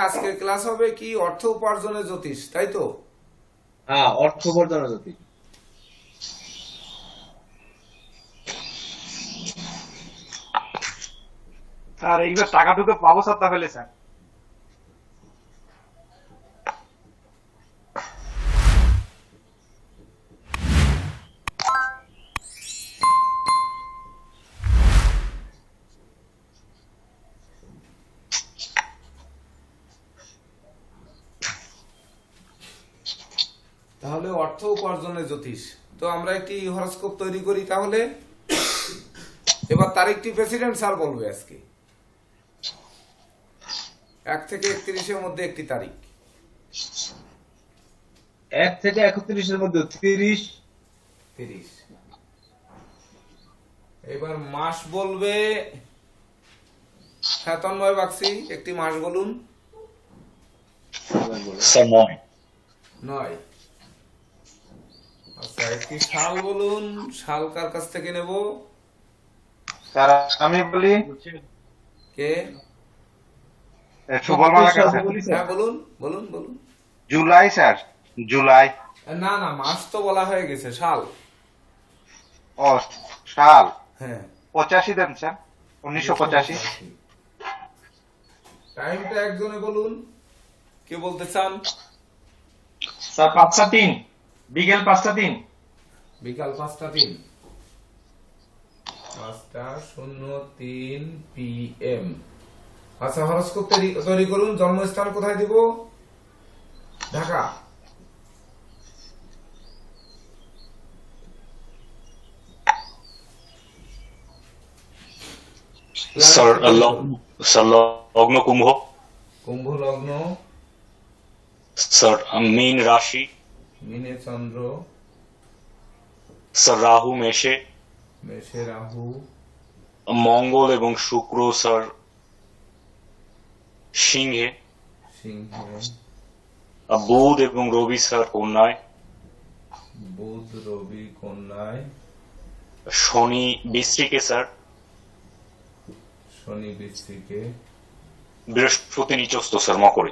আজকে ক্লাস হবে কি অর্থ উপার্জনের জ্যোতিষ, তাই তো? হ্যাঁ, অর্থ উপার্জন জ্যোতিষ। স্যার এইবার টাকা ঢুকে পাবো স্যার তাহলে স্যার? তাহলে অর্থ উপার্জনের জ্যোতিষ। তো আমরা একটি হরোস্কোপ তৈরি করি তাহলে। এবার তারিখটি প্রেসিডেন্ট স্যার বলবে আজকে। 1 থেকে 31-এর মধ্যে একটি তারিখ। 1 থেকে 31-এর মধ্যে 30। 30। এবার মাস বলবে। হ্যাঁ, তন্ময় বাগচি, একটি মাস বলুন। স্যার 9। 9। আচ্ছা, একটি সাল বলুন। সাল কার কাছ থেকে নেব? স্যার আমি বলি, কে? সুবল মালার কাছে। হ্যাঁ, বলুন বলুন বলুন। জুলাই স্যার, জুলাই। না না, মাস তো বলা হয়ে গেছে, সাল। ও, সাল হ্যাঁ, 85 দেন স্যার, 1985। টাইমটা একজনে বলুন, কে বলতে চান? স্যার 5টা 3, বিকেল 5টা 3। বিকাল 5টা 3। 5টা 03 PM। আচ্ছা, হরোস্কোপ তৈরি করুন। জন্মস্থান কোথায় দিব? ঢাকা। স্যার লগ্ন কুম্ভ। কুম্ভ লগ্ন। স্যার মীন রাশি। মিনে চন্দ্র। স্যার রাহু মেষে। মেষে রাহু। মঙ্গল এবং শুক্র স্যার সিংহে। সিংহে। বুধ এবং রবি স্যার কন্যায়। বুধ রবি কন্যায়। শনি বৃশ্চিকে স্যার। শনি বৃশ্চিকে। বৃহস্পতি নিচস্থ স্যার মকরে।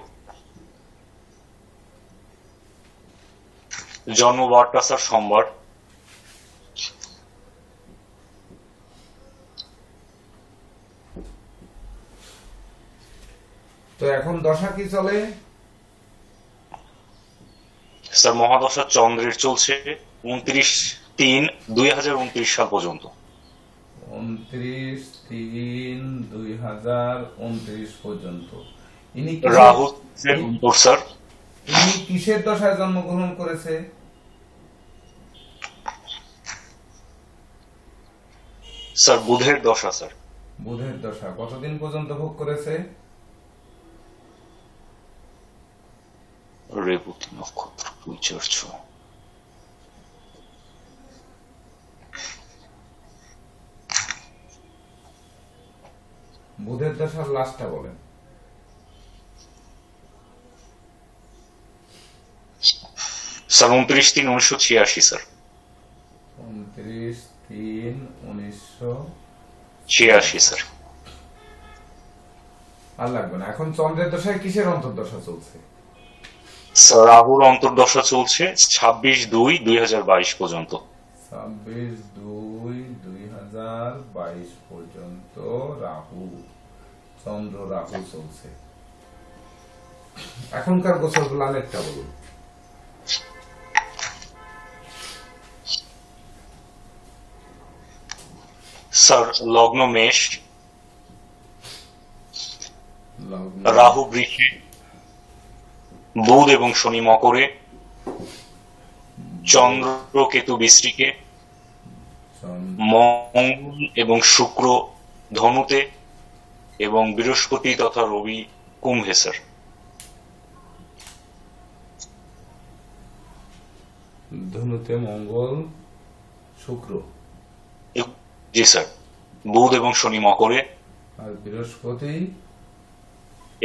জন্মবারটা স্যার সোমবার। তো এখন দশা কি চলে? স্যার মহাদশা চন্দ্রের চলছে 29/3/2029 সাল পর্যন্ত। 29/3/2029 পর্যন্ত। রাহু স্যার ইনি কিসের দশায় জন্মগ্রহণ করেছে? স্যার বুধের দশা স্যার। বুধের দশা কতদিন পর্যন্ত ভোগ করেছে? রেবতী নক্ষত্র পরিচর্য। বুধের দশার লাস্টটা বলেন। Sir 29/3/1986 sir. 29/3/1986 স্যার। আর লাগবে না। এখন চন্দ্রের দশায় কিসের অন্তর্দশা চলছে? স্যার রাহুর অন্তর্দশা চলছে 26/2/2022 পর্যন্ত। 26/2/2022 পর্যন্ত রাহু, চন্দ্র রাহু চলছে। এখনকার গোচর প্ল্যানেটটা বলুন। স্যার লগ্ন মেষ। লগ্ন। রাহু বৃষে। বুধ এবং শনি মকরে। চন্দ্র কেতু বৃশ্চিকে। মঙ্গল এবং শুক্র ধনুতে এবং বৃহস্পতি তথা রবি কুম্ভে স্যার। ধনুতে মঙ্গল শুক্র। জি স্যার। বুধ এবং শনি মকরে আর বৃহস্পতি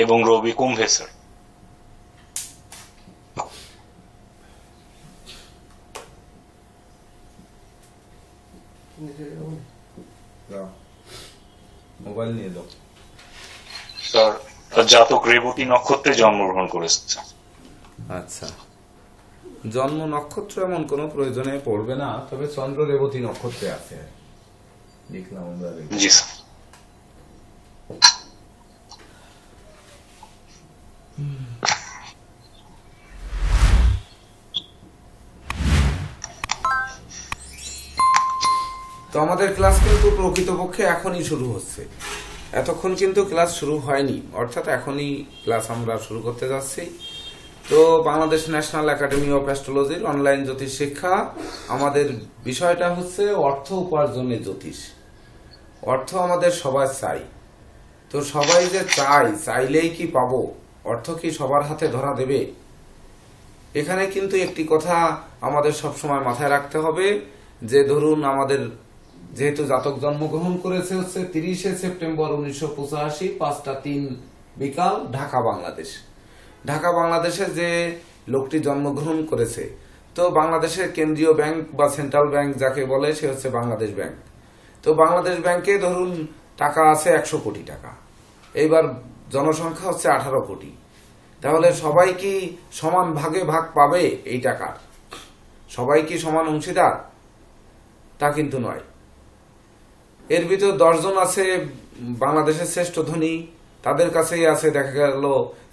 এবং রবি কুম্ভে স্যার। মোবাইল নিয়ে যাও স্যার জাতক রেবতী নক্ষত্রে জন্মগ্রহণ করেছে। আচ্ছা, জন্ম নক্ষত্র এমন কোনো প্রয়োজনে পড়বে না, তবে চন্দ্র রেবতী নক্ষত্রে আছে লিখলাম আমরা। জি স্যার। তো আমাদের ক্লাস কিন্তু প্রকৃতপক্ষে এখনই শুরু হচ্ছে, এতক্ষণ কিন্তু ক্লাস শুরু হয়নি, অর্থাৎ এখনই ক্লাস আমরা শুরু করতে যাচ্ছি। তো বাংলাদেশ ন্যাশনাল একাডেমি অফ অ্যাস্ট্রোলজির অনলাইন জ্যোতিষ শিক্ষা, আমাদের বিষয়টা হচ্ছে অর্থ উপার্জনের জ্যোতিষ। অর্থ আমাদের সবাই চাই, তো সবাই যে চাইলেই কি পাবো, অর্থ কি সবার হাতে ধরা দেবে? এখানে কিন্তু একটি কথা আমাদের সবসময় মাথায় রাখতে হবে, যে ধরুন আমাদের যেহেতু জাতক জন্মগ্রহণ করেছে হচ্ছে 30শে সেপ্টেম্বর 1985, 5টা 3 বিকাল, ঢাকা বাংলাদেশ। ঢাকা বাংলাদেশে যে লোকটি জন্মগ্রহণ করেছে, তো বাংলাদেশের কেন্দ্রীয় ব্যাংক বা সেন্ট্রাল ব্যাংক যাকে বলে, সে হচ্ছে বাংলাদেশ ব্যাংক। তো বাংলাদেশ ব্যাংকে ধরুন টাকা আছে 100 কোটি টাকা, এইবার জনসংখ্যা হচ্ছে 18 কোটি। তাহলে সবাই কি সমান ভাগে ভাগ পাবে এই টাকার? সবাই কি সমান অংশীদার? তা কিন্তু নয়। এর ভিতর 10 জন আছে বাংলাদেশের শ্রেষ্ঠ ধনী, তাদের কাছেই আছে দেখা গেল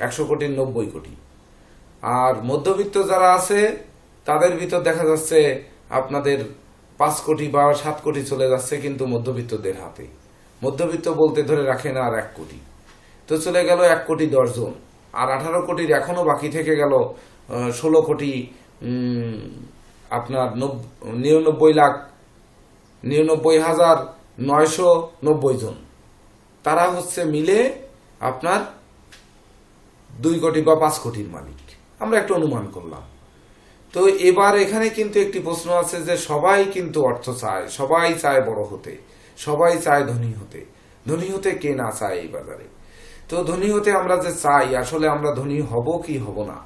100 কোটির 90 কোটি। আর মধ্যবিত্ত যারা আছে তাদের ভিতর দেখা যাচ্ছে আপনাদের 5 কোটি বা 7 কোটি চলে যাচ্ছে কিন্তু মধ্যবিত্তদের হাতে। মধ্যবিত্ত বলতে ধরে রাখেন আর 1 কোটি, তো চলে গেল 1 কোটি 10 জন। আর 18 কোটির এখনো বাকি থেকে গেল 16 কোটি আপনার 99,99,990 জন। তারা হচ্ছে মিলে আপনার 2 কোটি বা 5 কোটির মালিক, আমরা একটু অনুমান করলাম। তো এবার এখানে কিন্তু একটি প্রশ্ন আছে যে সবাই কিন্তু অর্থ চায়, সবাই চায় বড় হতে, সবাই চায় ধনী হতে। ধনী হতে কে না চায় এই বাজারে? তো ধনী হতে আমরা যে চাই, আসলে আমরা ধনী হব কি হব না?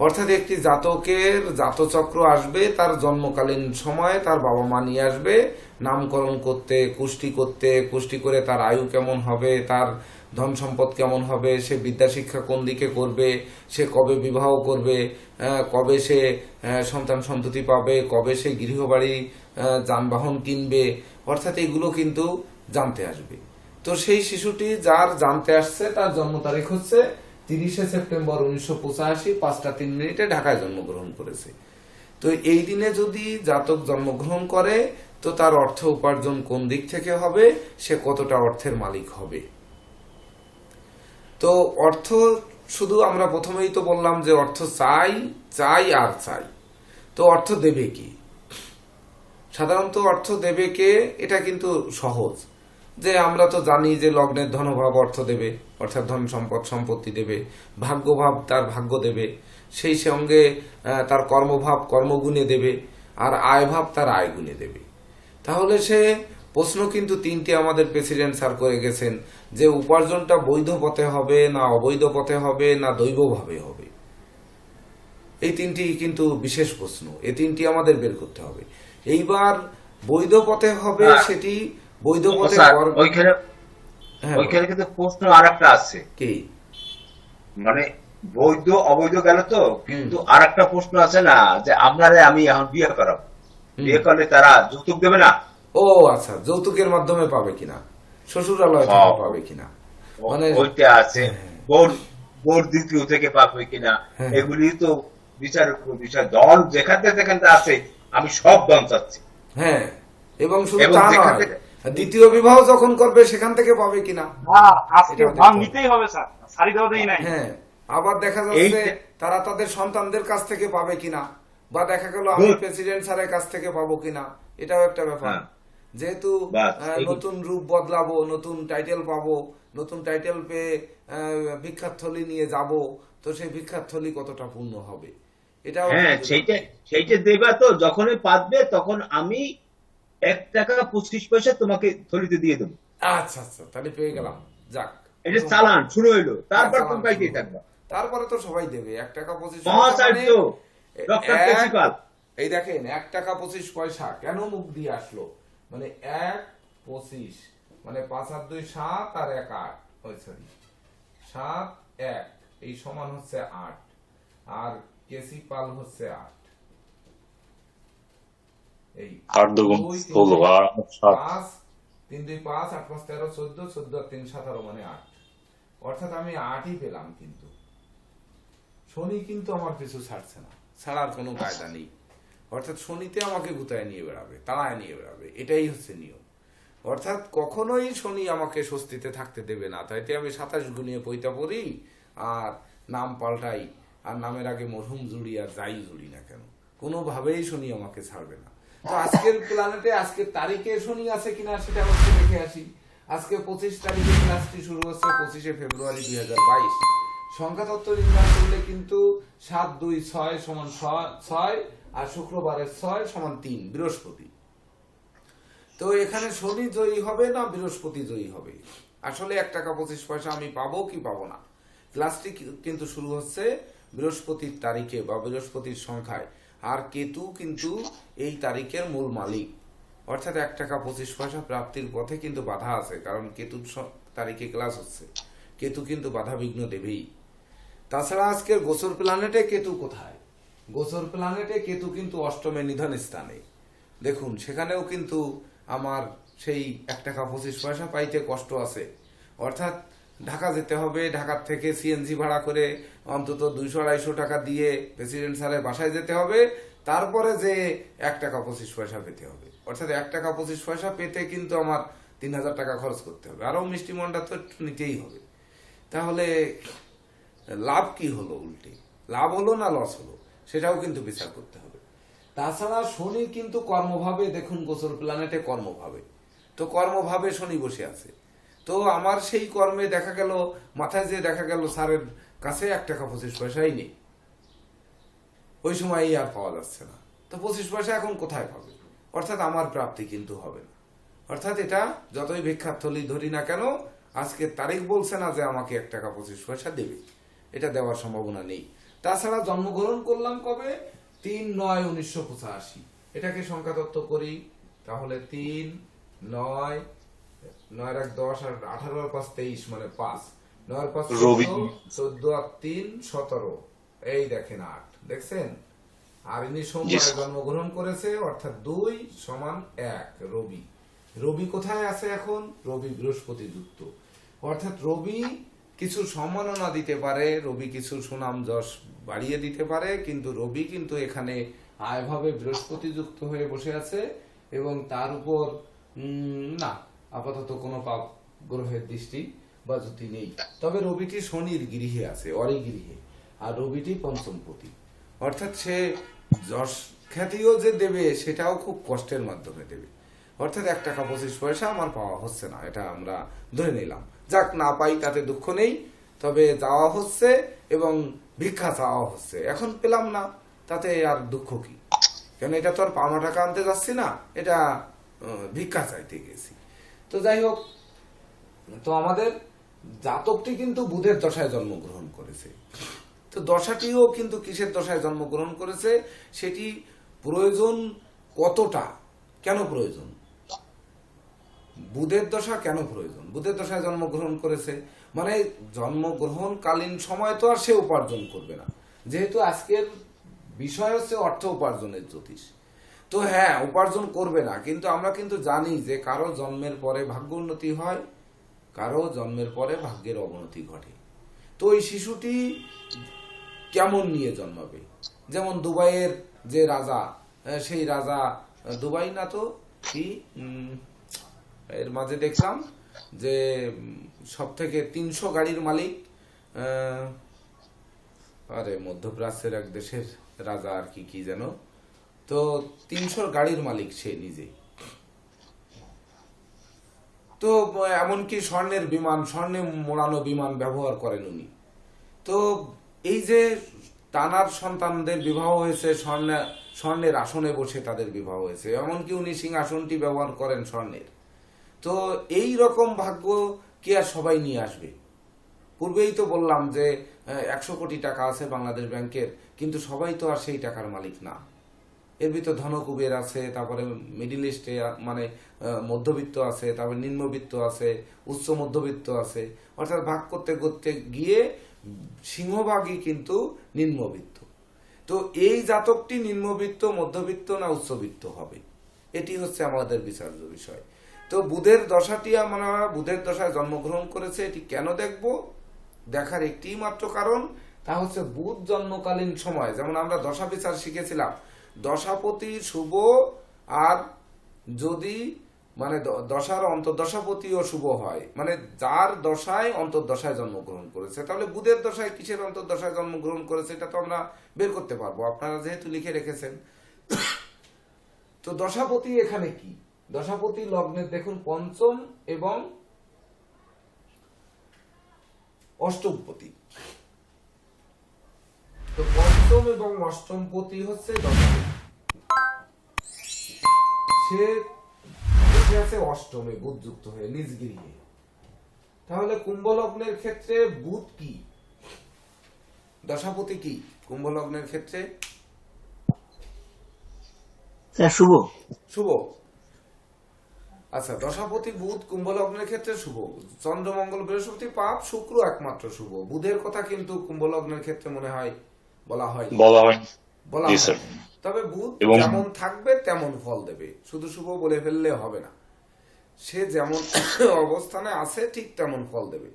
অর্থাৎ একটি জাতকের জাতচক্র আসবে, তার জন্মকালীন সময়ে তার বাবা মা নিয়ে আসবে নামকরণ করতে, কুষ্টি করে তার আয়ু কেমন হবে, তার ধন সম্পদ কেমন হবে, সে বিদ্যা শিক্ষা কোন দিকে করবে, সে কবে বিবাহ করবে, কবে সে সন্তান সন্ততি পাবে, কবে সে গৃহবাড়ি যানবাহন কিনবে, অর্থাৎ এগুলো কিন্তু জানতে আসবে। তো সেই শিশুটি যার জানতে আসছে তার জন্ম তারিখ হচ্ছে 30শে সেপ্টেম্বর 1985, 5টা 3 ঢাকায় জন্মগ্রহণ করেছে। তো এই দিনে যদি জাতক জন্মগ্রহণ করে, তো তার অর্থ উপার্জন কোন দিক থেকে হবে, সে কতটা অর্থের মালিক হবে। তো অর্থ শুধু আমরা প্রথমেই তো বললাম যে অর্থ চাই আর চাই। তো অর্থ দেবে কি? সাধারণত অর্থ দেবে কে, এটা কিন্তু সহজ। যে আমরা তো জানি যে লগ্নের ধনভাব অর্থ দেবে, অর্থাৎ ধন সম্পদ সম্পত্তি দেবে, ভাগ্যভাব তার ভাগ্য দেবে, সেই সঙ্গে তার কর্মভাব কর্মগুণে দেবে, আর আয়ভাব তার আয় গুণে দেবে। তাহলে সে প্রশ্ন কিন্তু 3টি আমাদের প্রেসিডেন্ট স্যার করে গেছেন, যে উপার্জনটা বৈধ পথে হবে না অবৈধ পথে হবে না দৈবভাবে হবে। এই 3টি কিন্তু বিশেষ প্রশ্ন, এই 3টি আমাদের বের করতে হবে। এইবার বৈধ পথে হবে, সেটি বৈধ পথে ওইখানে কিন্তু প্রশ্ন আর একটা আছে, কি মানে বৈধ অবৈধ গেল তো, কিন্তু আর একটা প্রশ্ন আছে না, যে আপনারে আমি এখন বিয়ে করাবো, বিয়ে করলে তারা যৌতুক দেবে না? ও আচ্ছা, যৌতুকের মাধ্যমে পাবে কিনা, শ্বশুরালয় থেকে পাবে কিনা, মানে ওইটা আছে, বোর্ড দ্বিতীয় থেকে পাবে কিনা, এগুলি তো বিচার দল যেখানে আছে, আমি সব দল চাচ্ছি। হ্যাঁ, এবং শুধু তা নয়, দ্বিতীয় বিবাহ যখন করবে সেখান থেকে পাবে কিনা, আজকে দাম নিতেই হবে স্যার, সারি দেওয়া দেই নাই। হ্যাঁ, আবার দেখা যাচ্ছে তারা তাদের সন্তানদের কাছ থেকে পাবে কিনা, বা দেখা গেল আমি প্রেসিডেন্ট স্যারের কাছ থেকে পাবো কিনা, এটাও একটা ব্যাপার। যেহেতু নতুন রূপ বদলাবো, নতুন টাইটেল পাবো, নতুন টাইটেল পেয়ে ভিক্ষার থলি নিয়ে যাব, তো সেই ভিক্ষার থলি কতটা পূর্ণ হবে, এটাও সেইটা দেবা। তো যখনই পাতবে তখন আমি 1 টাকা 25 পয়সা তোমাকে থলিতে দিয়ে দেবো। আচ্ছা আচ্ছা, তাহলে পেয়ে গেলাম, যাক, এটা চালান শুরু হইলো, তারপর তুমি পাইতেই থাকবা। তারপরে তো সবাই দেবে 1 টাকা 25 মহাচার্য ডক্টর প্রিন্সিপাল, এই দেখেন 1 টাকা 25 পয়সা কেন মুখ দিয়ে আসলো, মানে 1 25 মানে 5 আর 2 7 আর 1 8, সরি 7 1 এই সমান হচ্ছে 8 আর কেসি পাল হচ্ছে 8 এই 8 দুগুণ 16 আর 7 5 3 2 5 8 5 13 14 14 আর 3 17 মানে 8 অর্থাৎ আমি 8ই পেলাম। কিন্তু শনি কিন্তু আমার পিছু ছাড়ছে না, ছাড়ার কোনো কায়দা নেই। অর্থাৎ শনিতে আমাকে গুতায় নিয়ে বেড়াবে, তাড়ায় নিয়ে বেড়াবে, এটাই হচ্ছে নিয়ম। অর্থাৎ কখনোই শনি আমাকে স্বস্তিতে থাকতে দেবে না। তাইতে আমি 27 গুণিয়ে পৈতা পড়ি আর নাম পাল্টাই, আর নামের আগে মরহুম জুড়ি আর যাই জুড়ি না কেন, কোনোভাবেই শনি আমাকে ছাড়বে না। তো আজকের প্ল্যানেটে আজকের তারিখে শনি আছে কিনা সেটা হচ্ছে দেখে আসি। আজকে 25 তারিখে ক্লাসটি শুরু হচ্ছে, 25শে ফেব্রুয়ারি 2022। সংখ্যা তত্ত্ব নির্ণয় করলে কিন্তু 7 2 6 সমান 6 আর শুক্রবারের 6 সমান 3 বৃহস্পতি। তো এখানে শনি জয়ী হবে না বৃহস্পতি জয়ী হবে? আসলে 1 টাকা 25 পয়সা আমি পাবো কি পাবো না। ক্লাসটি কিন্তু শুরু হচ্ছে বৃহস্পতির তারিখে বা বৃহস্পতির সংখ্যায়, আর কেতু কিন্তু এই তারিখের মূল মালিক। অর্থাৎ 1 টাকা 25 পয়সা প্রাপ্তির পথে কিন্তু বাধা আছে, কারণ কেতুর তারিখে ক্লাস হচ্ছে। কেতু কিন্তু বাধা বিঘ্ন দেবেই। তাছাড়া আজকের গোচর প্ল্যানেটে কেতু কোথায়? গোচর প্ল্যানেটে কেতু কিন্তু অষ্টমে নিধন স্থানে। দেখুন সেখানেও কিন্তু আমার সেই 1 টাকা 25 পয়সা পাইতে কষ্ট আছে। অর্থাৎ ঢাকা যেতে হবে, ঢাকার থেকে সিএনজি ভাড়া করে অন্তত 200-250 টাকা দিয়ে প্রেসিডেন্ট স্যারের বাসায় যেতে হবে, তারপরে যে 1 টাকা 25 পয়সা পেতে হবে। অর্থাৎ 1 টাকা 25 পয়সা পেতে কিন্তু আমার 3000 টাকা খরচ করতে হবে, আরও মিষ্টি মন্ডা তো একটু নিতেই হবে। তাহলে লাভ কি হলো? উল্টে লাভ হলো না লস হলো, সেটাও কিন্তু বিচার করতে হবে। তাছাড়া শনি কিন্তু কর্মভাবে, দেখুন গোচর প্ল্যানেটে কর্মভাবে, তো কর্মভাবে শনি বসে আছে। তো আমার সেই কর্মে দেখা গেল মাথায় যে দেখা গেল স্যারের কাছে 1 টাকা 25 পয়সাই নেই, ওই সময় আর পাওয়া যাচ্ছে না। তো 25 পয়সা এখন কোথায় পাবে? অর্থাৎ আমার প্রাপ্তি কিন্তু হবে না। অর্থাৎ এটা যতই ভিক্ষার থলি ধরি না কেন, আজকে তারিখ বলছে না যে আমাকে 1 টাকা 25 পয়সা দেবে, এটা দেওয়ার সম্ভাবনা নেই। তাছাড়া জন্মগ্রহণ করলাম কবে? 3-9-1985। এটাকে সংখ্যা তত্ত্ব করি, তাহলে 3 9 9 1 10 আর 18 আর 5 23 মানে 5 9 আর 5 রবি। 14 আর 3 17। এই দেখেন 8, দেখছেন? আর ইনি সোমবারে জন্মগ্রহণ করেছে, অর্থাৎ 2 সমান 1 রবি। রবি কোথায় আছে এখন? রবি বৃহস্পতি যুক্ত। অর্থাৎ রবি কিছু সম্মাননা দিতে পারে, রবি কিছু সুনাম যশ বাড়িয়ে দিতে পারে, কিন্তু রবি কিন্তু এখানে আয়ভাবে বৃহস্পতি যুক্ত হয়ে বসে আছে এবং তার উপর না আপাতত কোনো পাপ গ্রহের দৃষ্টি বা জ্যোতি নেই। তবে রবিটি শনির গৃহে আছে, অরি গৃহে, আর রবিটি পঞ্চমপতি। অর্থাৎ সে যশ খ্যাতিও যে দেবে সেটাও খুব কষ্টের মাধ্যমে দেবে। অর্থাৎ 1 টাকা 25 পয়সা আমার পাওয়া হচ্ছে না, এটা আমরা ধরে নিলাম। যাক, না পাই তাতে দুঃখ নেই, তবে যাওয়া হচ্ছে এবং ভিক্ষা চাওয়া হচ্ছে। এখন পেলাম না, তাতে আর দুঃখ কি? কেন এটা তো আর পাওনা টাকা আনতে যাচ্ছি না, এটা ভিক্ষা চাইতে গেছি। তো যাই হোক, তো আমাদের জাতকটি কিন্তু বুধের দশায় জন্মগ্রহণ করেছে। তো দশাটিও কিন্তু কিসের দশায় জন্মগ্রহণ করেছে, সেটি প্রয়োজন কতটা, কেন প্রয়োজন, বুধের দশা কেন প্রয়োজন? বুধের দশায় জন্মগ্রহণ করেছে মানে জন্মগ্রহণকালীন সময় তো আর সে উপার্জন করবে না, যেহেতু আজকের বিষয় হচ্ছে অর্থ উপার্জনের জ্যোতিষ। তো হ্যাঁ, উপার্জন করবে না, কিন্তু আমরা কিন্তু জানি যে কারো জন্মের পরে ভাগ্য উন্নতি হয়, কারো জন্মের পরে ভাগ্যের অবনতি ঘটে। তো ওই শিশুটি কেমন নিয়ে জন্মাবে? যেমন দুবাইয়ের যে রাজা, সেই রাজা, দুবাই না তো কি, এর মাঝে দেখলাম যে সব থেকে 300 গাড়ির মালিক, আরে মধ্যপ্রাচ্যের এক দেশের রাজা আর কি যেন, তো 300 গাড়ির মালিক সে নিজে। তো এমনকি স্বর্ণের বিমান, স্বর্ণে মোড়ানো বিমান ব্যবহার করেন উনি। তো এই যে তানার সন্তানদের বিবাহ হয়েছে স্বর্ণের আসনে বসে তাদের বিবাহ হয়েছে, এমনকি উনি সিংহাসনটি ব্যবহার করেন স্বর্ণের। তো এই রকম ভাগ্য কি আর সবাই নিয়ে আসবে? পূর্বেই তো বললাম যে 100 কোটি টাকা আছে বাংলাদেশ ব্যাংকের, কিন্তু সবাই তো আর সেই টাকার মালিক না। এর ভিতর ধনকুবের আছে, তারপরে মিডিল ইস্টে মানে মধ্যবিত্ত আছে, তারপরে নিম্নবিত্ত আছে, উচ্চ মধ্যবিত্ত আছে, অর্থাৎ ভাগ করতে করতে গিয়ে সিংহভাগই কিন্তু নিম্নবিত্ত। তো এই জাতকটি নিম্নবিত্ত, মধ্যবিত্ত না উচ্চবিত্ত হবে, এটি হচ্ছে আমাদের বিচার্য বিষয়। তো বুধের দশাটি আমরা বুধের দশায় জন্মগ্রহণ করেছে, এটি কেন দেখব? দেখার একটি মাত্র কারণ, তা হচ্ছে বুধ জন্মকালীন সময়, যেমন আমরা দশা বিচার শিখেছিলাম, দশাপতি শুভ, আর যদি মানে দশার অন্তর্দশাপতিও শুভ হয়, মানে যার দশায় অন্তর্দশায় জন্মগ্রহণ করেছে, তাহলে বুধের দশায় কিসের অন্তর্দশায় জন্মগ্রহণ করেছে এটা তো আমরা বের করতে পারবো, আপনারা যেহেতু লিখে রেখেছেন। তো দশাপতি এখানে কি? দশাপতি লগ্নের দেখুন পঞ্চম এবং অষ্টমপতি। তো পঞ্চম এবং অষ্টমপতি হচ্ছে দশাপতি, সে বসে আছে অষ্টমে বুধ যুক্ত হয়ে নিজ গৃহে। তাহলে কুম্ভ লগ্নের ক্ষেত্রে বুধ কি, দশাপতি কি কুম্ভ লগ্নের ক্ষেত্রে? শুভ। শুভ। আচ্ছা, দশাপতি বুধ কুম্ভ লগ্নের ক্ষেত্রে শুভ। চন্দ্র মঙ্গল বৃহস্পতি পাপ, শুক্র একমাত্র শুভ। বুধের কথা কিন্তু কুম্ভ লগ্নের ক্ষেত্রে মনে হয় বলা হয় বলা হয়। বলা জি হয়। স্যার। তবে বুধ এবং- যেমন থাকবে তেমন ফল দেবে, শুধু শুভ বলে ফেললে হবে না। সে যেমন অবস্থানে আছে ঠিক তেমন ফল দেবে,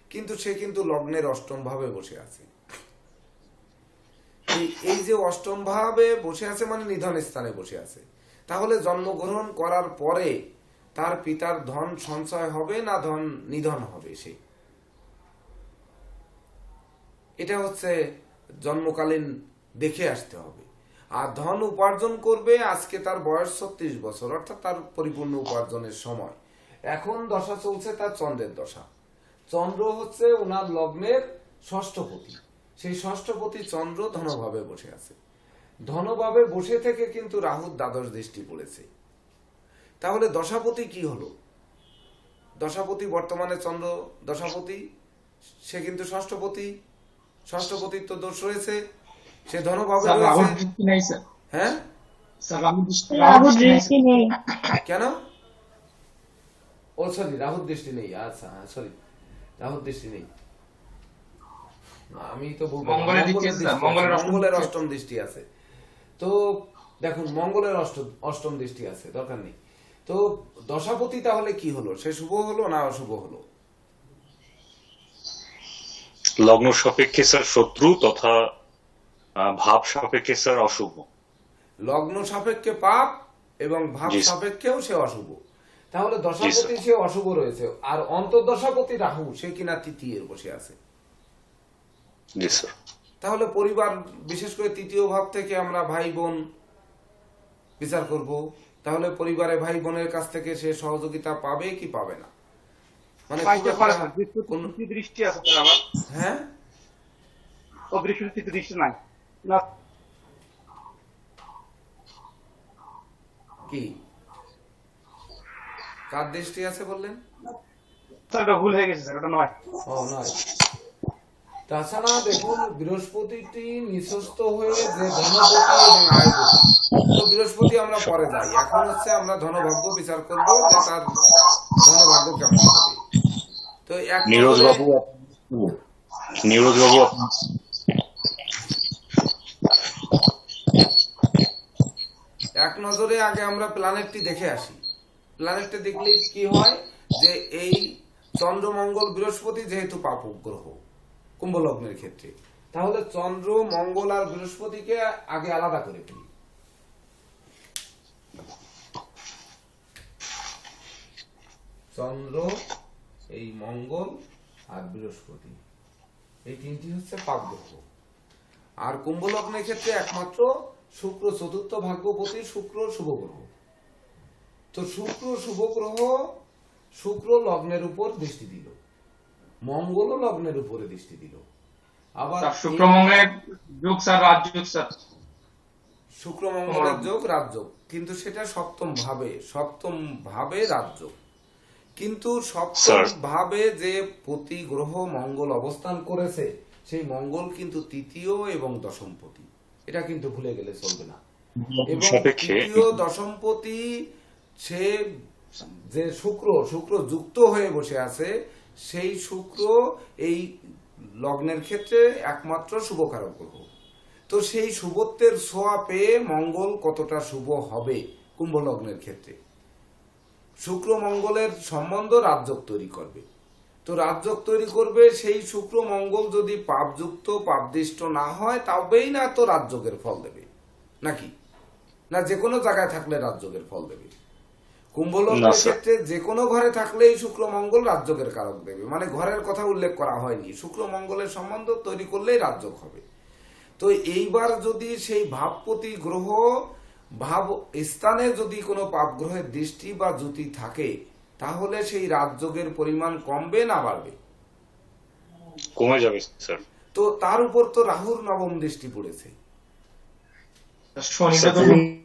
কিন্তু সে কিন্তু লগ্নের অষ্টম ভাবে বসে আছে। এই যে অষ্টম ভাবে বসে আছে মানে নিধন স্থানে বসে আছে, তাহলে জন্মগ্রহণ করার পরে তার পিতার ধন সঞ্চয় হবে না ধন নিধন হবে, সে এটা হচ্ছে জন্মকালীন দেখে আসতে হবে। আর ধন উপার্জন করবে, আজকে তার বয়স 36 বছর, অর্থাৎ তার পরিপূর্ণ উপার্জনের সময়। এখন দশা চলছে তার চন্দ্রের দশা। চন্দ্র হচ্ছে ওনার লগ্নের ষষ্ঠপতি, সেই ষষ্ঠপতি চন্দ্র ধনভাবে বসে আছে। ধনভাবে বসে থেকে কিন্তু রাহুর দ্বাদশ দৃষ্টি পড়েছে। তাহলে দশাপতি কি হলো? দশাপতি বর্তমানে চন্দ্র দশাপতি, সে কিন্তু ষষ্ঠপতি, ষষ্ঠপতির তো দোষ রয়েছে, সে ধনভাবে স্যার রাহুল রয়েছে। দৃষ্টি নেই স্যার। হ্যাঁ, স্যার রাহুল রাহু দৃষ্টি নেই দৃষ্টি নেই। কেন? ও সরি, রাহুর দৃষ্টি নেই। আচ্ছা সরি, রাহুর দৃষ্টি নেই। আমি তো বলবো মঙ্গলের দৃষ্টি আছে, স্যার, মঙ্গলের অষ্টম মঙ্গলের দৃষ্টি অষ্টম দৃষ্টি আছে। তো দেখুন, মঙ্গলের অষ্টম দৃষ্টি আছে, দরকার নেই। তো দশাপতি তাহলে কি হলো? সে শুভ হলো না অশুভ হলো? লগ্ন সাপেক্ষে স্যার শত্রু তথা ভাব সাপেক্ষে স্যার অশুভ। লগ্ন সাপেক্ষে পাপ এবং ভাব জি, স্যার। সাপেক্ষেও সে অশুভ। তাহলে জি, দশাপতি স্যার। সে অশুভ রয়েছে, আর অন্তর্দশাপতি রাহু সে কিনা তৃতীয় বসে আছে। জি স্যার। তাহলে পরিবার, বিশেষ করে তৃতীয় ভাব থেকে আমরা ভাই বোন বিচার করব, তাহলে পরিবারে ভাই বোনের কাছ থেকে সে সহযোগিতা পাবে কি পাবে না? মানে খুব একটা- কোন- দৃষ্টি আছে স্যার আমার, হ্যাঁ, ও বৃহস্পতি দৃষ্টি নাই না কি কার দৃষ্টি আছে বললেন? স্যার, এটা ভুল হয়ে গেছে স্যার, ওটা নয়। ও নয়। তাছাড়া দেখুন, বৃহস্পতিটি নিঃস্বস্ত হয়ে যে ধনপতি এবং আয়পতি, তো বৃহস্পতি আমরা পরে যাই, এখন হচ্ছে আমরা ধনভাগ্য বিচার করব যে তার ধনভাগ্য কেমন হবে। তো এক নীরজ নজরে- বাবু, নীরজ বাবু এক নজরে আগে আমরা প্ল্যানেটটি দেখে আসি। প্ল্যানেটটি দেখলে কি হয়, যে এই চন্দ্র মঙ্গল বৃহস্পতি যেহেতু পাপক গ্রহ কুম্ভ লগ্নের ক্ষেত্রে, তাহলে চন্দ্র মঙ্গল আর বৃহস্পতিকে আগে আলাদা করে ফেলি। চন্দ্র, এই মঙ্গল আর বৃহস্পতি, এই তিনটি হচ্ছে পাপ গ্রহ। আর কুম্ভ লগ্নের ক্ষেত্রে একমাত্র শুক্র চতুর্থ ভাগ্যপতি, শুক্র শুভ গ্রহ। তো শুক্র শুভ গ্রহ, শুক্র লগ্নের উপর দৃষ্টি দিল, মঙ্গলও লগ্নের উপরে দৃষ্টি দিল। আবার স্যার শুক্র মঙ্গলের যোগ স্যার, রাজযোগ স্যার। শুক্র মঙ্গলের যোগ রাজযোগ, কিন্তু সেটা সপ্তম ভাবে রাজযোগ। কিন্তু সপ্তম ভাবে যে প্রতি গ্রহ মঙ্গল অবস্থান করেছে, সেই মঙ্গল কিন্তু তৃতীয় এবং দশমপতি, এটা কিন্তু ভুলে গেলে চলবে না। এবং সাপেক্ষে তৃতীয় দশমপতি সে যে শুক্র যুক্ত হয়ে বসে আছে, সেই শুক্র এই লগ্নের ক্ষেত্রে একমাত্র শুভকারক গ্রহ। তো সেই শুভত্বের ছোঁয়া পেয়ে মঙ্গল কতটা শুভ হবে কুম্ভ লগ্নের ক্ষেত্রে? শুক্র মঙ্গলের সম্বন্ধ রাজযোগ তৈরি করবে। তো রাজযোগ তৈরি করবে, সেই শুক্র মঙ্গল যদি পাপযুক্ত পাপদিষ্ট না হয় তবেই না তো রাজযোগের ফল দেবে, নাকি না যে কোনো জায়গায় থাকলে রাজযোগের ফল দেবে? কুম্ভ না, লগ্নের স্যার। ক্ষেত্রে যে কোনো ঘরে থাকলেই শুক্র মঙ্গল রাজযোগের কারক দেবে, মানে ঘরের কথা উল্লেখ করা হয়নি, শুক্র মঙ্গলের সম্বন্ধ তৈরি করলেই রাজযোগ হবে। তো এইবার যদি সেই ভাবপতি গ্রহ ভাব স্থানে যদি কোনো পাপ গ্রহের দৃষ্টি বা জ্যোতি থাকে, তাহলে সেই রাজযোগের পরিমাণ কমবে না বাড়বে? কমে যাবে স্যার। তো তার উপর তো রাহুর নবম দৃষ্টি পড়েছে। শনিটা তো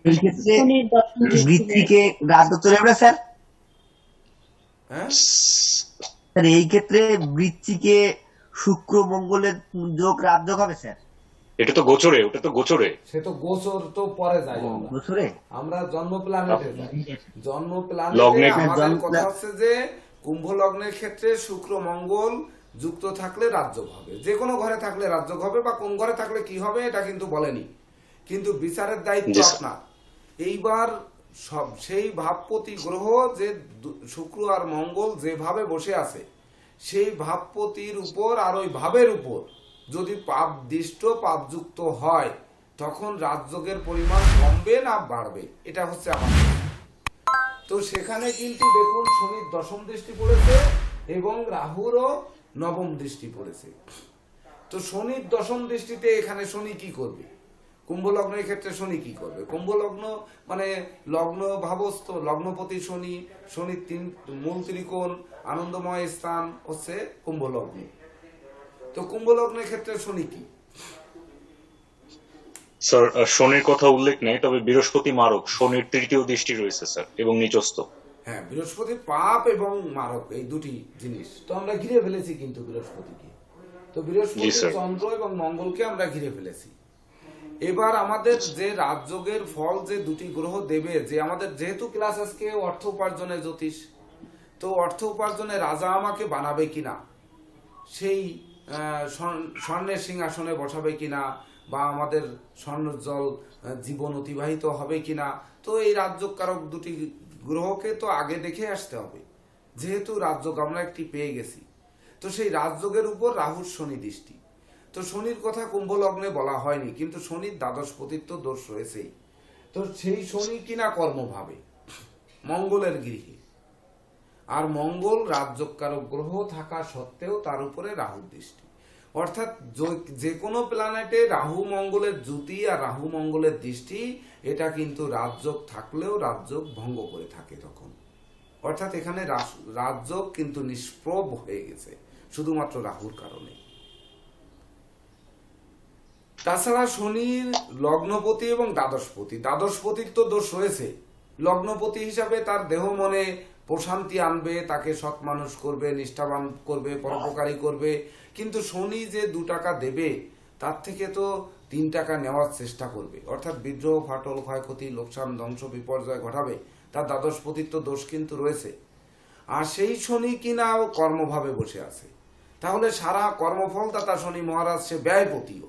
এই ক্ষেত্রে বৃত্তিকে রাজযোগ চলে যাবে না স্যার? হ্যাঁ, স্যার এই ক্ষেত্রে বৃত্তিকে শুক্র মঙ্গলের যোগ রাজযোগ হবে স্যার? এটা তো গোচরে, ওটা তো গোচরে। সে তো গোচর তো পরে যায়, আমরা। বছরে আমরা জন্ম প্ল্যানেটে যাই। জন্ম প্ল্যানেটে লগ্নে আমাদের জন্ম কথা হচ্ছে যে কুম্ভ লগ্নের ক্ষেত্রে শুক্র মঙ্গল যুক্ত থাকলে রাজযোগ হবে, যে কোনো ঘরে থাকলে রাজযোগ হবে, বা কোন ঘরে থাকলে কি হবে এটা কিন্তু বলেনি, কিন্তু বিচারের দায়িত্ব জি, স্যার। আপনার। এইবার সব সেই ভাবপতি গ্রহ যে শুক্র আর মঙ্গল যেভাবে বসে আছে, সেই ভাবপতির উপর আর ওই ভাবের উপর যদি পাপ দৃষ্ট পাপযুক্ত হয়, তখন রাজযোগের পরিমাণ কমবে না বাড়বে, এটা হচ্ছে আমার প্রশ্ন। তো সেখানে কিন্তু দেখুন শনির দশম দৃষ্টি পড়েছে এবং রাহুরও নবম দৃষ্টি পড়েছে। তো শনির দশম দৃষ্টিতে এখানে শনি কি করবে? কুম্ভ লগ্নের ক্ষেত্রে শনি কি করবে? কুম্ভ লগ্ন মানে লগ্ন ভাবস্থ, লগ্নপতি শনি, শনির মূল ত্রিকোণ, আনন্দময় স্থান হচ্ছে কুম্ভ লগ্ন। তো কুম্ভ লগ্নের ক্ষেত্রে শনি কি? স্যার, শনির কথা উল্লেখ নেই, তবে বৃহস্পতি মারক, শনির তৃতীয় দৃষ্টি রয়েছে স্যার, এবং নিচস্থ। হ্যাঁ, বৃহস্পতি পাপ এবং মারক এই দুটি জিনিস তো আমরা ঘিরে ফেলেছি কিন্তু বৃহস্পতিকে। তো বৃহস্পতি, জি, স্যার। চন্দ্র এবং মঙ্গলকে আমরা ঘিরে ফেলেছি। এবার আমাদের যে রাজযোগের ফল যে দুটি গ্রহ দেবে, যে আমাদের যেহেতু ক্লাস আজকে অর্থ উপার্জনের জ্যোতিষ, তো অর্থ উপার্জনে রাজা আমাকে বানাবে কিনা, সেই স্বর্ণের সিংহাসনে বসাবে কিনা, বা আমাদের স্বর্ণোজ্জ্বল জীবন অতিবাহিত হবে কিনা, তো এই রাজযোগকারক দুটি গ্রহকে তো আগে দেখে আসতে হবে। যেহেতু রাজযোগ আমরা একটি পেয়ে গেছি, তো সেই রাজযোগের উপর রাহুর শনি দৃষ্টি। তো শনির কথা কুম্ভ লগ্নে বলা হয়নি, কিন্তু শনির দ্বাদশ পতিত্ব দোষ রয়েছেই। তো সেই শনি কিনা কর্মভাবে মঙ্গলের গৃহে, আর মঙ্গল রাজযোগকারক গ্রহ থাকা সত্ত্বেও তার উপরে রাহুর দৃষ্টি। অর্থাৎ যে কোনো প্ল্যানেটে রাহু মঙ্গলের জ্যোতি আর রাহু মঙ্গলের দৃষ্টি, এটা কিন্তু রাজযোগ থাকলেও রাজযোগ ভঙ্গ করে থাকে তখন। অর্থাৎ এখানে রাজযোগ কিন্তু নিষ্প্রভ হয়ে গেছে শুধুমাত্র রাহুর কারণে। তাছাড়া শনির লগ্নপতি এবং দ্বাদশপতি, দ্বাদশপতির তো দোষ রয়েছে। লগ্নপতি হিসাবে তার দেহ মনে প্রশান্তি আনবে, তাকে সৎ মানুষ করবে, নিষ্ঠাবান করবে, পরোপকারী করবে, কিন্তু শনি যে 2 টাকা দেবে তার থেকে তো 3 টাকা নেওয়ার চেষ্টা করবে, অর্থাৎ বিদ্রোহ, ফাটল, ক্ষয়ক্ষতি, লোকসান, ধ্বংস, বিপর্যয় ঘটাবে। তার দ্বাদশপতির তো দোষ কিন্তু রয়েছে। আর সেই শনি কিনাও কর্মভাবে বসে আছে, তাহলে সারা কর্মফলদাতা শনি মহারাজ সে ব্যয়পতিও।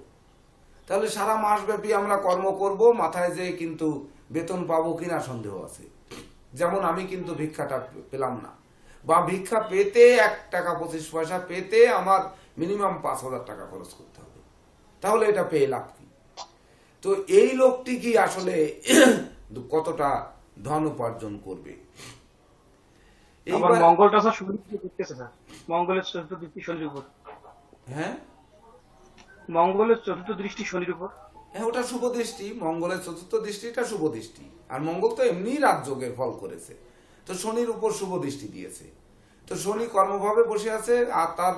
তাহলে সারা মাস ব্যাপী আমরা কর্ম করব, মাথায় যে কিন্তু বেতন পাবো কিনা সন্দেহ আছে। যেমন আমি কিন্তু ভিক্ষাটা পেলাম না, বা ভিক্ষা পেতে 1 টাকা 25 পয়সা পেতে আমার মিনিমাম 5,000 টাকা খরচ করতে হবে, তাহলে এটা পেয়ে লাভ কি? তো এই লোকটি কি আসলে কতটা ধন উপার্জন করবে? আবার এইবার মঙ্গলটা স্যার শুরু করতেছে স্যার, মঙ্গলের চতুর্থ দৃষ্টি শনির উপর, হ্যাঁ মঙ্গলের চতুর্থ দৃষ্টি শনির উপর। হ্যাঁ, ওটা শুভ দৃষ্টি, মঙ্গলের চতুর্থ দৃষ্টিটা শুভ দৃষ্টি। আর মঙ্গল তো এমনি রাজযোগের ফল করেছে, তো শনির উপর শুভ দৃষ্টি দিয়েছে। তো শনি কর্মভাবে বসে আছে, আর তার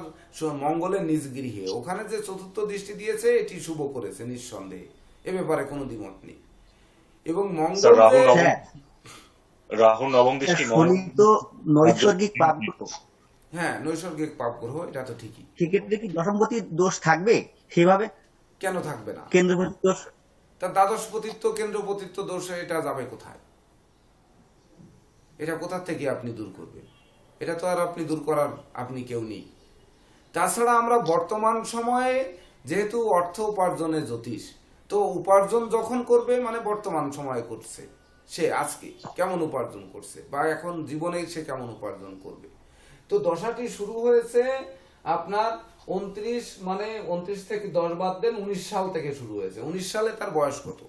মঙ্গলের নিজ গৃহে ওখানে যে চতুর্থ দৃষ্টি দিয়েছে এটি শুভ করেছে নিঃসন্দেহে, এ ব্যাপারে কোনো দ্বিমত নেই। এবং মঙ্গল স্যার, রাহু নবম, স্যার রাহু নবম দৃষ্টি শনি তো নৈসর্গিক পাপ গ্রহ, হ্যাঁ, নৈসর্গিক পাপ গ্রহ, এটা তো ঠিকই। সেক্ষেত্রে কি দশমপতির দোষ থাকবে সেভাবে? কেন থাকবে না? কেন্দ্রপতির দোষ? তার দ্বাদশ পতিত্ব কেন্দ্র পতিত্ব দোষে এটা যাবে কোথায়? এটা কোথা থেকে আপনি দূর করবেন? এটা তো আর আপনি দূর করার আপনি কেউ নেই। তাছাড়া আমরা বর্তমান সময়ে যেহেতু অর্থ উপার্জনের জ্যোতিষ, তো উপার্জন যখন করবে মানে বর্তমান সময়ে করছে, সে আজকে কেমন উপার্জন করছে বা এখন জীবনে সে কেমন উপার্জন করবে। তো দশাটি শুরু হয়েছে আপনার 29 মানে 29 থেকে 10 বাদ দেন 19 সাল থেকে শুরু হয়েছে। 19 সালে তার বয়স কত?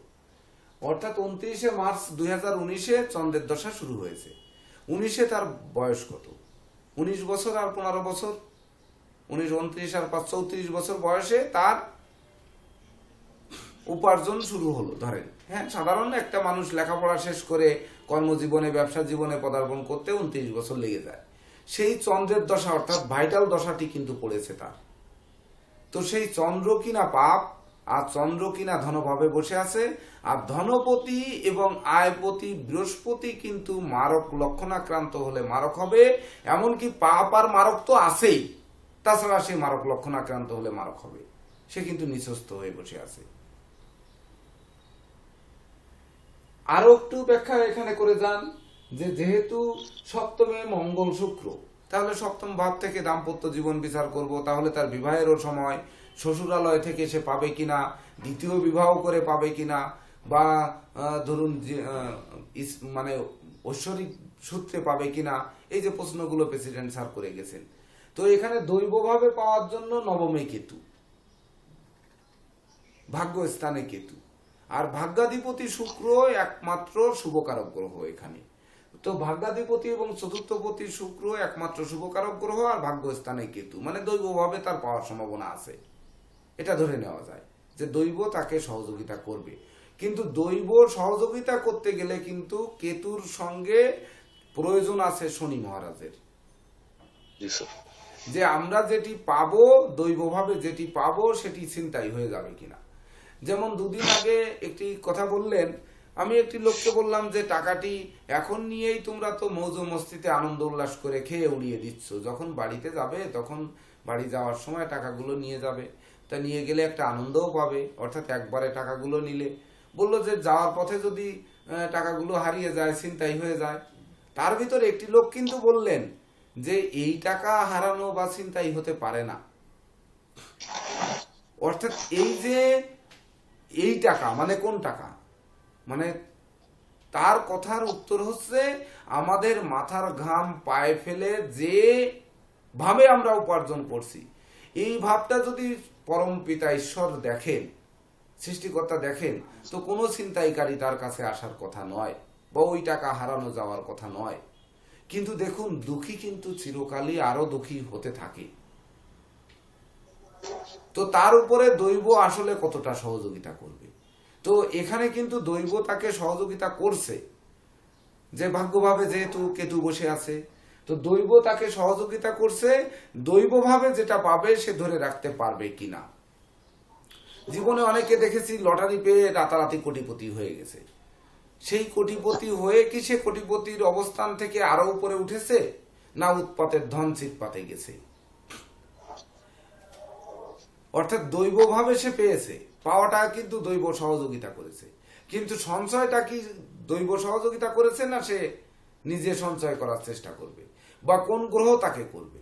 অর্থাৎ 29শে মার্চ 2019-এ চন্দ্রের দশা শুরু হয়েছে। 19-এ তার বয়স কত? 19 বছর আর 15 বছর, 19, 29 আর 5, 34 বছর বয়সে তার উপার্জন শুরু হলো। ধরেন, হ্যাঁ, সাধারণ একটা মানুষ লেখাপড়া শেষ করে কর্মজীবনে ব্যবসা জীবনে পদার্পণ করতে 29 বছর লেগে যায়। সেই চন্দ্রের দশা অর্থাৎ ভাইটাল দশাটি কিন্তু পড়েছে তার। তো সেই চন্দ্র কিনা পাপ আর চন্দ্র কিনা ধনভাবে বসে আছে, আর ধনপতি এবং আয়পতি বৃহস্পতি কিন্তু মারক লক্ষণাক্রান্ত হলে মারক হবে। এমনকি পাপ আর মারক তো আছেই, তাছাড়া সে মারক লক্ষণাক্রান্ত হলে মারক হবে। সে কিন্তু নিঃস্বস্ত হয়ে বসে আছে। আরো একটু ব্যাখ্যা এখানে করে যান যে যেহেতু সপ্তমে মঙ্গল শুক্র, তাহলে সপ্তম ভাব থেকে দাম্পত্য জীবন বিচার করব, তাহলে তার বিবাহেরও সময় শ্বশুরালয় থেকে সে পাবে কিনা, দ্বিতীয় বিবাহ করে পাবে কিনা, বা ধরুন মানে ঐশ্বরিক সূত্রে পাবে কিনা, এই যে প্রশ্নগুলো প্রেসিডেন্ট স্যার করে গেছেন। তো এখানে দৈবভাবে পাওয়ার জন্য নবমে কেতু, ভাগ্য স্থানে কেতু, আর ভাগ্যাধিপতি শুক্র একমাত্র শুভকারক গ্রহ এখানে। তো ভাগ্যাধিপতি এবং চতুর্থপতি শুক্র একমাত্র শুভকারক গ্রহ, আর ভাগ্যস্থানে কেতু, মানে দৈবভাবে তার পাওয়ার সম্ভাবনা আছে। এটা ধরে নেওয়া যায় যে দৈব তাকে সহযোগিতা করবে। কিন্তু দৈব সহযোগিতা করতে গেলে কিন্তু কেতুর সঙ্গে প্রয়োজন আছে শনি মহারাজের। যে আমরা যেটি পাবো, দৈবভাবে যেটি পাবো সেটি ছিনতাই হয়ে যাবে কিনা। যেমন দুদিন আগে একটি কথা বললেন, আমি একটি লোককে বললাম যে টাকাটি এখন নিয়েই তোমরা তো মৌজ মস্তিতে আনন্দ উল্লাস করে খেয়ে উড়িয়ে দিচ্ছ, যখন বাড়িতে যাবে তখন বাড়ি যাওয়ার সময় টাকাগুলো নিয়ে যাবে, তা নিয়ে গেলে একটা আনন্দও পাবে, অর্থাৎ একবারে টাকাগুলো নিলে। বললো যে যাওয়ার পথে যদি টাকাগুলো হারিয়ে যায়, ছিনতাই হয়ে যায়। তার ভিতরে একটি লোক কিন্তু বললেন যে এই টাকা হারানো বা ছিনতাই হতে পারে না। অর্থাৎ এই যে এই টাকা মানে কোন টাকা, মানে তার কথার উত্তর হচ্ছে আমাদের মাথার ঘাম পায়ে ফেলে যে ভাবে আমরা উপার্জন করছি, এই ভাবটা যদি পরম পিতা ঈশ্বর দেখেন, সৃষ্টিকর্তা দেখেন, তো কোনো ছিনতাইকারী তার কাছে আসার কথা নয় বা ওই টাকা হারানো যাওয়ার কথা নয়। কিন্তু দেখুন, দুঃখী কিন্তু চিরকালই আরো দুঃখী হতে থাকে। তো তার উপরে দৈব আসলে কতটা সহযোগিতা করবে। তো এখানে কিন্তু দৈব তাকে সহযোগিতা করছে, যে ভাগ্যভাবে যেহেতু কেতু বসে আছে, তো দৈব তাকে সহযোগিতা করছে। দৈবভাবে যেটা পাবে সে ধরে রাখতে পারবে কিনা। জীবনে অনেকে দেখেছি লটারি পেয়ে রাতারাতি কোটিপতি হয়ে গেছে। সেই কোটিপতি হয়ে কি সে কোটিপতির অবস্থান থেকে আরো উপরে উঠেছে, না উৎপাতের ধন চিৎপাতে গেছে? অর্থাৎ দৈবভাবে সে পেয়েছে, পাওয়াটা কিন্তু দৈব সহযোগিতা করেছে। কিন্তু সঞ্চয়টা কি দৈব সহযোগিতা করেছে, না সে নিজে সঞ্চয় করার চেষ্টা করবে, বা কোন গ্রহ তাকে করবে?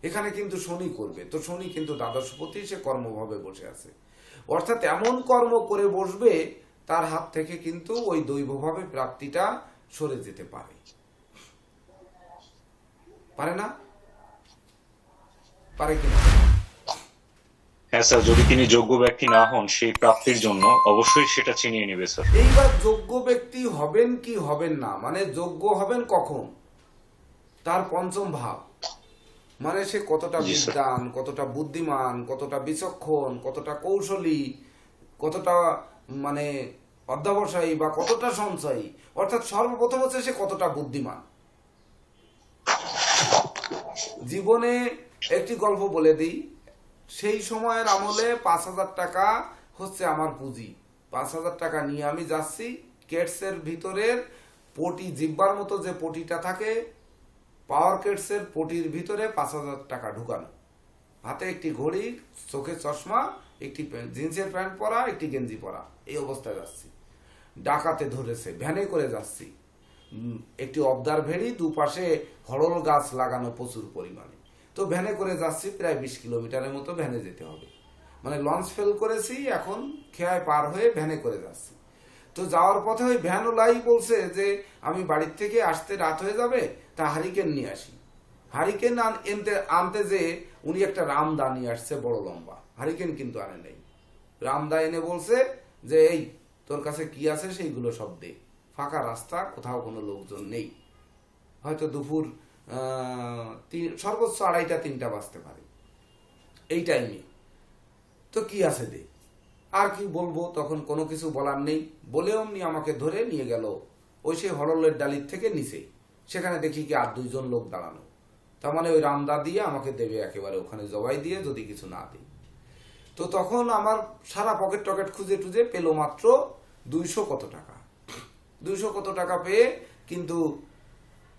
এখানে কিন্তু শনি করবে। তো শনি কিন্তু দ্বাদশপতি, সে কর্মভাবে বসে আছে। অর্থাৎ এমন কর্ম করে বসবে তার হাত থেকে কিন্তু ওই দৈবভাবে প্রাপ্তিটা সরে যেতে পারে। পারে না? পারে কিনা? হ্যাঁ স্যার, যদি তিনি যোগ্য ব্যক্তি না হন সেই প্রাপ্তির জন্য, অবশ্যই সেটা ছিনিয়ে নেবে স্যার। এইবার যোগ্য ব্যক্তি হবেন কি হবেন না, মানে যোগ্য হবেন কখন? তার পঞ্চম ভাব, মানে সে কতটা বিদ্বান, কতটা বুদ্ধিমান, কতটা বিচক্ষণ, কতটা কৌশলী, কতটা মানে অধ্যবসায়ী, বা কতটা সঞ্চয়ী। অর্থাৎ সর্বপ্রথম হচ্ছে সে কতটা বুদ্ধিমান। জীবনে একটি গল্প বলে দিই। সেই সময়ের আমলে 5,000 টাকা হচ্ছে আমার পুঁজি। 5,000 টাকা নিয়ে আমি যাচ্ছি, কেটসের ভিতরের পটি, জিব্বার মতো যে পটিটা থাকে, পাওয়ার কেটসের পটির ভিতরে 5,000 টাকা ঢুকানো, হাতে একটি ঘড়ি, চোখে চশমা একটি জিন্সের প্যান্ট পরা, একটি গেঞ্জি পরা, এই অবস্থায় যাচ্ছি। ডাকাতে ধরেছে, ভ্যানে করে যাচ্ছি। একটি অবদার ভেড়ি, দুপাশে হরল গাছ লাগানো প্রচুর পরিমাণে। তো ভ্যানে করে যাচ্ছি, প্রায় 20 কিলোমিটারের মতো ভ্যানে যেতে হবে। মানে লঞ্চ ফেল করেছি, এখন খেয়ায় পার হয়ে ভ্যানে করে যাচ্ছি। তো যাওয়ার পথে ওই ভ্যানওয়ালাই বলছে যে আমি বাড়ির থেকে আসতে রাত হয়ে যাবে, তা হারিকেন নিয়ে আসি। হারিকেন আনতে যে উনি একটা রামদা নিয়ে আসছে, বড় লম্বা হারিকেন, কিন্তু আনে নেই। রামদা এনে বলছে যে এই তোর কাছে কি আছে সেইগুলো সব দে, ফাঁকা রাস্তা, কোথাও কোনো লোকজন নেই, হয়তো দুপুর সর্বোচ্চ 2:30-3টা বাজতে পারে এই টাইমে। তো কি আছে দে, আর কি বলবো, তখন কোনো কিছু বলার নেই। বলে অমনি আমাকে ধরে নিয়ে গেল ওই সেই হরলের ডালির থেকে নিচে। সেখানে দেখি কি আর 2জন লোক দাঁড়ানো। তার মানে ওই রামদা দিয়ে আমাকে দেবে একেবারে ওখানে জবাই দিয়ে, যদি কিছু না দিই। তো তখন আমার সারা পকেট টকেট খুঁজে টুজে পেলো মাত্র 200 কত টাকা। 200 কত টাকা পেয়ে কিন্তু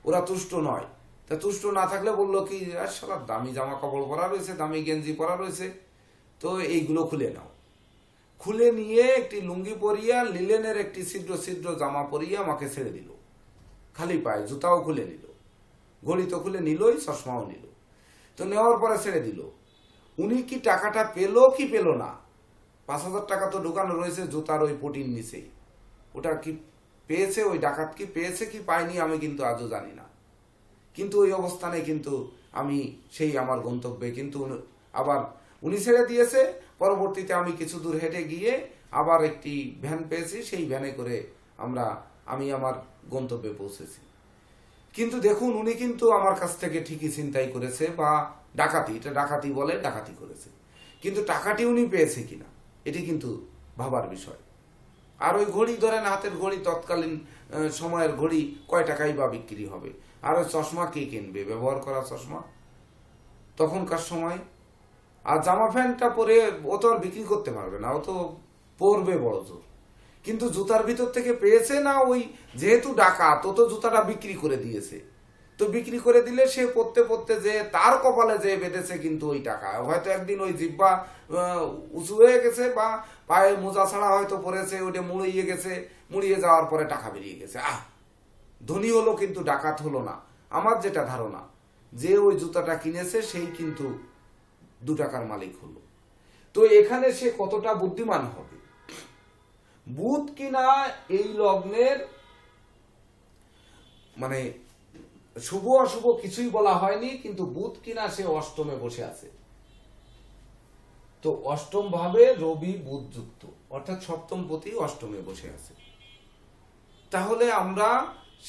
ওরা তুষ্ট নয়। তা তুষ্ট না থাকলে বললো কি, সারা দামি জামা কাপড় পরা রয়েছে, দামি গেঞ্জি পরা রয়েছে, তো এইগুলো খুলে নাও। খুলে নিয়ে একটি লুঙ্গি পরিয়া, লিলেনের একটি ছিদ্র ছিদ্র জামা পরিয়ে আমাকে ছেড়ে দিল, খালি পায়ে, জুতাও খুলে নিল, ঘড়ি তো খুলে নিলই, চশমাও নিল। তো নেওয়ার পরে ছেড়ে দিল। উনি কি টাকাটা পেল কি পেল না, 5,000 টাকা তো ঢুকানো রয়েছে জুতার ওই পটির নিচেই, ওটা কি পেয়েছে, ওই ডাকাত কি পেয়েছে কি পায়নি আমি কিন্তু আজও জানি না। কিন্তু ওই অবস্থানে কিন্তু আমি সেই আমার গন্তব্যে কিন্তু আবার উনি ছেড়ে দিয়েছে। পরবর্তীতে আমি কিছু দূর হেঁটে গিয়ে আবার একটি ভ্যান পেয়েছি, সেই ভ্যানে করে আমি আমার গন্তব্যে পৌঁছেছি। কিন্তু দেখুন, উনি কিন্তু আমার কাছ থেকে ঠিকই ছিনতাই করেছে বা ডাকাতি, এটা ডাকাতি বলে, ডাকাতি করেছে, কিন্তু টাকাটি উনি পেয়েছে কিনা এটি কিন্তু ভাবার বিষয়। আর ওই ঘড়ি ধরেন, হাতের ঘড়ি, তৎকালীন সময়ের ঘড়ি কয় টাকাই বা বিক্রি হবে, আর ওই চশমা কে কিনবে, ব্যবহার করা চশমা তখনকার সময়। আর জামা প্যান্টটা পরে ও তো আর বিক্রি করতে পারবে না, ও তো পরবে বড় জোর। কিন্তু জুতার ভিতর থেকে পেয়েছে না, ওই যেহেতু ডাকাত, ও তো জুতাটা বিক্রি করে দিয়েছে। তো বিক্রি করে দিলে সে পড়তে পড়তে যে তার কপালে যে বেঁধেছে কিন্তু ওই টাকা, হয়তো একদিন ওই জিব্বা উঁচু হয়ে গেছে বা পায়ে মোজা ছাড়া হয়তো পড়েছে, ওইটা মুড়িয়ে গেছে, মুড়িয়ে যাওয়ার পরে টাকা বেরিয়ে গেছে। ধনী হলো কিন্তু ডাকাত হলো না। আমার যেটা ধারণা, যে ওই জুতাটা কিনেছে সেই কিন্তু 2 টাকার মালিক হলো। তো এখানে সে কতটা বুদ্ধিমান হবে। বুধ কিনা এই লগ্নের, মানে শুভ অশুভ কিছুই বলা হয়নি, কিন্তু বুধ কিনা সে অষ্টমে বসে আছে। তো অষ্টম ভাবে রবি বুধ যুক্ত, অর্থাৎ সপ্তম পতি অষ্টমে বসে আছে। তাহলে আমরা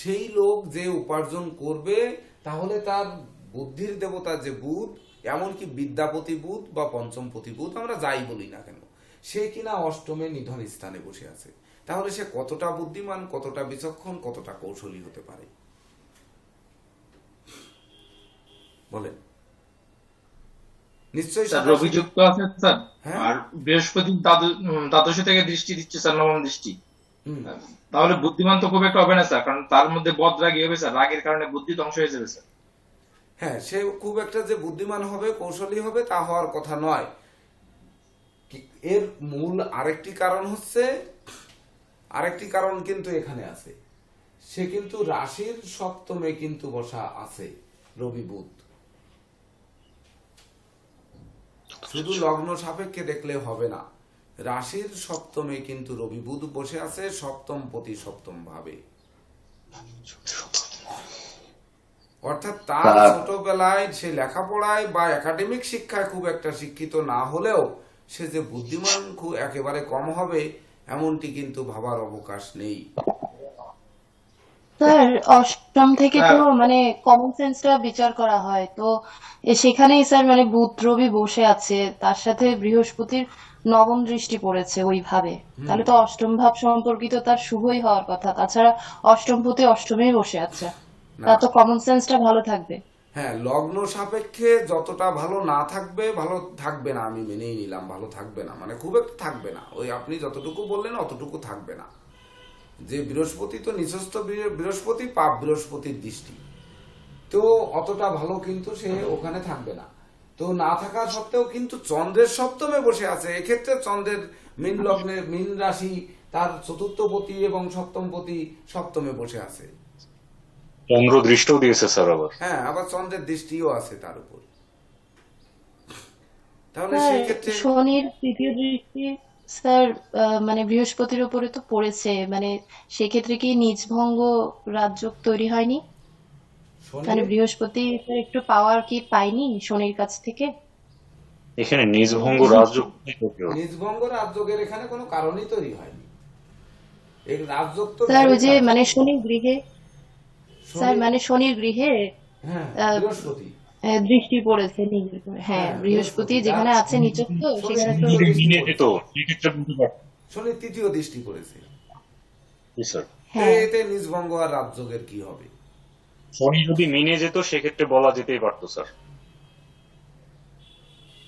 সেই লোক যে উপার্জন করবে, তাহলে তার বুদ্ধির দেবতা যে বুধ, এমনকি বিদ্যাপতি বুধ বা পঞ্চমপতি বুধ, আমরা যাই বলি না কেন, সে কিনা অষ্টমে নিধন স্থানে বসে আছে। তাহলে সে কতটা বুদ্ধিমান, কতটা বিচক্ষণ, কতটা কৌশলী হতে পারে বলেন। নিশ্চয়ই রবি যুক্ত আছে স্যার, হ্যাঁ। আর বৃহস্পতি দ্বাদশ থেকে দৃষ্টি দিচ্ছে স্যার, 9ম দৃষ্টি। তাহলে বুদ্ধিমান তো খুব একটা হবে না স্যার, কারণ তার মধ্যে বদ রাগী হবে স্যার, রাগের কারণে বুদ্ধি ধ্বংস হয়ে যাবে স্যার। হ্যাঁ, সে খুব একটা যে বুদ্ধিমান হবে, কৌশলী হবে, তা হওয়ার কথা নয়। এর মূল আরেকটি কারণ কিন্তু এখানে আছে। সে কিন্তু রাশির সপ্তমে কিন্তু বসা আছে রবি বুধ। শুধু লগ্ন সাপেক্ষে দেখলে হবে না, রাশির সপ্তমে কিন্তু রবি বুধ বসে আছে, সপ্তম পতি সপ্তম ভাবে। অর্থাৎ তার ছোটবেলায় সে লেখাপড়ায় বা একাডেমিক শিক্ষায় খুব একটা শিক্ষিত না হলেও সে যে বুদ্ধিমান খুব একেবারে কম হবে এমনটি কিন্তু ভাবার অবকাশ নেই। স্যার অষ্টম থেকে তো মানে কমন সেন্সটা বিচার করা হয়, তো সেখানেই স্যার মানে বুধ রবি বসে আছে, তার সাথে বৃহস্পতির 9ম দৃষ্টি পড়েছে ওইভাবে, তাহলে তো অষ্টম ভাব সম্পর্কিত তার শুভই হওয়ার কথা। তাছাড়া অষ্টমপতি অষ্টমেই বসে আছে, তা তো কমন সেন্সটা ভালো থাকবে। হ্যাঁ, লগ্ন সাপেক্ষে যতটা ভালো না থাকবে, ভালো থাকবে না, আমি মেনেই নিলাম, ভালো থাকবে না, মানে খুব একটা থাকবে না, ওই আপনি যতটুকু বললেন অতটুকু থাকবে না। যে বৃহস্পতি তো নিচস্থ বৃহস্পতি, পাপ বৃহস্পতির দৃষ্টি, তো অতটা ভালো কিন্তু সে ওখানে থাকবে না। তো না থাকা সত্ত্বেও কিন্তু চন্দ্রের সপ্তমে বসে আছে। এক্ষেত্রে চন্দ্রের মীন লগ্নে মীন রাশি, তার চতুর্থপতি এবং সপ্তমপতি সপ্তমে বসে আছে। চন্দ্র দৃষ্টিও দিয়েছে স্যার আবার। হ্যাঁ, আবার চন্দ্রের দৃষ্টিও আছে তার উপর। তাহলে স্যার সেই ক্ষেত্রে শনির তৃতীয় দৃষ্টি স্যার মানে বৃহস্পতির উপরে তো পড়েছে, মানে সেক্ষেত্রে কি নীচভঙ্গ রাজযোগ তৈরি হয়নি? শনি মানে বৃহস্পতি স্যার একটু পাওয়ার কি পাইনি শনির কাছ থেকে? এখানে নিজভঙ্গ রাজযোগ নিজভঙ্গ রাজযোগের এখানে কোনো কারণই তৈরি হয়নি। এই রাজযোগ তো স্যার ওই যে direct মানে শনির গৃহে, স্যার শনি- মানে শনির গৃহে হ্যাঁ, আহ, বৃহস্পতি। দৃষ্টি পড়েছে নিজের উপর। হ্যাঁ, হ্যাঁ, বৃহস্পতি বৃহস্পতি যেখানে রাজ- আছে নিচস্থ, শনি সেখানে তো তৃতীয় দৃষ্টি মিনে পড়েছে। যেত সেক্ষেত্রে বলতে পারতাম। শনি তৃতীয় দৃষ্টি করেছে। জি স্যার। হ্যাঁ এতে নিজভঙ্গ আর রাজযোগের কি হবে? শনি যদি মিনে যেত সেক্ষেত্রে বলা যেতেই পারতো স্যার।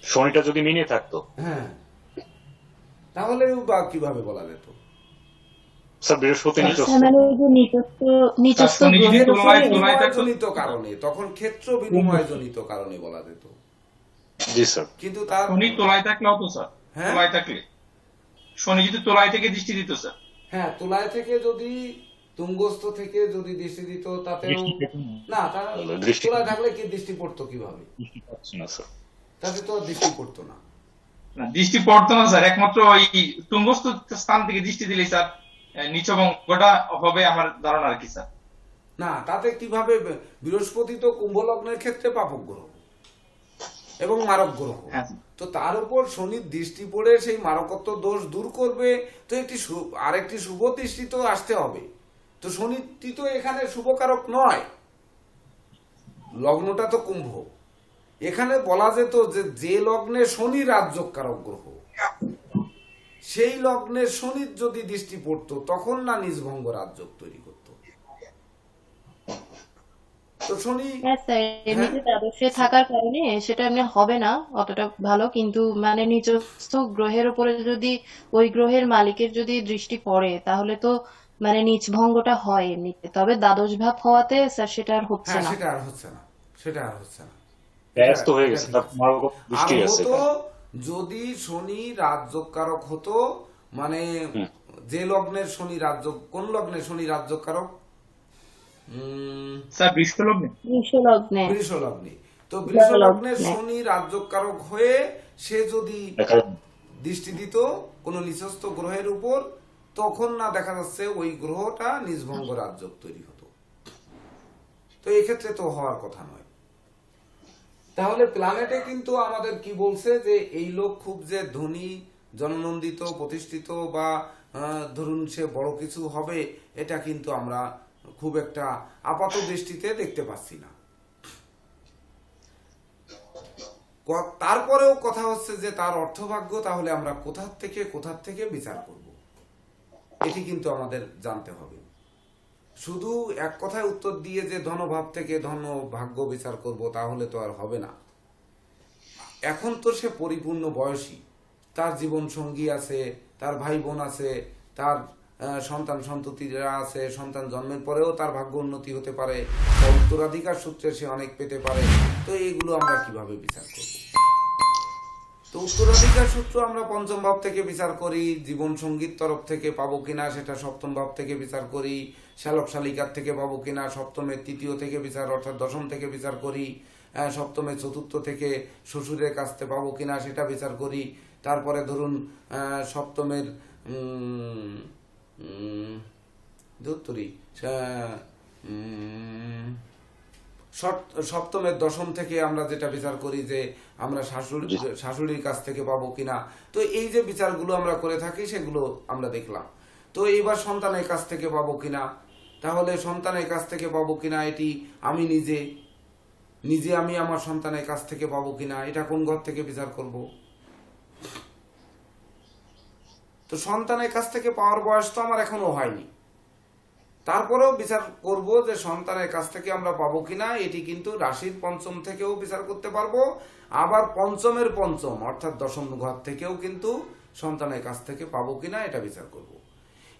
শনিটা যদি মিনে থাকতো হ্যাঁ, তাহলেও বা কিভাবে বলা যেত? স্যার, বৃহস্পতি নিচস্থ। স্যার মানে ওই যে নিচস্থ শনি যদি গ্রহের উপরে তোলায় থাকতো। জনিত কারণে, তখন ক্ষেত্র বিনিময় জনিত কারণে বলা যেত। জি স্যার। কিন্তু তার শনি তোলায় থাকলে হতো স্যার। হ্যাঁ? তোলায় থাকলে শনি যদি তোলায় থেকে দৃষ্টি দিত স্যার। হ্যাঁ, তুলায় থেকে যদি তুঙ্গস্থ থেকে যদি দৃষ্টি দিত তাতেও দৃষ্টি পেত না। না, তার দৃষ্টি- তুলায় থাকলে কি দৃষ্টি পড়তো কিভাবে? দৃষ্টি পাচ্ছি না স্যার। তাতে তো আর দৃষ্টি পড়তো না। না, দৃষ্টি পড়তো না স্যার, একমাত্র ওই তুঙ্গস্থ স্থান থেকে দৃষ্টি দিলেই স্যার নিচভঙ্গটা হবে আমার ধারণা আর কি স্যার। না, তাতে কিভাবে? বৃহস্পতি তো কুম্ভ লগ্নের ক্ষেত্রে পাপক গ্রহ এবং মারক গ্রহ। হ্যাঁ। তো তার উপর শনির দৃষ্টি পড়ে সেই মারকত্ব দোষ দূর করবে, তো একটি আরেকটি শুভ দৃষ্টি তো আসতে হবে। তো শনিটি তো এখানে শুভকারক নয়, লগ্নটা তো কুম্ভ। এখানে বলা যেত যে যে লগ্নে শনি রাজযোগকারক গ্রহ, সেই লগ্নে শনির যদি দৃষ্টি পড়তো তখন না নিজভঙ্গ রাজযোগ তৈরি করতো। তো শনি হ্যাঁ স্যার, এমনিতে দ্বাদশে থাকার কারণে সেটা এমনি হবে না অতটা ভালো, কিন্তু মানে নিচস্থ গ্রহের উপরে যদি ওই গ্রহের মালিকের যদি দৃষ্টি পড়ে তাহলে তো মানে নিচভঙ্গটা হয় এমনিতে, তবে দ্বাদশ ভাব হওয়াতে স্যার সেটা আর হচ্ছে হ্যাঁ, না। সেটা আর হচ্ছে না, সেটা আর হচ্ছে না। ব্যস্ত হয়ে গেছে, তার মারক আর দৃষ্টি আছে। হতো যদি শনি রাজযোগকারক হতো, মানে যে লগ্নের শনি রাজযোগ, কোন লগ্নে শনি রাজযোগকারক? স্যার বৃষ লগ্নে। বৃষ লগ্নে। বৃষ লগ্নে। তো বৃষ লগ্নের লগ্নে। শনি রাজযোগকারক হয়ে সে যদি দেখা- দৃষ্টি দিত কোন নিচস্থ গ্রহের উপর, তখন না দেখা যাচ্ছে ওই গ্রহটা নিজভঙ্গ রাজযোগ তৈরি হতো। তো এক্ষেত্রে তো হওয়ার কথা নয়। তাহলে প্ল্যানেটে কিন্তু আমাদের কি বলছে যে এই লোক খুব যে ধনী, জননন্দিত, প্রতিষ্ঠিত বা ধরুন সে বড় কিছু হবে, এটা কিন্তু আমরা খুব একটা আপাত দৃষ্টিতে দেখতে পাচ্ছি না। তারপরেও কথা হচ্ছে যে তার অর্থভাগ্য তাহলে আমরা কোথা থেকে বিচার করব, এটি কিন্তু আমাদের জানতে হবে। শুধু এক কথায় উত্তর দিয়ে যে ধনভাব থেকে ধন ভাগ্য বিচার করব তাহলে তো আর হবে না। এখন তো সে পরিপূর্ণ বয়সী, তার জীবন সঙ্গী আছে, তার ভাই বোন আছে, তার সন্তান সন্ততিরা আছে, সন্তান জন্মের পরেও তার ভাগ্য উন্নতি হতে পারে, বা উত্তরাধিকার সূত্রে সে অনেক পেতে পারে। তো এইগুলো আমরা কিভাবে বিচার করব? তো উত্তরাধিকার সূত্র আমরা পঞ্চম ভাব থেকে বিচার করি, জীবন সঙ্গীর তরফ থেকে পাবো কিনা সেটা সপ্তম ভাব থেকে বিচার করি, শ্যালক শালিকার থেকে পাবো কিনা সপ্তমের তৃতীয় থেকে বিচার অর্থাৎ দশম থেকে বিচার করি, সপ্তমের চতুর্থ থেকে শ্বশুরের কাছ থেকে পাবো কিনা সেটা বিচার করি। তারপরে ধরুন সপ্তমের সপ্তমের দশম থেকে আমরা যেটা বিচার করি যে আমরা শাশুড়ির কাছ থেকে পাবো কিনা। তো এই যে বিচারগুলো আমরা করে থাকি সেগুলো আমরা দেখলাম। তো এইবার সন্তানের কাছ থেকে পাবো কিনা, তাহলে সন্তানের কাছ থেকে পাবো কিনা এটি আমি নিজে আমি আমার সন্তানের কাছ থেকে পাবো কিনা, এটা কোন ঘর থেকে বিচার করব? তো সন্তানের কাছ থেকে পাওয়ার বয়স তো আমার এখনো হয়নি, তারপরেও বিচার করব যে সন্তানের কাছ থেকে আমরা পাবো কিনা। এটি কিন্তু রাশির পঞ্চম থেকেও বিচার করতে পারবো, আবার পঞ্চমের পঞ্চম অর্থাৎ দশম ঘর থেকেও কিন্তু সন্তানের কাছ থেকে পাবো কিনা এটা বিচার করব।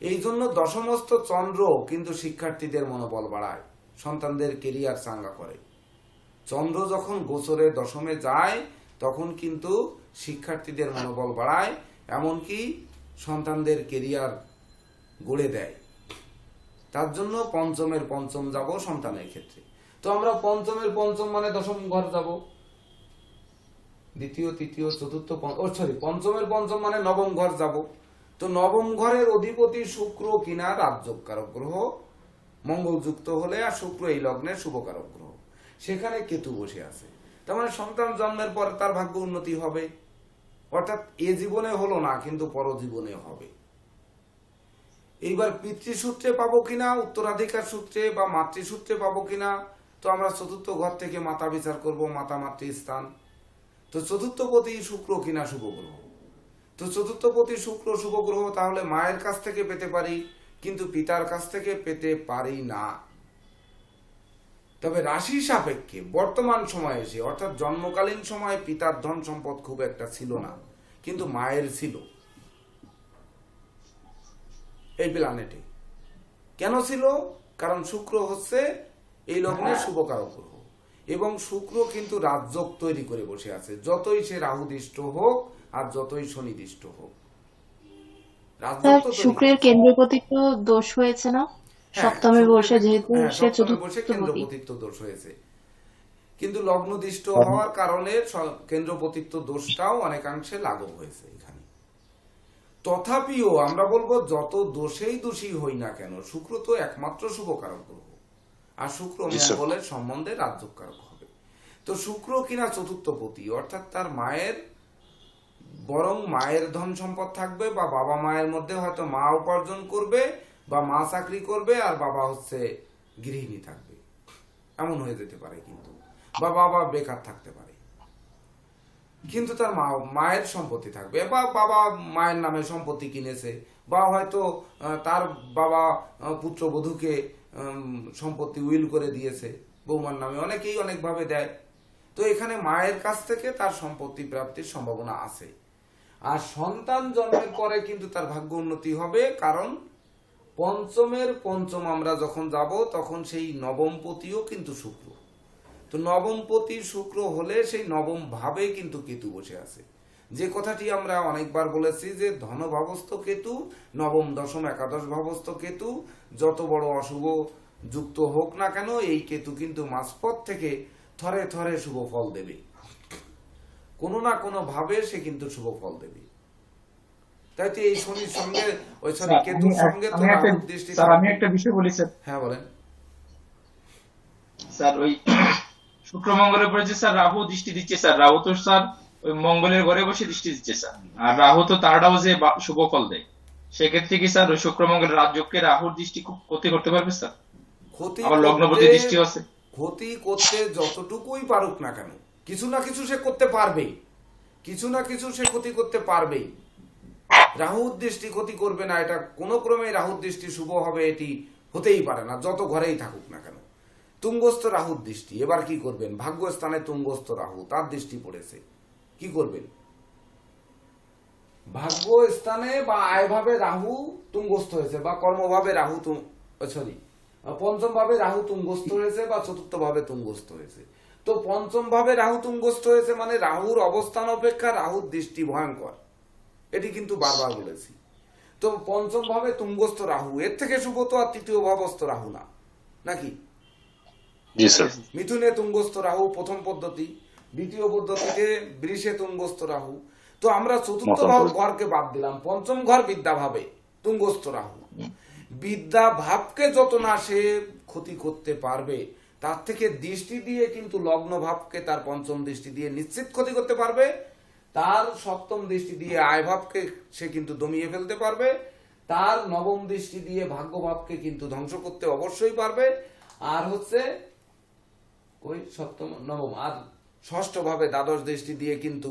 এই জন্য দশমস্থ চন্দ্র কিন্তু শিক্ষার্থীদের মনোবল বাড়ায়, সন্তানদের কেরিয়ার চাঙ্গা করে। চন্দ্র যখন গোচরে দশমে যায় তখন কিন্তু শিক্ষার্থীদের মনোবল বাড়ায়, এমনকি সন্তানদের কেরিয়ার গড়ে দেয়। তার জন্য পঞ্চমের পঞ্চম যাব সন্তানের ক্ষেত্রে। তো আমরা পঞ্চমের পঞ্চম মানে দশম ঘর যাব, দ্বিতীয় তৃতীয় চতুর্থ পঞ্চমের পঞ্চম মানে নবম ঘর যাব। তো নবম ঘরের অধিপতি শুক্র কিনা রাজযোগকারক গ্রহ, মঙ্গলযুক্ত হলে, আর শুক্র এই লগ্নের শুভকারক গ্রহ, সেখানে কেতু বসে আছে। তার মানে সন্তান জন্মের পর তার ভাগ্য উন্নতি হবে, অর্থাৎ এ জীবনে হলো না কিন্তু পরজীবনে হবে। এইবার পিতৃসূত্রে পাবো কিনা, উত্তরাধিকার সূত্রে বা মাতৃসূত্রে পাবো কিনা, তো আমরা চতুর্থ ঘর থেকে মাতা বিচার করব, মাতা মাতৃস্থান। তো চতুর্থপতি শুক্র কিনা শুভ গ্রহ, তো চতুর্থপতি শুক্র শুভ গ্রহ, তাহলে মায়ের কাছ থেকে পেতে পারি কিন্তু পিতার কাছ থেকে পেতে পারি না। তবে রাশি সাপেক্ষে বর্তমান সময়ে এসে, অর্থাৎ জন্মকালীন সময়ে পিতার ধন সম্পদ খুব একটা ছিল না, কিন্তু মায়ের ছিল এই প্ল্যানেটে। কেন ছিল? কারণ শুক্র হচ্ছে এই লগ্নের শুভকারক গ্রহ, এবং শুক্র কিন্তু রাজযোগ তৈরি করে বসে আছে, যতই সে রাহুদৃষ্ট হোক আর যতই শনিদৃষ্ট হোক। রাজযোগ তো শুক্রের কেন্দ্রপতি তো দোষ হয়েছে না সপ্তমে বসে, যেহেতু সে বসে চতুর্থপতি। কেন্দ্রপতিত্ব দোষ হয়েছে, কিন্তু লগ্নদৃষ্ট হওয়ার কারণে কেন্দ্রপতিত্ব দোষটাও অনেকাংশে লাঘব হয়েছে এখানে। তথাপিও আমরা বলবো যত দোষেই দোষী হই না কেন, শুক্র তো একমাত্র শুভকারক গ্রহ, আর শুক্র মঙ্গলের সম্বন্ধে রাজযোগকারক হবে। তো শুক্র কিনা চতুর্থপতি, অর্থাৎ তার মায়ের, বরং মায়ের ধন সম্পদ থাকবে, বা বাবা মায়ের মধ্যে হয়তো মা উপার্জন করবে বা মা চাকরি করবে আর বাবা হচ্ছে গৃহিণী থাকবে, এমন হয়ে যেতে পারে। কিন্তু বা বাবা বেকার থাকতে পারে, কিন্তু তার মায়ের সম্পত্তি থাকবে, বা বাবা মায়ের নামে সম্পত্তি কিনেছে, বা হয়তো তার বাবা পুত্রবধূকে সম্পত্তি উইল করে দিয়েছে বৌমার নামে, অনেকেই অনেকভাবে দেয়। তো এখানে মায়ের কাছ থেকে তার সম্পত্তি প্রাপ্তির সম্ভাবনা আছে। আর সন্তান জন্মের পরে কিন্তু তার ভাগ্য উন্নতি হবে, কারণ পঞ্চমের পঞ্চম আমরা যখন যাব তখন সেই নবমপতিও কিন্তু শুক্র। তো নবমপতি শুক্র হলে সেই নবম ভাবে কিন্তু কেতু বসে আছে, যে কথাটি আমরা অনেকবার বলেছি যে ধনভাবস্থ কেতু, নবম দশম একাদশ ভাবস্থ কেতু যত বড় অশুভ যুক্ত হোক না কেন, এই কেতু কিন্তু মাঝপথ থেকে থরে থরে শুভ ফল দেবে, কোনো না কোনো ভাবে সে কিন্তু শুভ ফল দেবে। তাই তো এই শনির সঙ্গে কেতুর সঙ্গে তো রাহুর দৃষ্টি। আমি একটা বিষয় বলি স্যার। হ্যাঁ বলেন স্যার। ওই শুক্র মঙ্গলের উপরে যে স্যার রাহু দৃষ্টি দিচ্ছে স্যার, রাহু তো স্যার ওই মঙ্গলের ঘরে বসে দৃষ্টি দিচ্ছে স্যার, আর রাহু তো তারটাও যে শুভ ফল দেয়, সেক্ষেত্রে কি স্যার ওই শুক্র মঙ্গলের রাজযোগকে রাহুর দৃষ্টি খুব ক্ষতি করতে পারবে স্যার? ক্ষতি আবার লগ্নপতি দৃষ্টি আছে, ক্ষতি করতে যতটুকুই পারুক না কেন, কিছু না কিছু সে করতে পারবেই, কিছু না কিছু সে ক্ষতি করতে পারবেই। রাহুর দৃষ্টি ক্ষতি করবে না, এটা কোনো ক্রমে রাহুর দৃষ্টি শুভ হবে এটি হতেই পারে না, যত ঘরেই থাকুক না কেন। তুঙ্গস্থ রাহুর দৃষ্টি, এবার কি করবেন? ভাগ্যস্থানে তুঙ্গস্থ রাহু, তার দৃষ্টি পড়েছে, কি করবেন? ভাগ্যস্থানে বা আয়ভাবে রাহু তুঙ্গস্থ হয়েছে, বা কর্মভাবে রাহু পঞ্চম ভাবে রাহু তুঙ্গস্থ হয়েছে, বা চতুর্থ ভাবে তুঙ্গস্থ হয়েছে। তো পঞ্চম ভাবে রাহু তুঙ্গস্থ হয়েছে মানে রাহুর অবস্থান অপেক্ষা রাহুর দৃষ্টি ভয়ঙ্কর, এটি কিন্তু বারবার বলেছি। তো পঞ্চম ভাবে তুঙ্গস্থ রাহু, এর থেকে শুভ তো আর তৃতীয় ভাবস্থ রাহু না, নাকি? জি স্যার। মিথুনে তুঙ্গস্থ রাহু প্রথম পদ্ধতি, দ্বিতীয় পদ্ধতিতে বৃষে তুঙ্গস্থ রাহু। তো আমরা চতুর্থ ঘরকে বাদ দিলাম, পঞ্চম ঘর বিদ্যা ভাবে তুঙ্গস্থ রাহু। বিদ্যা ভাবকে যত না সে ক্ষতি করতে পারবে, তার থেকে দৃষ্টি দিয়ে কিন্তু লগ্ন ভাবকে তার পঞ্চম দৃষ্টি দিয়ে নিশ্চিত ক্ষতি করতে পারবে, তার সপ্তম দৃষ্টি দিয়ে আয় ভাবকে সে কিন্তু দমিয়ে ফেলতে পারবে, তার নবম দৃষ্টি দিয়ে ভাগ্য ভাবকে কিন্তু ধ্বংস করতে অবশ্যই পারবে। আর হচ্ছে ওই সপ্তম নবম আর ষষ্ঠ ভাবে দ্বাদশ দৃষ্টি দিয়ে কিন্তু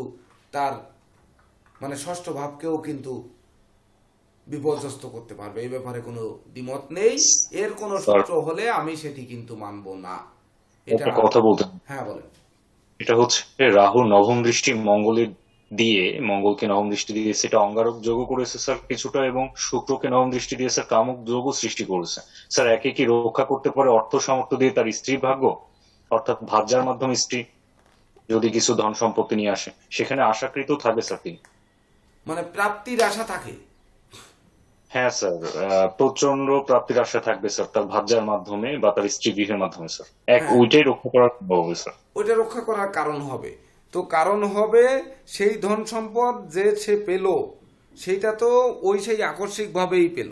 তার মানে ষষ্ঠ ভাবকেও কিন্তু বিপর্যস্ত করতে পারবে। এই ব্যাপারে কোনো দ্বিমত নেই, এর কোন সূত্র হলে আমি সেটি কিন্তু মানব না। এটা কথা বলতে, হ্যাঁ বলেন। এটা হচ্ছে রাহু নবম দৃষ্টি মঙ্গলকে নবম দৃষ্টি দিয়ে সেটা অঙ্গারক যোগ করেছে স্যার কিছুটা, এবং শুক্রকে নবম দৃষ্টি দিয়ে স্যার কামক যোগ সৃষ্টি করেছে। স্যার একে কি রক্ষা করতে পারে অর্থ সামর্থ্য দিয়ে তার স্ত্রীর ভাগ্য? অর্থাৎ ভাজ্যার মাধ্যমে স্ত্রী যদি কিছু ধন সম্পত্তি নিয়ে আসে, সেখানে আশাকৃত থাকবে স্যার তিনি। মানে প্রাপ্তির আশা থাকে। হ্যাঁ স্যার, প্রচন্ড প্রাপ্তির আশা থাকবে স্যার তার ভাজ্যার মাধ্যমে বা তার স্ত্রী গৃহের মাধ্যমে স্যার। হ্যাঁ। ওইটাই রক্ষা করার সম্ভব হবে স্যার। ওইটা রক্ষা করার কারণ হবে। তো কারণ হবে সেই ধন সম্পদ যে সে পেল, সেইটা তো ওই সেই আকস্মিক ভাবেই পেল।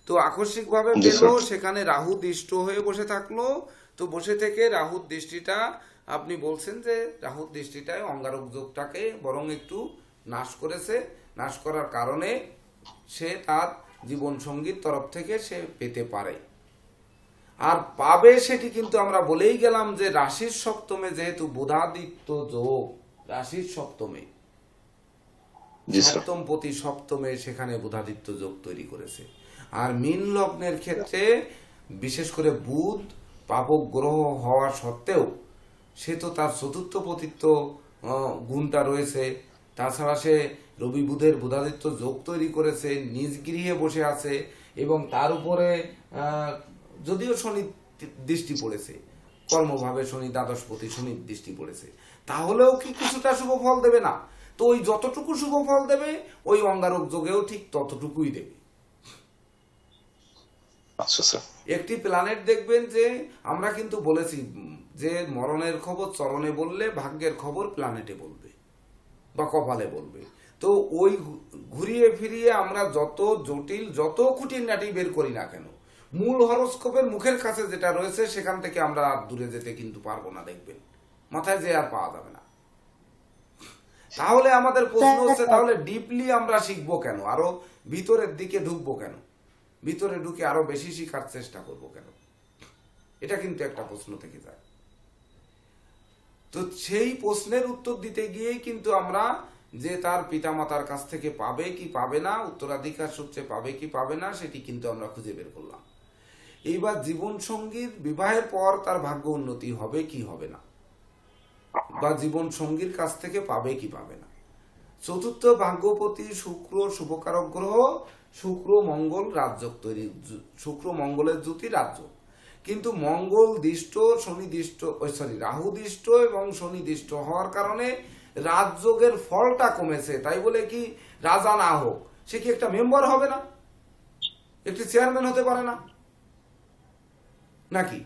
তো আকস্মিক ভাবে জি, পেল, স্যার। সেখানে রাহু দৃষ্ট হয়ে বসে থাকলো। তো বসে থেকে রাহুর দৃষ্টিটা, আপনি বলছেন যে রাহুর দৃষ্টিটায় অঙ্গারক যোগটাকে বরং একটু নাশ করেছে। নাশ করার কারণে সে তার জীবন সঙ্গীর তরফ থেকে সে পেতে পারে। আর পাবে সেটি কিন্তু আমরা বলেই গেলাম যে রাশির সপ্তমে যেহেতু বুধাদিত্য যোগ, রাশির সপ্তমে, জি স্যার। সপ্তম প্রতি সপ্তমে সেখানে বুধাদিত্য যোগ তৈরি করেছে। আর মীন লগ্নের ক্ষেত্রে বিশেষ করে বুধ পাপক গ্রহ হওয়া সত্ত্বেও সে তো তার চতুর্থ পতিত্ব গুণটা রয়েছে। তাছাড়া সে রবি বুধের বুধাদিত্য যোগ তৈরি করেছে, নিজ গৃহে বসে আছে, এবং তার উপরে যদিও শনি দৃষ্টি পড়েছে, কর্মভাবে শনি দ্বাদশপতি শনির দৃষ্টি পড়েছে, তাহলেও কি কিছুটা শুভ ফল দেবে না? তো ওই যতটুকু শুভ ফল দেবে ওই অঙ্গারক যোগেও ঠিক ততটুকুই দেবে। আচ্ছা স্যার। একটি প্ল্যানেট দেখবেন যে আমরা কিন্তু বলেছি যে মরণের খবর চরণে বললে ভাগ্যের খবর প্ল্যানেটে বলবে বা কপালে বলবে। তো ওই ঘুরিয়ে ফিরিয়ে আমরা যত জটিল যত খুঁটিনাটি বের করি না কেন, মূল হরোস্কোপের মুখের কাছে যেটা রয়েছে সেখান থেকে আমরা আর দূরে যেতে কিন্তু পারবো না। দেখবেন মাথায় যে আর পাওয়া যাবে না। তাহলে আমাদের প্রশ্ন হচ্ছে, তাহলে ডিপলি আমরা শিখবো কেন? আরো ভিতরের দিকে ঢুকবো কেন? ভিতরে ঢুকে আরো বেশি শিখার চেষ্টা করব কেন? এটা কিন্তু একটা প্রশ্ন থেকে যায়। তো সেই প্রশ্নের উত্তর দিতে গিয়েই কিন্তু আমরা যে তার পিতামাতার কাছ থেকে পাবে কি পাবে না, উত্তরাধিকার সূত্রে পাবে কি পাবে না, সেটি কিন্তু আমরা খুঁজে বের করলাম। এইবার জীবন সঙ্গীর বিবাহের পর তার ভাগ্য উন্নতি হবে কি হবে না, বা জীবন সঙ্গীর কাছ থেকে পাবে কি পাবে না। চতুর্থ ভাগ্যপতি শুক্র শুভকারক গ্রহ, শুক্র মঙ্গল রাজযোগ তৈরি, শুক্র মঙ্গলের জ্যোতি রাজযোগ। কিন্তু মঙ্গল দৃষ্ট শনি দৃষ্ট, রাহু দৃষ্ট এবং শনি দৃষ্ট হওয়ার কারণে রাজযোগের ফলটা কমেছে। তাই বলে কি রাজা না হোক, সে কি একটা মেম্বার হবে না, একটি চেয়ারম্যান হতে পারে না নাকি?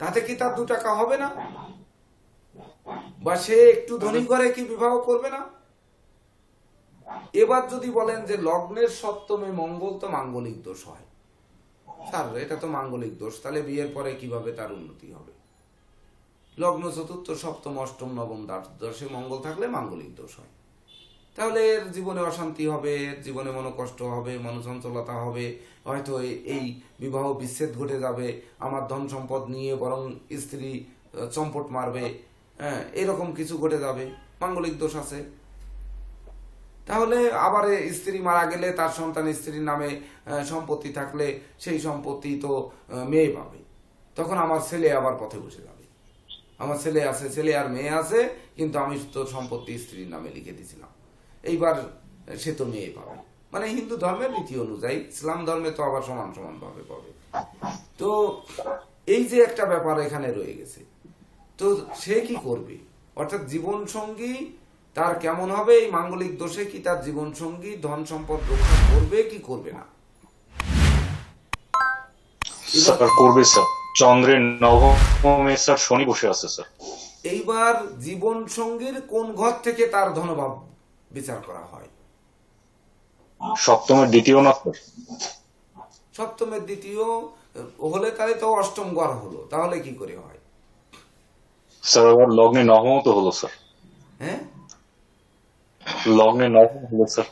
তাতে কি তার 2 টাকা হবে না? বা সে একটু ধনী করে কি বিবাহ করবে না? এবার যদি বলেন যে লগ্নের সপ্তমে মঙ্গল, তো মাঙ্গলিক দোষ হয়। স্যার এটা তো মাঙ্গলিক দোষ, তাহলে বিয়ের পরে কিভাবে তার উন্নতি হবে? লগ্ন চতুর্থ সপ্তম অষ্টম নবম দ্বাদশে মঙ্গল থাকলে মাঙ্গলিক দোষ হয়। তাহলে এর জীবনে অশান্তি হবে, এর জীবনে মনোকষ্ট হবে, মনোচঞ্চলতা হবে, হয়তো এই বিবাহ বিচ্ছেদ ঘটে যাবে, আমার ধন সম্পদ নিয়ে বরং স্ত্রী চম্পট মারবে, হ্যাঁ এরকম কিছু ঘটে যাবে, মাঙ্গলিক দোষ আছে। তাহলে আবার স্ত্রী মারা গেলে তার সন্তান স্ত্রীর নামে সম্পত্তি থাকলে সেই সম্পত্তি তো মেয়ে পাবে, তখন আমার ছেলে আবার পথে বসে যাবে। আমার ছেলে আছে, ছেলে আর মেয়ে আছে, কিন্তু আমি তো সম্পত্তি স্ত্রীর নামে লিখে দিয়েছিলাম, এইবার সে তো মেয়ে পাবে। মানে হিন্দু ধর্মের রীতি অনুযায়ী, ইসলাম ধর্মে তো আবার সমান সমান ভাবে পাবে। তো এই যে একটা ব্যাপার এখানে রয়ে গেছে, তো সে কি করবে? অর্থাৎ জীবন সঙ্গী তার কেমন হবে? এই মাঙ্গলিক দোষে কি তার জীবন সঙ্গী ধন সম্পদ রক্ষা করবে কি করবে না? স্যার করবে স্যার, চন্দ্রের নবমে স্যার শনি বসে আছে স্যার। এইবার জীবন সঙ্গীর কোন ঘর থেকে তার ধনভাব বিচার করা হয়? সপ্তমের দ্বিতীয় না স্যার? সপ্তমের দ্বিতীয় হলে তাহলে তো অষ্টম ঘর হলো, তাহলে কি করে হয়? স্যার আবার লগ্নে নবম তো হলো স্যার। হ্যাঁ লগ্নে নবম হলো স্যার।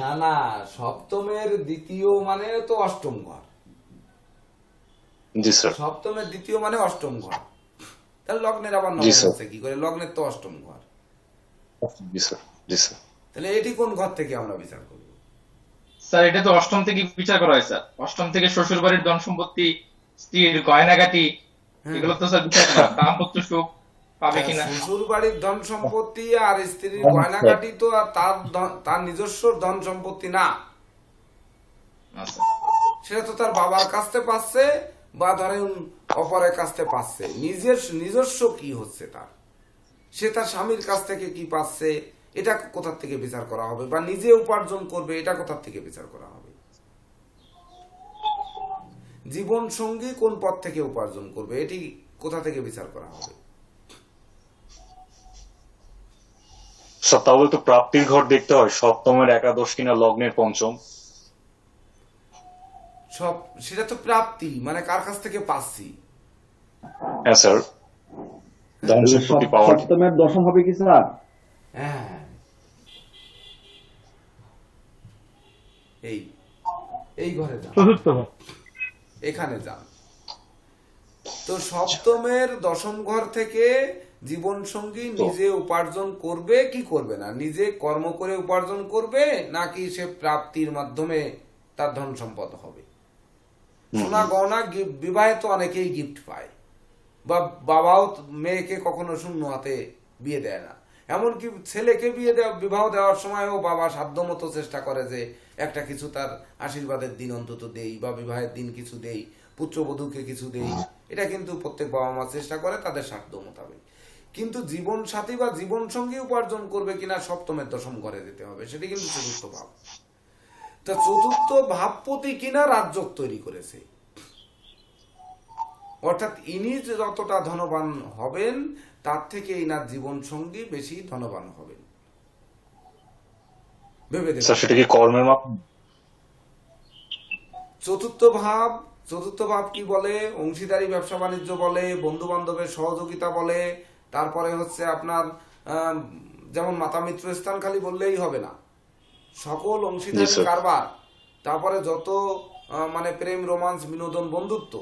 না না, সপ্তমের দ্বিতীয় মানে তো অষ্টম ঘর। জি স্যার। সপ্তমের দ্বিতীয় মানে অষ্টম ঘর, তাহলে লগ্নের আবার জি নবম স্যার। হচ্ছে কি করে? লগ্নের তো অষ্টম ঘর। জি স্যার। জি স্যার। তাহলে এটি কোন ঘর থেকে আমরা বিচার করব? স্যার এটা তো অষ্টম থেকে বিচার করা হয় স্যার। অষ্টম থেকে শ্বশুর বাড়ির ধন সম্পত্তি, স্ত্রীর গয়নাগাটি, এগুলো তো স্যার বিচার করা, দাম্পত্য সুখ পাবে কিনা। শ্বশুর বাড়ির ধন সম্পত্তি আর স্ত্রীর গয়নাগাটি তো আর তার নিজস্ব ধন সম্পত্তি না, আচ্ছা। সেটা তো তার বাবার কাছ থেকে পাচ্ছে, বা ধরেন অপরের কাছ থেকে পাচ্ছে, নিজস্ব কি হচ্ছে তার, সে তার স্বামীর কাছ থেকে কি পাচ্ছে এটা কোথা থেকে বিচার করা হবে, বা নিজে উপার্জন করবে এটা কোথা থেকে বিচার করা হবে, জীবন সঙ্গী কোন পথ থেকে উপার্জন করবে এটি কোথা থেকে বিচার করা হবে। স্যার তাহলে তো প্রাপ্তির ঘর দেখতে হয়, সপ্তমের একাদশ কিনা লগ্নের পঞ্চম। সব সেটা তো প্রাপ্তি, মানে কার কাছ থেকে পাচ্ছি। হ্যাঁ স্যার, ধন সম্পত্তি পাওয়ার সপ্তমের দশম হবে কি স্যার? হ্যাঁ, এই ঘরে যান, চতুর্থ ভাব। এখানে যান। তো সপ্তমের দশম ঘর থেকে জীবন সঙ্গী নিজে উপার্জন করবে কি করবে না, নিজে কর্ম করে উপার্জন করবে নাকি সে প্রাপ্তির মাধ্যমে তার ধন সম্পদ হবে। সোনা গহনা বিবাহে তো অনেকেই গিফট পায়, বা বাবাও মেয়েকে কখনো শূন্য হাতে বিয়ে দেয় না, এমনকি ছেলেকে বিবাহ দেওয়ার সময়ও বাবা সাধ্যমতো চেষ্টা করে যে একটা কিছু তার আশীর্বাদের দিন অন্তত দেই, বা বিবাহের দিন কিছু দেই, পুত্রবধূকে কিছু দেই। এটা কিন্তু প্রত্যেক বাবা মা চেষ্টা করে তাদের সাধ্য মোতাবেক। কিন্তু জীবন সাথী বা জীবন সঙ্গী উপার্জন করবে কিনা সপ্তমের দশম ঘরে যেতে হবে, সেটি কিন্তু চতুর্থ ভাব। তা চতুর্থ ভাবপতি কিনা রাজযোগ তৈরি করেছে, অর্থাৎ ইনি যতটা ধনবান হবেন তার থেকে ইনার জীবন সঙ্গী বেশি ধনবান হবেন। ভেবে দেখুন, স্যার সেটা কি কর্মের মাধ্যমে? চতুর্থ ভাব কি বলে? অংশীদারি ব্যবসা বাণিজ্য বলে, বন্ধু বান্ধবের সহযোগিতা বলে, তারপরে হচ্ছে আপনার যেমন মাতা মিত্র স্থান খালি বললেই হবে না, সকল অংশীদারি কারবার, তারপরে যত মানে প্রেম, রোমান্স, বিনোদন, বন্ধুত্ব,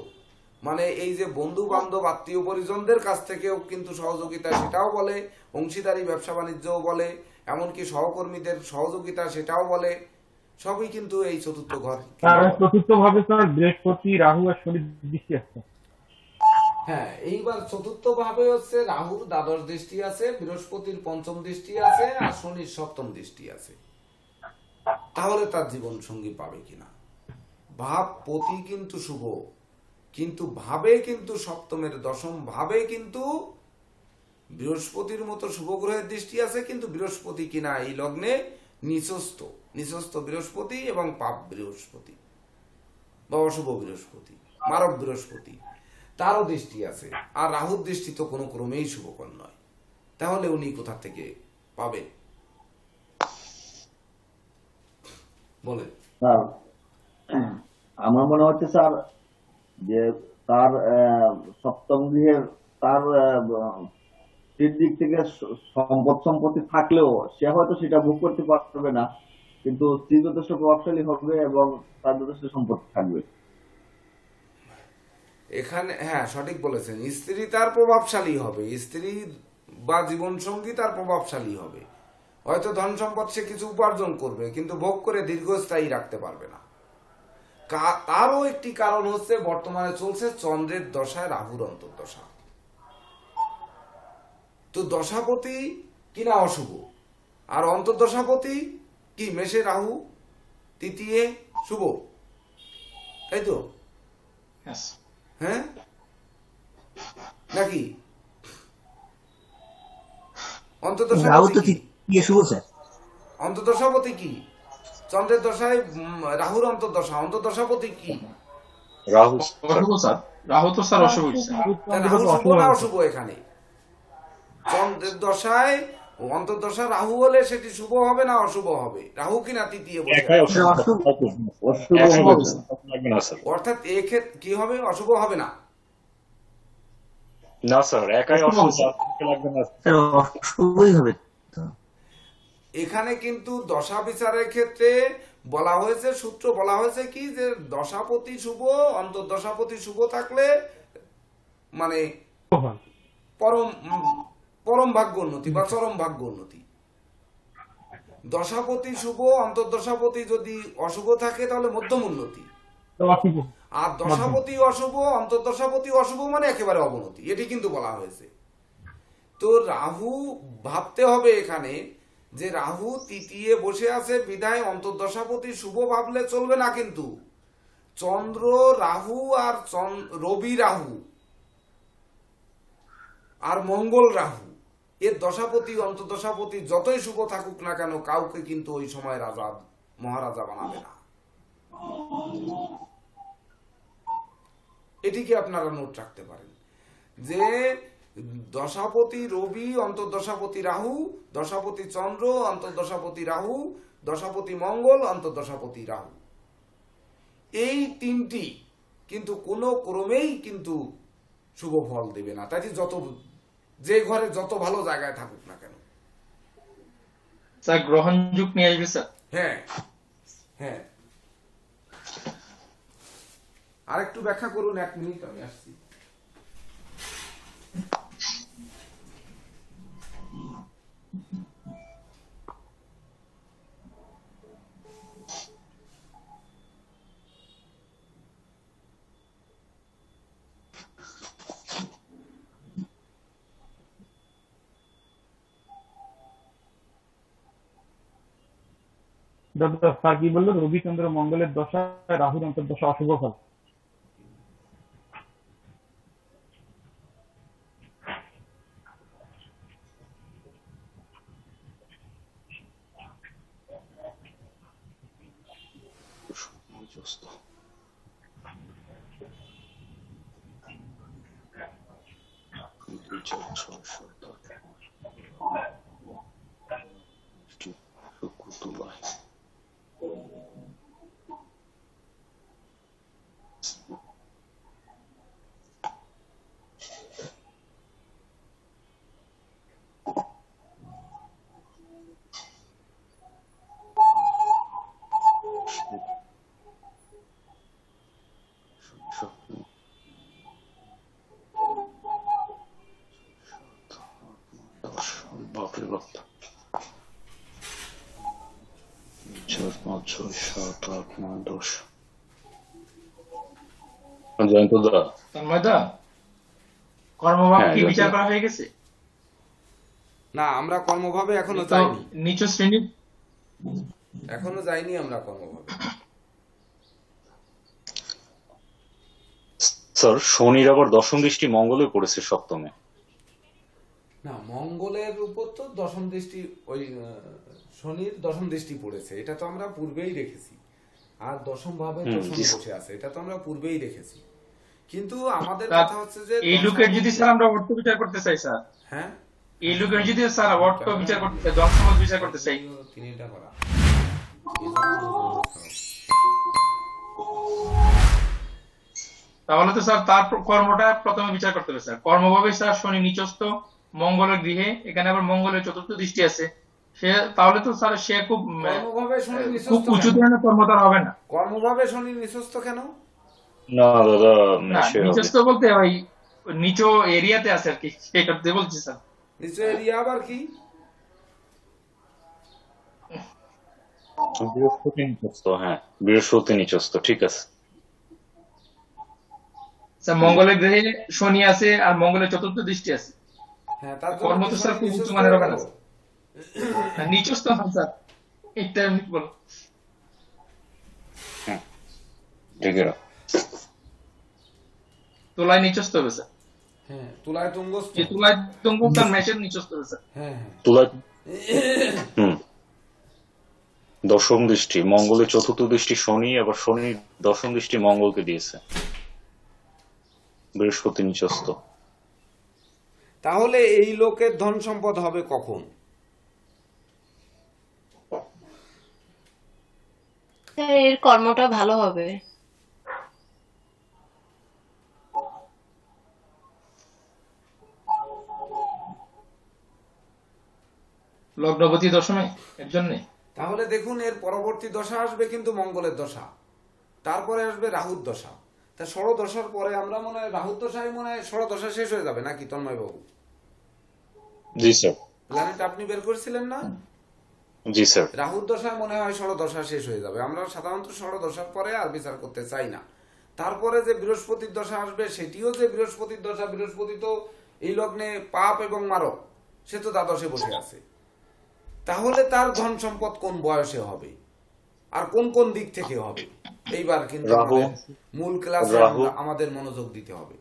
মানে এই যে বন্ধু বান্ধব আত্মীয় পরিজনদের কাছ থেকেও কিন্তু সহযোগিতা, সেটাও বলে। অংশীদারি ব্যবসা বাণিজ্যও বলে, এমনকি সহকর্মীদের সহযোগিতা সেটাও বলে। সবই কিন্তু এই চতুর্থ ঘর। চতুর্থ ভাবে স্যার বৃহস্পতি, রাহু আর শনির দৃষ্টি আছে। হ্যাঁ, এইবার চতুর্থ ভাবে হচ্ছে রাহুর দ্বাদশ দৃষ্টি আছে, বৃহস্পতির পঞ্চম দৃষ্টি আছে, আর শনির সপ্তম দৃষ্টি আছে। তাহলে তার জীবন সঙ্গী পাবে কিনা। ভাবপতি কিন্তু শুভ, কিন্তু ভাবে কিন্তু সপ্তমের দশম ভাবে কিন্তু বৃহস্পতির মতো শুভ গ্রহের দৃষ্টি আছে, কিন্তু বৃহস্পতি কিনা এই লগ্নে নিচস্থ বৃহস্পতি এবং পাপ বৃহস্পতি বা অশুভ বৃহস্পতি, মারক বৃহস্পতি, তারও দৃষ্টি আছে। আর রাহুর দৃষ্টি তো কোনো ক্রমেই শুভকর নয়। তাহলে উনি কোথা থেকে পাবেন বলেন? স্যার আমার মনে হচ্ছে স্যার যে তার সপ্তম গৃহের তার দিক থেকে সম্পত্তি থাকলেও সে হয়তো সেটা ভোগ করতে পারবে না, কিন্তু স্ত্রী যথেষ্ট প্রভাবশালী হবে এবং তার যথেষ্ট সম্পত্তি থাকবে। এখানে হ্যাঁ সঠিক বলেছেন, স্ত্রী তার প্রভাবশালী হবে, স্ত্রী বা জীবন সঙ্গী তার প্রভাবশালী হবে। হয়তো ধন সম্পদ সে কিছু উপার্জন করবে, কিন্তু ভোগ করে দীর্ঘস্থায়ী রাখতে পারবে না। তারও একটি কারণ হচ্ছে বর্তমানে চলছে চন্দ্রের দশায় রাহুর অন্তর্দশা। তো দশাপতি কিনা অশুভ, আর অন্তর্দশাপতি কি মেষে রাহু, তৃতীয় শুভ, তাই তো? Yes. হ্যাঁ নাকি? রাহু অন্তর্দশাপতি তো কি? তৃতীয় শুভ স্যার। অন্তর্দশাপতি কি? চন্দ্রের দশায় রাহুর অন্তর্দশাপতি কি? রাহু। অশুভ স্যার, রাহু তো স্যার অশুভ স্যার। রাহু শুভ না অশুভ? এখানে চন্দ্রের দশায় অন্তর্দশা রাহু হলে সেটি শুভ হবে না অশুভ হবে? রাহু কিনা তৃতীয় বসে একাই আছে। অশুভ লাগবে না স্যার। অর্থাৎ এক্ষেত্রে কি হবে? অশুভ হবে না। না স্যার, একাই অশুভ লাগবে না। স্যার অশুভই হবে তো। এখানে কিন্তু দশা বিচারের ক্ষেত্রে বলা হয়েছে, সূত্র বলা হয়েছে কি যে দশাপতি শুভ, অন্তর্দশাপতি শুভ থাকলে মানে পরম ভাগ্য উন্নতি বা চরম ভাগ্য উন্নতি। দশাপতি শুভ, অন্তর্দশাপতি যদি অশুভ থাকে তাহলে মধ্যম উন্নতি। আর দশাপতি অশুভ, অন্তর্দশাপতি অশুভ মানে একেবারে অবনতি, এটি কিন্তু বলা হয়েছে। তো রাহু ভাবতে হবে এখানে যে রাহু তৃতীয় বসে আছে বিধায় অন্তর্দশাপতি শুভ ভাবলে চলবে না, কিন্তু চন্দ্র রাহু আর রবি রাহু আর মঙ্গল রাহু এর দশাপতি অন্তর্দশাপতি যতই শুভ থাকুক না কেন কাউকে কিন্তু ওই সময় রাজা মহারাজা বানাবে না। এটিকে আপনারা নোট রাখতে পারেন যে দশাপতি রবি অন্তর্দশাপতি রাহু, দশাপতি চন্দ্র অন্তর্দশাপতি রাহু, দশাপতি মঙ্গল অন্তর্দশাপতি রাহু, এই তিনটি কিন্তু কোনো ক্রমেই কিন্তু শুভ ফল দেবে না। তাই যত যে ঘরে যত ভালো জায়গায় থাকুক না কেন। স্যার গ্রহণ যুগ নিয়ে আসবে স্যার। হ্যাঁ হ্যাঁ, আরেকটু ব্যাখ্যা করুন, 1 মিনিট আমি আসছি। দাদা স্যার কি বললো, রবিচন্দ্র মঙ্গলের দশা রাহুর অন্তর্দশা অশুভ ফল। নিচস্থ। দুই, চার, ছয়, সাত, আট, শুক্র তুলায়। বাপরে বাপ, 4, 5, 6, 7, 8, 9, 10। জয়ন্তদা, তন্ময়দা, কর্মভাব হ্যাঁ, কি বিচার যত- করা হয়ে গেছে? না, আমরা কর্মভাবে এখনো তো যাইনি, নিচু শ্রেণীর এখনো যাইনি আমরা কর্মভাবে। স্যার শনির আবার দশম দৃষ্টি মঙ্গলে পড়েছে সপ্তমে। না, মঙ্গলের উপর তো দশম দৃষ্টি, ওই শনির দশম দৃষ্টি পড়েছে, এটা তো আমরা পূর্বেই রেখেছি। আর দশম ভাবে তো শনি বসে আছে, এটা তো আমরা পূর্বেই রেখেছি। কিন্তু আমাদের কথা হচ্ছে যে এই লোকের যদি স্যার আমরা অর্থ বিচার করতে চাই স্যার, হ্যাঁ, এই লোকের যদি স্যার অর্থ বিচার করতে চাই, দর্শন বিচার করতে চাই, তিনটা করা তাহলে তো স্যার তার কর্মটা প্রথমে বিচার করতে হবে স্যার। কর্মভাবে স্যার শনি নিচস্থ মঙ্গলের গৃহে, এখানে আবার মঙ্গলের চতুর্থ দৃষ্টি আছে, সে তাহলে তো স্যার সে খুব কর্মভাবে শনি খুব নিঃস্বস্ত উঁচু কেন? ধরনের কর্মতার হবে না। কর্মভাবে শনি নিঃস্বস্ত কেন? না দাদা, না, সে হবে। নিচস্থ বলতে ওই নিচু এরিয়াতে আছে আর কি, সেটাতে বলছি স্যার। নিচু এরিয়া আবার কি? বৃহস্পতি নিচস্থ, হ্যাঁ বৃহস্পতি নিচস্থ, ঠিক আছে। স্যার মঙ্গলের গ্রহে শনি আছে আর মঙ্গলের চতুর্থ দৃষ্টি আছে, হ্যাঁ, তার জন্য কর্ম কি তো স্যার শনি খুব উঁচু নিঃস্বস্ত মানের হবে হয়ে না গেল? স্যার। নিচস্থ না স্যার, এটা এমনি বল। ঠিক আছে। তুলায় নিচস্থ হবে স্যার, হ্যাঁ, তুলায় তুঙ্গস্থ। যে তুলায় তুঙ্গ স্যার মেষের নিচস্থ হবে স্যার। হ্যাঁ হ্যাঁ, তুলা, দশম দৃষ্টি মঙ্গলের চতুর্থ দৃষ্টি শনি, আবার শনির দশম দৃষ্টি মঙ্গলকে দিয়েছে, বৃহস্পতি নিচস্থ। তাহলে এই লোকের ধন সম্পদ হবে কখন? স্যার এর কর্মটা ভালো হবে। লগ্নপতি দশমে এর জন্য তাহলে দেখুন, এর পরবর্তী দশা আসবে কিন্তু মঙ্গলের দশা, তারপরে আসবে রাহুর দশা। তা ষড় দশার পরে আমরা মনে হয় রাহুর দশায় মনে হয় ষড় দশা শেষ হয়ে যাবে নাকি তন্ময় বাবু? জি স্যার। প্ল্যানেট আপনি বের করছিলেন না? জি স্যার। রাহুর দশায় মনে হয় ষড় দশা শেষ হয়ে যাবে। আমরা সাধারণত ষড় দশার পরে আর বিচার করতে চাই না। তারপরে যে বৃহস্পতির দশা আসবে, সেটিও যে বৃহস্পতির দশা, বৃহস্পতি তো এই লগ্নে পাপ এবং মারক, সে তো দ্বাদশে বসে আছে। তাহলে তার ধন সম্পদ কোন বয়সে হবে আর কোন কোন দিক থেকে হবে এইবার কিন্তু রাহু মূল ক্লাসে রাহু আমাদের মনোযোগ দিতে হবে।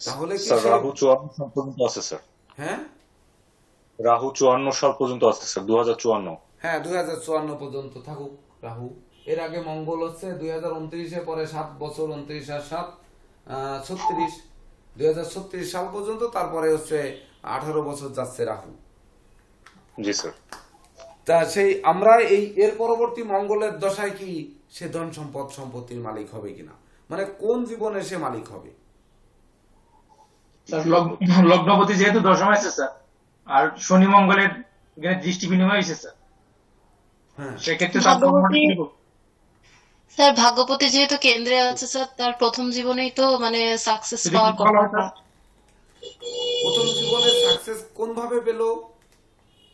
তাহলে কি স্যার সে- রাহু 54 সাল পর্যন্ত আছে স্যার। হ্যাঁ রাহু 54 সাল পর্যন্ত আছে স্যার, 2054। হ্যাঁ 2054 পর্যন্ত থাকুক রাহু। এর আগে মঙ্গল হচ্ছে 2029 পরে 7 বছর, 29 আর 7 36, 2036 সাল পর্যন্ত, তারপরে হচ্ছে 18 বছর যাচ্ছে রাহু। জি স্যার। তা সেই আমরা এর পরবর্তী মঙ্গলের দশায় কি সে ধন সম্পদ সম্পত্তির মালিক হবে কিনা, মানে কোন জীবনে সে মালিক হবে। স্যার লগ্নপতি যেহেতু দশমে আছে স্যার, আর শনি মঙ্গলের এখানে দৃষ্টি বিনিময় হয়েছে স্যার, হ্যাঁ সেক্ষেত্রে তার কর্মটা কি হবে? স্যার ভাগ্যপতি যেহেতু কেন্দ্রে আছে স্যার, তার প্রথম জীবনেই তো মানে সাকসেস যদি পাওয়ার কি বলা হয় কথা। স্যার? প্রথম জীবনে সাকসেস কোন ভাবে পেল,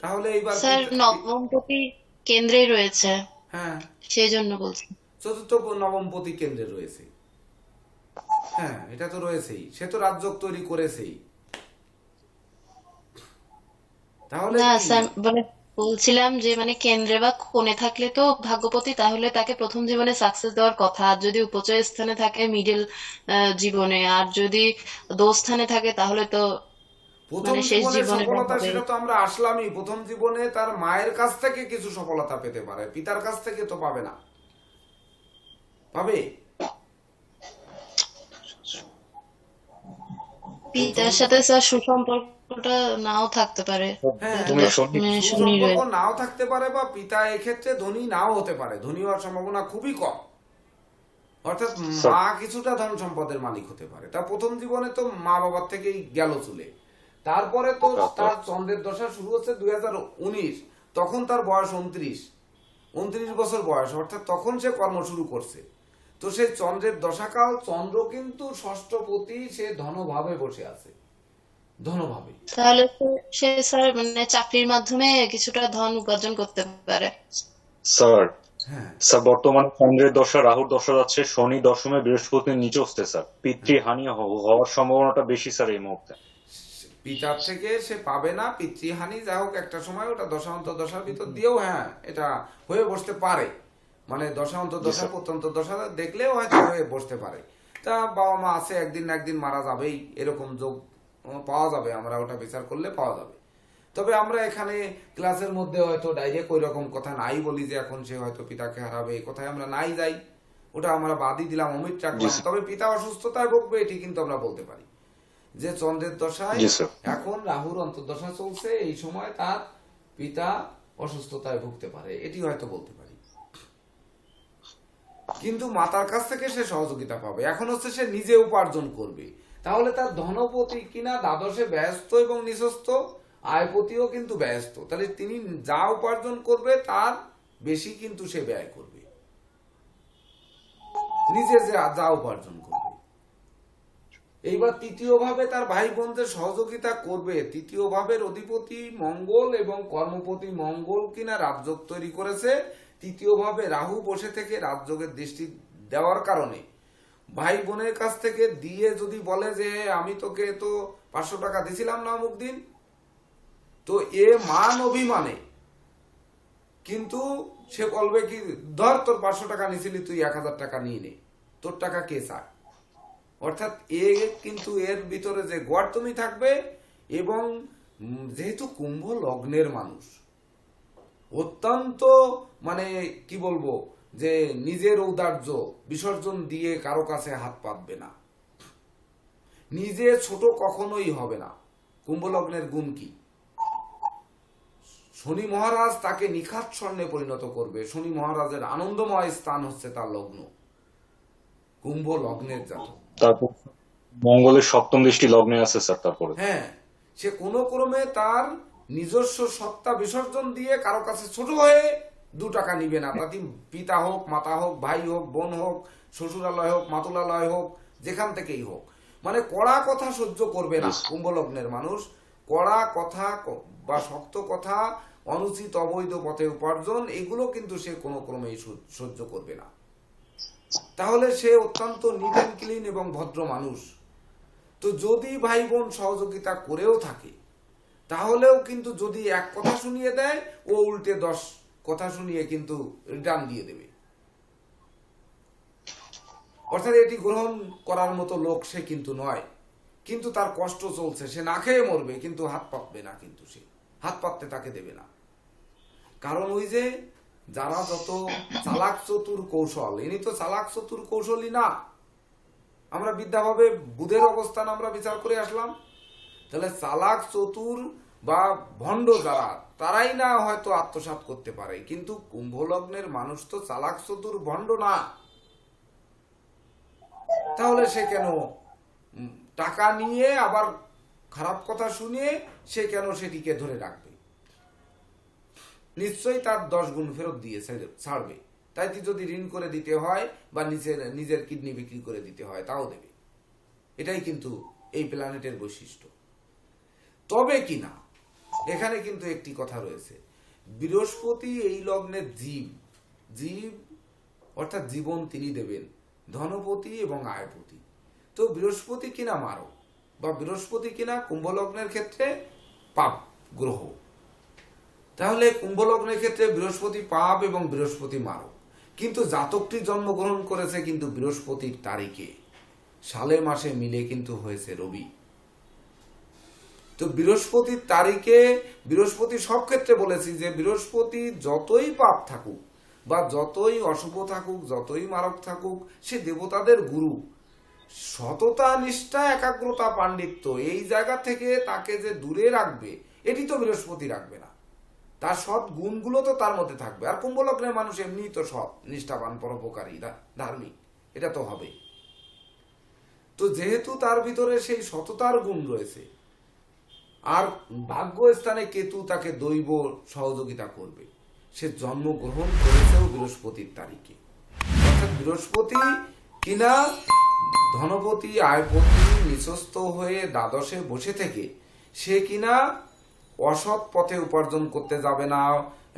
তাহলে এইবার স্যার নবমপতি কেন্দ্রেই রয়েছে, হ্যাঁ সেই জন্য বলছি। চতুর্থ নবমপতি কেন্দ্রে রয়েছে। হ্যাঁ এটা তো রয়েছেই, সে তো রাজযোগ তৈরি করেছেই। তাহলে না কি? স্যার মানে বলছিলাম যে মানে কেন্দ্রে বা কোণে থাকলে তো ভাগ্যপতি, তাহলে তাকে প্রথম জীবনে সাকসেস দেওয়ার কথা। আর যদি উপচয় স্থানে থাকে মিডিল জীবনে, আর যদি দোষ স্থানে থাকে তাহলে তো প্রথম মানে শেষ জীবনের জীবনে সফলতা হবে। সেটা তো আমরা আসলামই। প্রথম জীবনে তার মায়ের কাছ থেকে কিছু সফলতা পেতে পারে, পিতার কাছ থেকে তো পাবে না। পাবে পিতার সাথে স্যার সুসম্পর্কটা নাও থাকতে পারে, হ্যাঁ তুমি যেহেতু শনি শনি সুসম্পর্ক রয়েছে। নাও থাকতে পারে, বা পিতা এক্ষেত্রে ধনী নাও হতে পারে, ধনী হওয়ার সম্ভাবনা খুবই কম। অর্থাৎ মা কিছুটা ধন সম্পদের মালিক হতে পারে। তার প্রথম জীবনে তো মা বাবার থেকেই গেল চলে। তারপরে তো তার চন্দ্রের দশা শুরু হচ্ছে 2019, তখন তার বয়স 29 বছর বয়স, অর্থাৎ তখন সে কর্ম শুরু করছে। তো সেই চন্দ্রের দশাকাল, চন্দ্র কিন্তু ষষ্ঠপতি, সে ধনভাবে বসে আছে, ধনভাবে। তাহলে তো সে স্যার মানে চাকরির মাধ্যমে কিছুটা ধন উপার্জন করতে পারে। স্যার হ্যাঁ স্যার বর্তমানে চন্দ্রের দশা রাহুর দশা যাচ্ছে, শনি দশমে, বৃহস্পতি নিচস্থে স্যার। পিতৃহানি হওয়ার সম্ভাবনাটা বেশি স্যার এই মুহূর্তে। পিতার থেকে সে পাবে না পিতৃহানি, যা হোক একটা সময় ওটা দশান্ত দশার ভিতর দিয়েও হ্যাঁ এটা হয়ে বসতে পারে। মানে দশান্ত দশা প্রত্যন্ত দশা দেখলেও হয়তো হয়ে বসতে পারে। তা বাবা মা আছে, একদিন না একদিন মারা যাবেই, এরকম যোগ পাওয়া যাবে, আমরা ওটা বিচার করলে পাওয়া যাবে। তবে আমরা এখানে ক্লাসের মধ্যে হয়তো ডাইরেক্ট ওই রকম কথা নাই বলি যে এখন সে হয়তো পিতাকে হারাবে, এই কথায় আমরা নাই যাই, ওটা আমরা বাদই দিলাম, অমিট রাখলাম। তবে পিতা অসুস্থতায় ভুগবে এটি কিন্তু আমরা বলতে পারি, যে চন্দ্রের দশায় জি স্যার। এখন রাহুর অন্তর্দশা চলছে, এই সময় তার পিতা অসুস্থতায় ভুগতে পারে, এটি হয়তো বলতে পারি। কিন্তু মাতার কাছ থেকে সে সহযোগিতা পাবে। এখন হচ্ছে সে নিজে উপার্জন করবে। তাহলে তার ধনপতি কিনা দ্বাদশে ব্যস্ত এবং নিঃস্বস্ত, আয়পতিও কিন্তু ব্যস্ত। তাহলে তিনি যা উপার্জন করবে তার বেশি কিন্তু সে ব্যয় করবে, নিজে যা উপার্জন করবে। এইবার তৃতীয় ভাবে তার ভাই বোনদের সহযোগিতা করবে। তৃতীয় ভাবের অধিপতি মঙ্গল এবং কর্মপতি মঙ্গল কিনা রাজযোগ তৈরি করেছে। তৃতীয় ভাবে রাহু বসে থেকে রাজযোগের দৃষ্টি দেওয়ার কারণে ভাই বোনের কাছ থেকে দিয়ে যদি বলে যে আমি তোকে তো 500 টাকা দিছিলাম না অমুক দিন, তো এ মান অভিমানে কিন্তু সে বলবে কি, ধর তোর 500 টাকা নিছিলি, তুই 1000 টাকা নিয়ে নে, তোর টাকা কে চায়। অর্থাৎ এ কিন্তু এর ভিতরে যে গোয়ার্তমি থাকবে। এবং যেহেতু কুম্ভ লগ্নের মানুষ, অত্যন্ত মানে কি বলবো, যে নিজের ঔদার্য বিসর্জন দিয়ে কারো কাছে হাত পাতবে না, নিজে ছোট কখনোই হবে না। কুম্ভ লগ্নের গুণ কি? শনি মহারাজ তাকে নিখাত স্বর্ণে পরিণত করবে। শনি মহারাজের আনন্দময় স্থান হচ্ছে তার লগ্ন, কুম্ভ লগ্নের জাতক। তারপর মঙ্গলের সপ্তম দৃষ্টি লগ্নে আছে স্যার। তারপরে হ্যাঁ সে কোনো ক্রমে তার নিজস্ব সত্তা বিসর্জন দিয়ে কারো কাছে ছোট হয়ে 2 টাকা নিবে না। তাতে পিতা হোক, মাতা হোক, ভাই হোক, বোন হোক, শ্বশুরালয় হোক, মাতুলালয় হোক, যেখান থেকেই হোক, মানে কড়া কথা সহ্য করবে না। কুম্ভ লগ্নের মানুষ কড়া কথা বা শক্ত কথা, অনুচিত অবৈধ পথে উপার্জন, এগুলো কিন্তু সে কোনো ক্রমেই সহ্য করবে না। তাহলে সে অত্যন্ত নিট অ্যান্ড ক্লিন এবং ভদ্র মানুষ। তো যদি ভাই বোন সহযোগিতা করেও থাকে, তাহলেও কিন্তু যদি এক কথা শুনিয়ে দেয়, ও উল্টে 10 কথা শুনিয়ে কিন্তু রিটার্ন দিয়ে দেবে। অর্থাৎ এটি গ্রহণ করার মতো লোক সে কিন্তু নয়, কিন্তু তার কষ্ট চলছে, সে না খেয়ে মরবে কিন্তু হাত পাতবে না, কিন্তু সে হাত পাততে তাকে দেবে না। কারণ ওই যে যারা যত চালাক চতুর কৌশল, ইনি তো চালাক চতুর কৌশলী না। আমরা বিদ্যাভাবে বুধের অবস্থান আমরা বিচার করে আসলাম। তাহলে চালাক চতুর বা ভণ্ড যারা, তারাই না হয়তো আত্মসাৎ করতে পারে, কিন্তু কুম্ভ লগ্নের মানুষ তো চালাক চতুর ভণ্ড না। তাহলে সে কেন টাকা নিয়ে আবার খারাপ কথা শুনিয়ে সে কেন সেটিকে ধরে রাখবে? নিশ্চয়ই তার 10 গুণ ফেরত দিয়ে ছাড়বে। তাই যদি ঋণ করে দিতে হয় বা নিজের কিডনি বিক্রি করে দিতে হয় তাও দেবে। এটাই কিন্তু এই প্ল্যানেটের বৈশিষ্ট্য। তবে কিনা এখানে কিন্তু একটি কথা রয়েছে, বৃহস্পতি এই লগ্নের জীব অর্থাৎ জীবন তিনি দেবেন, ধনপতি এবং আয়পতি। তো বৃহস্পতি কিনা মারক বা বৃহস্পতি কিনা কুম্ভ লগ্নের ক্ষেত্রে পাপ গ্রহ। তাহলে কুম্ভ লগ্নের ক্ষেত্রে বৃহস্পতি পাপ এবং বৃহস্পতি মারক, কিন্তু জাতকটি জন্মগ্রহণ করেছে কিন্তু বৃহস্পতির তারিখে, সালে মাসে মিলে কিন্তু হয়েছে রবি। তো বৃহস্পতির তারিখে, বৃহস্পতি সব ক্ষেত্রে বলেছি যে বৃহস্পতি যতই পাপ থাকুক বা যতই অশুভ থাকুক, যতই মারক থাকুক, সে দেবতাদের গুরু। সততা, নিষ্ঠা, একাগ্রতা, পাণ্ডিত্য, এই জায়গা থেকে তাকে যে দূরে রাখবে এটি তো বৃহস্পতি রাখবে না। তার সৎ গুণগুলো তো তার মধ্যে থাকবে। আর কুম্ভ লগ্নের মানুষ এমনিই তো সৎ, নিষ্ঠাবান, পরোপকারী, ধার্মিক, এটা তো হবে। তো যেহেতু তার ভিতরে সেই সততার গুণ রয়েছে, আর ভাগ্য স্থানে কেতু তাকে দৈব সহযোগিতা করবে, সে জন্মগ্রহণ করেছেও বৃহস্পতির তারিখে। অর্থাৎ বৃহস্পতি কিনা ধনপতি আয়পতি নিঃস্ব হয়ে দ্বাদশে বসে থেকে সে কিনা অসৎ পথে উপার্জন করতে যাবে না,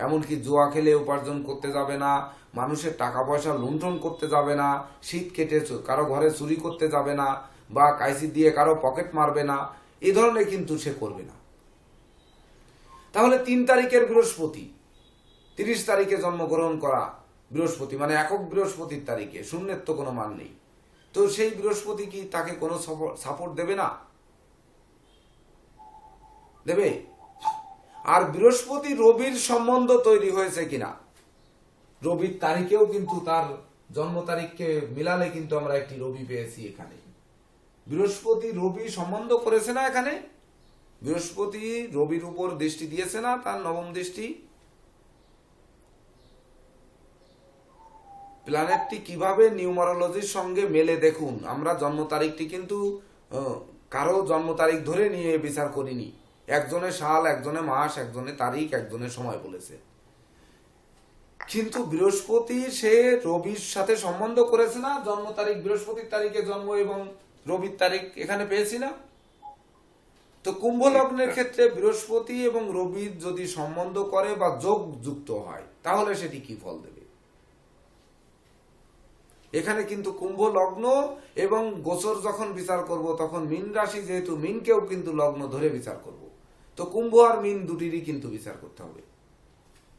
এমনকি জুয়া খেলে উপার্জন করতে যাবে না, মানুষের টাকা পয়সা লুণ্ঠন করতে যাবে না, শীত কেটে কারো ঘরে চুরি করতে যাবে না, বা কাইসি দিয়ে কারো পকেট মারবে না, এই ধরনের কিন্তু সে করবে না। তাহলে 3 তারিখের বৃহস্পতি, 30 তারিখে জন্মগ্রহণ করা বৃহস্পতি, মানে একক বৃহস্পতির তারিখে, শূন্যের তো কোনো মান নেই। তো সেই বৃহস্পতি কি তাকে কোনো সাপোর্ট দেবে না? দেবে। আর বৃহস্পতি রবির সম্বন্ধ তৈরি হয়েছে কিনা, রবির তারিখেও কিন্তু তার জন্ম তারিখকে মিলালে কিন্তু আমরা একটি রবি পেয়েছি এখানে। বৃহস্পতি রবি সম্বন্ধ করেছে না এখানে, বৃহস্পতি রবির উপর দৃষ্টি দিয়েছে না, তার নবম দৃষ্টি। প্ল্যানেটটি কিভাবে নিউমারোলজির সঙ্গে মেলে দেখুন। আমরা জন্ম তারিখটি কিন্তু কারো জন্ম তারিখ ধরে নিয়ে বিচার করিনি। একজনের সাল, একজনের মাস, একজনের তারিখ, একজনের সময় বলেছে। কিন্তু বৃহস্পতি সে রবির সাথে সম্বন্ধ করেছে না, জন্ম তারিখ বৃহস্পতির তারিখে জন্ম এবং রবির তারিখ এখানে পেয়েছি না। তো কুম্ভ লগ্নের ক্ষেত্রে বৃহস্পতি এবং রবির যদি সম্বন্ধ করে বা যোগ যুক্ত হয় তাহলে সেটি কি ফল দেবে? এখানে কিন্তু কুম্ভ লগ্ন এবং গোচর যখন বিচার করব তখন মীন রাশি, যেহেতু মীনকেও কিন্তু লগ্ন ধরে বিচার করব, তো কুম্ভ আর মীন দুটিরই কিন্তু বিচার করতে হবে।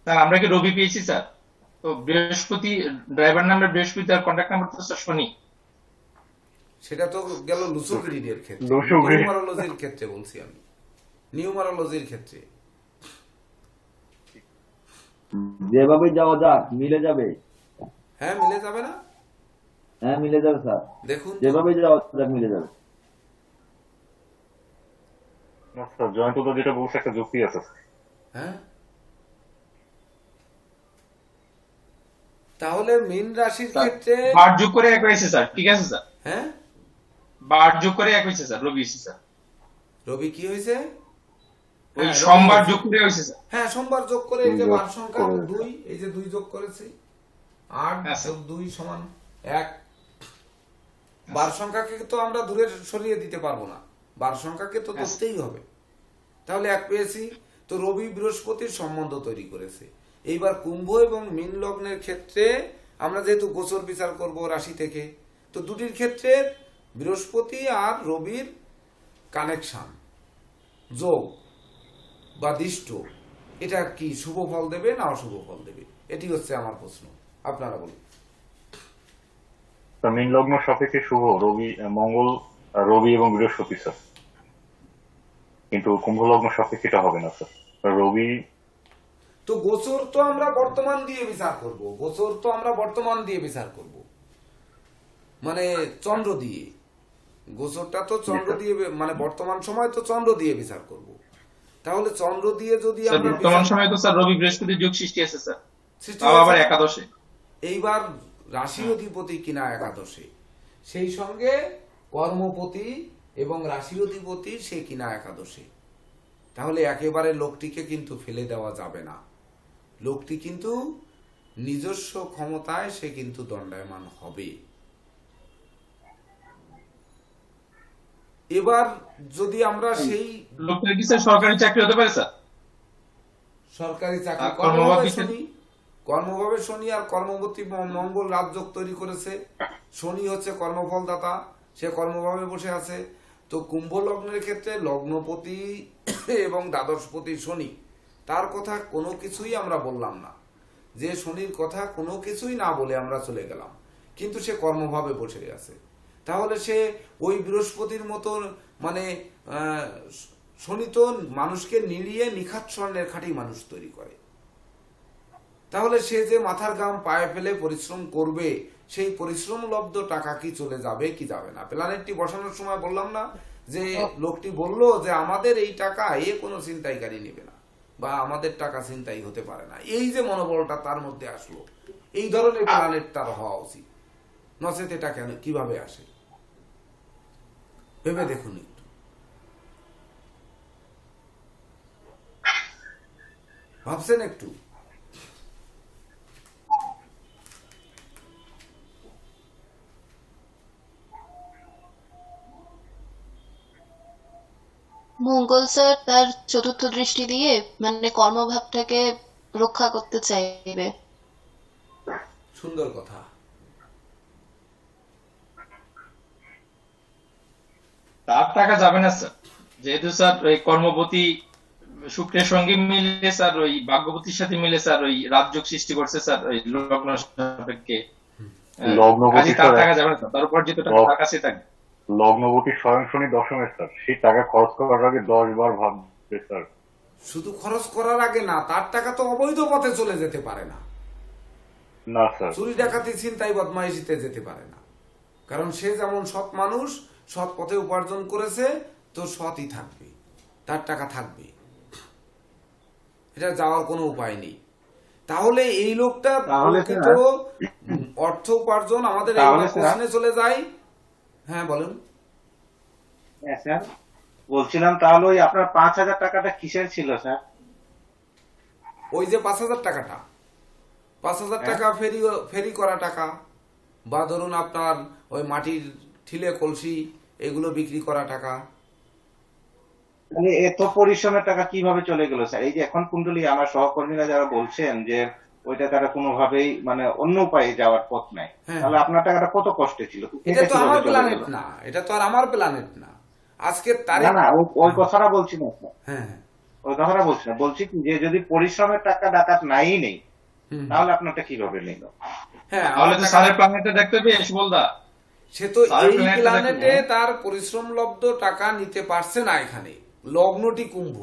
স্যার আমরা কি রবি পেয়েছি স্যার? তো বৃহস্পতি, ড্রাইভার নাম্বার বৃহস্পতি, আর কন্ট্যাক্ট নাম্বার তো স্যার শনি। সেটা তো গেল লুসোগ্রিডের ক্ষেত্রে, নিউমারোলজির ক্ষেত্রে বলছি আমি, নিউমারোলজির ক্ষেত্রে। যেভাবে যাওয়া যাক মিলে যাবে। হ্যাঁ, মিলে যাবে না? হ্যাঁ মিলে যাবে স্যার, দেখুন যেভাবে যাওয়া যাক মিলে যাবে। আচ্ছা, জয়ন্ত দা যেটা বলছে একটা যুক্তি আছে। হ্যাঁ, তাহলে মীন রাশির ক্ষেত্রে বার যোগ করে এক হয়েছে স্যার, ঠিক আছে স্যার? হ্যাঁ, বার যোগ করে এক হয়েছে স্যার, রবি এসেছে স্যার। রবি কি হয়েছে? ওই হ্যাঁ, সোমবার রবি যোগ করে হয়েছে স্যার। হ্যাঁ, সোমবার যোগ করে, এই যে বার সংখ্যা 2, এই যে 2 যোগ করেছি, 8 হ্যাঁ, স্যার। যোগ 2 সমান 1। বার সংখ্যাকে তো আমরা দূরে সরিয়ে দিতে পারবো না, বার সংখ্যাকে তো হ্যাঁ, ধরতেই হবে। তাহলে 1 পেয়েছি। তো রবি বৃহস্পতির সম্বন্ধ তৈরি করেছে। এইবার কুম্ভ এবং মীন লগ্নের ক্ষেত্রে আমরা যেহেতু গোচর বিচার করব রাশি থেকে, তো দুটির ক্ষেত্রে বৃহস্পতি আর রবির কানেকশন, যোগ বা দৃষ্ট, এটা কি শুভ ফল দেবে না অশুভ ফল দেবে? এটি হচ্ছে আমার প্রশ্ন, আপনারা বলুন। স্যার মীন লগ্ন সাপেক্ষে শুভ রবি মঙ্গল রবি এবং বৃহস্পতি স্যার, কিন্তু কুম্ভ লগ্ন সাপেক্ষে এটা হবে না স্যার। রবি তো গোচর তো আমরা বর্তমান দিয়ে বিচার করব, গোচর তো আমরা বর্তমান দিয়ে বিচার করব, মানে চন্দ্র দিয়ে। গোচরটা তো চন্দ্র দিয়ে, মানে বর্তমান সময় তো চন্দ্র দিয়ে বিচার করব। তাহলে চন্দ্র দিয়ে যদি স্যার আমরা বর্তমান বিচার- সময় তো স্যার রবি বৃহস্পতি যোগ সৃষ্টি আছে স্যার, সৃষ্টি তাও আবার হয়েছে। একাদশে। এইবার রাশি অধিপতি কিনা একাদশে, সেই সঙ্গে কর্মপতি এবং রাশি অধিপতি সে কিনা একাদশে। তাহলে একেবারে লোকটিকে কিন্তু ফেলে দেওয়া যাবে না, লোকটি কিন্তু নিজস্ব ক্ষমতায় সে কিন্তু দণ্ডায়মান হবে। এবার যদি আমরা সেই লোকটার কি স্যার সরকারি চাকরি হতে পারে স্যার? সরকারি চাকরি, আর কর্মভাবে কর্মভাবে শনি আর কর্মবতী মঙ্গল রাজযোগ তৈরি করেছে। শনি হচ্ছে কর্মফলদাতা, সে কর্মভাবে বসে আছে। তো কুম্ভ লগ্নের ক্ষেত্রে লগ্নপতি এবং দ্বাদশপতি শনি, তার কথা কোনো কিছুই আমরা বললাম না, যে শনির কথা কোনো কিছুই না বলে আমরা চলে গেলাম, কিন্তু সে কর্মভাবে বসে আছে। তাহলে সে ওই বৃহস্পতির মতো, মানে শনি তো মানুষকে নিড়িয়ে নিখাত স্বর্ণের খাঁটি মানুষ তৈরি করে। তাহলে সে যে মাথার ঘাম পায়ে ফেলে পরিশ্রম করবে, সেই পরিশ্রম লব্ধ টাকা কি চলে যাবে কি যাবে না। প্ল্যানেটটি বসানোর সময় বললাম না যে লোকটি বলল যে আমাদের এই টাকা কোনো ছিনতাইকারী নেবে না, বা আমাদের টাকা ছিনতাই হতে পারে না। এই যে মনোবলটা তার মধ্যে আসলো, এই ধরনের প্ল্যানেট তার হওয়া উচিত, নচেত এটা কেন কিভাবে আসে ভেবে দেখুন একটু, ভাবছেন একটু? মঙ্গল স্যার তার চতুর্থ দৃষ্টি দিয়ে মানে কর্মভাবটাকে রক্ষা করতে চাইবে। সুন্দর কথা। তার টাকা যাবে না স্যার, যেহেতু স্যার ওই কর্মপতি শুক্রের সঙ্গে মিলে স্যার ওই ভাগ্যপতির সাথে মিলে স্যার ওই রাজযোগ সৃষ্টি করছে স্যার ওই লগ্ন সাপেক্ষে। লগ্নপতি কাজে তার টাকা যাবে না স্যার, তার উপর যেহেতু টাকা তার কাছে থাকবে। লগ্নপতি স্বয়ং শনি দশমে স্যার, সেই টাকা খরচ করার আগে 10 বার ভাববে স্যার। শুধু খরচ করার আগে না, তার টাকা তো অবৈধ পথে চলে যেতে পারে না, না স্যার, চুরি ডাকাতি ছিনতাই বদমাইশিতে যেতে পারে না। কারণ সে যেমন সৎ মানুষ, সৎ পথে উপার্জন করেছে, তো সৎই থাকবে, তার টাকা থাকবে, এটা যাওয়ার কোনো উপায় নেই। তাহলে এই লোকটা তাহলে প্রকৃত স্যার- অর্থ উপার্জন আমাদের তাহলে এই স্যার- প্রশ্নে চলে যায়। হ্যাঁ বলুন। হ্যাঁ স্যার, বলছিলাম তাহলে ওই আপনার 5,000 টাকাটা কিসের ছিল স্যার? ওই যে 5,000 টাকাটা, 5,000 টাকা ফেরি করা টাকা, বা ধরুন আপনার ওই মাটির ঠিলে কলসি এগুলো বিক্রি করা টাকা। তাহলে এত পরিশ্রমের টাকা কিভাবে চলে গেল স্যার? এই যে এখন কুণ্ডলী আমার সহকর্মীরা যারা বলছেন যে ওইটা তারা কোনোভাবেই মানে অন্য উপায়ে যাওয়ার পথ নাই, হ্যাঁ। তাহলে আপনার টাকাটা কত কষ্টে ছিল? এটা তো কিভাবে আমার চলে প্ল্যানেট গেল? না, এটা তো আর আমার প্ল্যানেট না। আজকের না তারিখ, না, ওই কথাটা বলছি না স্যার, হ্যাঁ হ্যাঁ, ওই কথাটা বলছি না, বলছি কি যে যদি পরিশ্রমের টাকা ডাকাত নাই নেই, হুম, তাহলে আপনারটা কিভাবে নিল? হ্যাঁ তাহলে আমার তো টাকা- স্যারের প্ল্যানেটে দেখতে পেয়ে বলদা সে তো তার এই প্ল্যানেটটা প্ল্যানেটে দেখুন। তার পরিশ্রম লব্ধ টাকা নিতে পারছে না। এখানে লগ্নটি কুম্ভ,